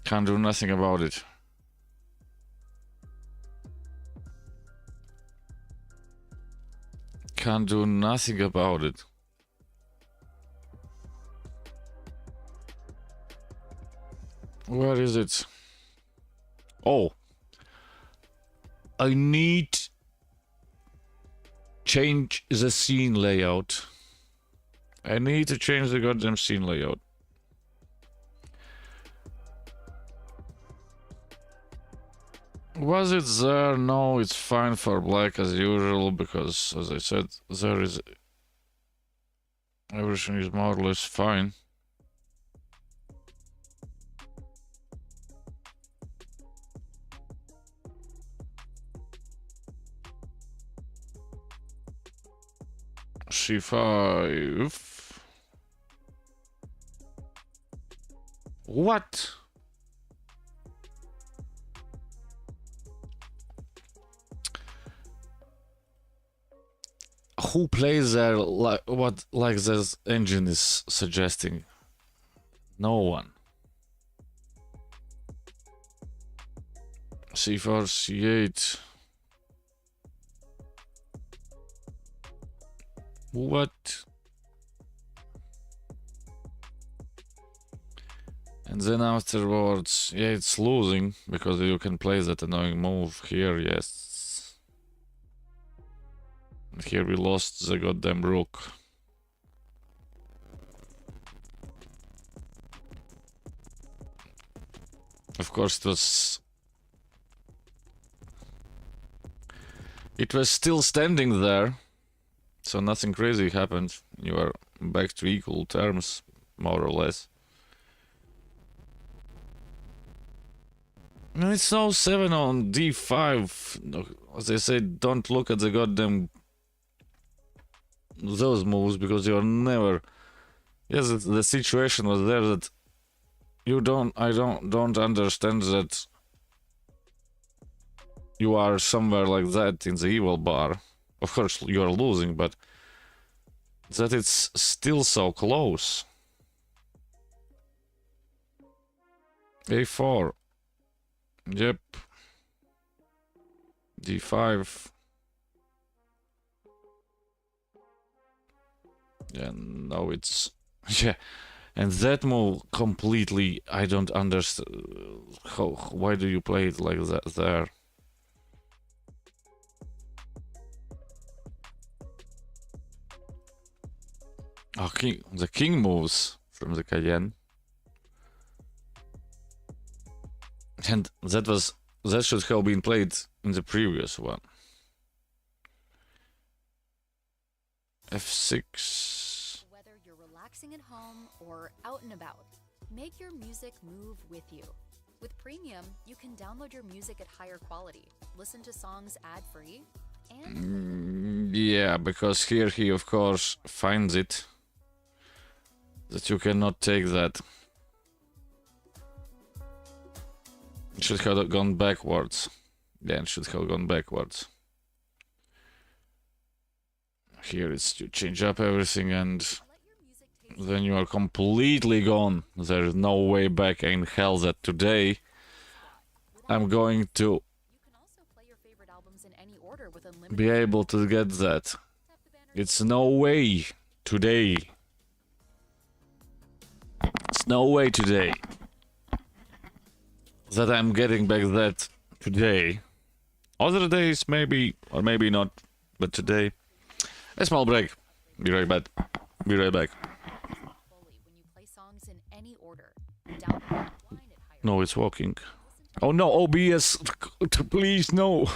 Can't do nothing about it. Can't do nothing about it. Where is it? Oh. I need change the scene layout. I need to change the goddamn scene layout. Was it there? No, it's fine for black as usual because, as I said, there is Everything is more or less fine. C5. What? Who plays there like what like this engine is suggesting? No one. C4, C8. What? And then afterwards, yeah, it's losing because you can play that annoying move here, yes. And here we lost the goddamn rook. Of course, it was still standing there, so nothing crazy happened. You are back to equal terms, more or less. No, it's now 7 on d5. As I said, don't look at the goddamn those moves because you're never. Yes, the situation was there that you don't. I don't understand that you are somewhere like that in the evil bar. Of course, you are losing, but that it's still so close. A4. Yep. D5. Yeah, no, it's... Yeah. And that move completely... I don't understand... Why do you play it like that there? Oh, the king moves from the Cayenne. And that should have been played in the previous one. F6. Whether you're relaxing at home or out and about, make your music move with you. With Premium, you can download your music at higher quality, listen to songs ad-free, and... Yeah, because here he of course finds it that you cannot take that. It should have gone backwards. Yeah, it should have gone backwards. Here it's to change up everything and then you are completely gone. There's no way back in hell that today I'm going to You can also play your favorite albums in any order with unlimited... be able to get that. It's no way today. It's no way today that I'm getting back that today. Other days maybe, or maybe not, but today. A small break. Be right back. Be right back. fully when you play songs in any order. Download offline at higher... No, it's walking. Oh no, OBS, please no. Tap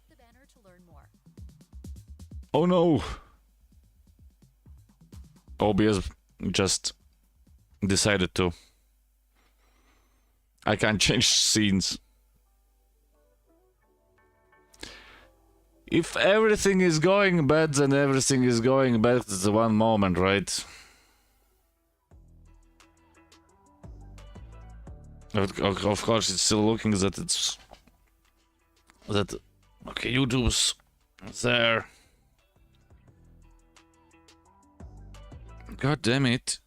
the banner to learn more. Oh no. OBS just decided to. I can't change scenes. If everything is going bad, then everything is going bad at the one moment, right? Of course, it's still looking that it's... That... Okay, YouTube's there. God damn it.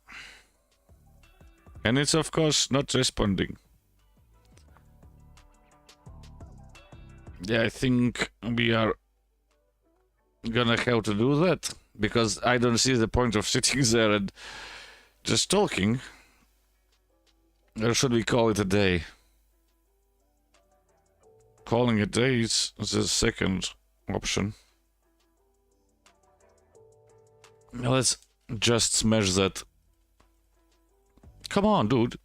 And it's of course not responding. Yeah, I think we are gonna have to do that. Because I don't see the point of sitting there and just talking. Or should we call it a day? Calling it a day is the second option. Now let's just smash that. Come on, dude.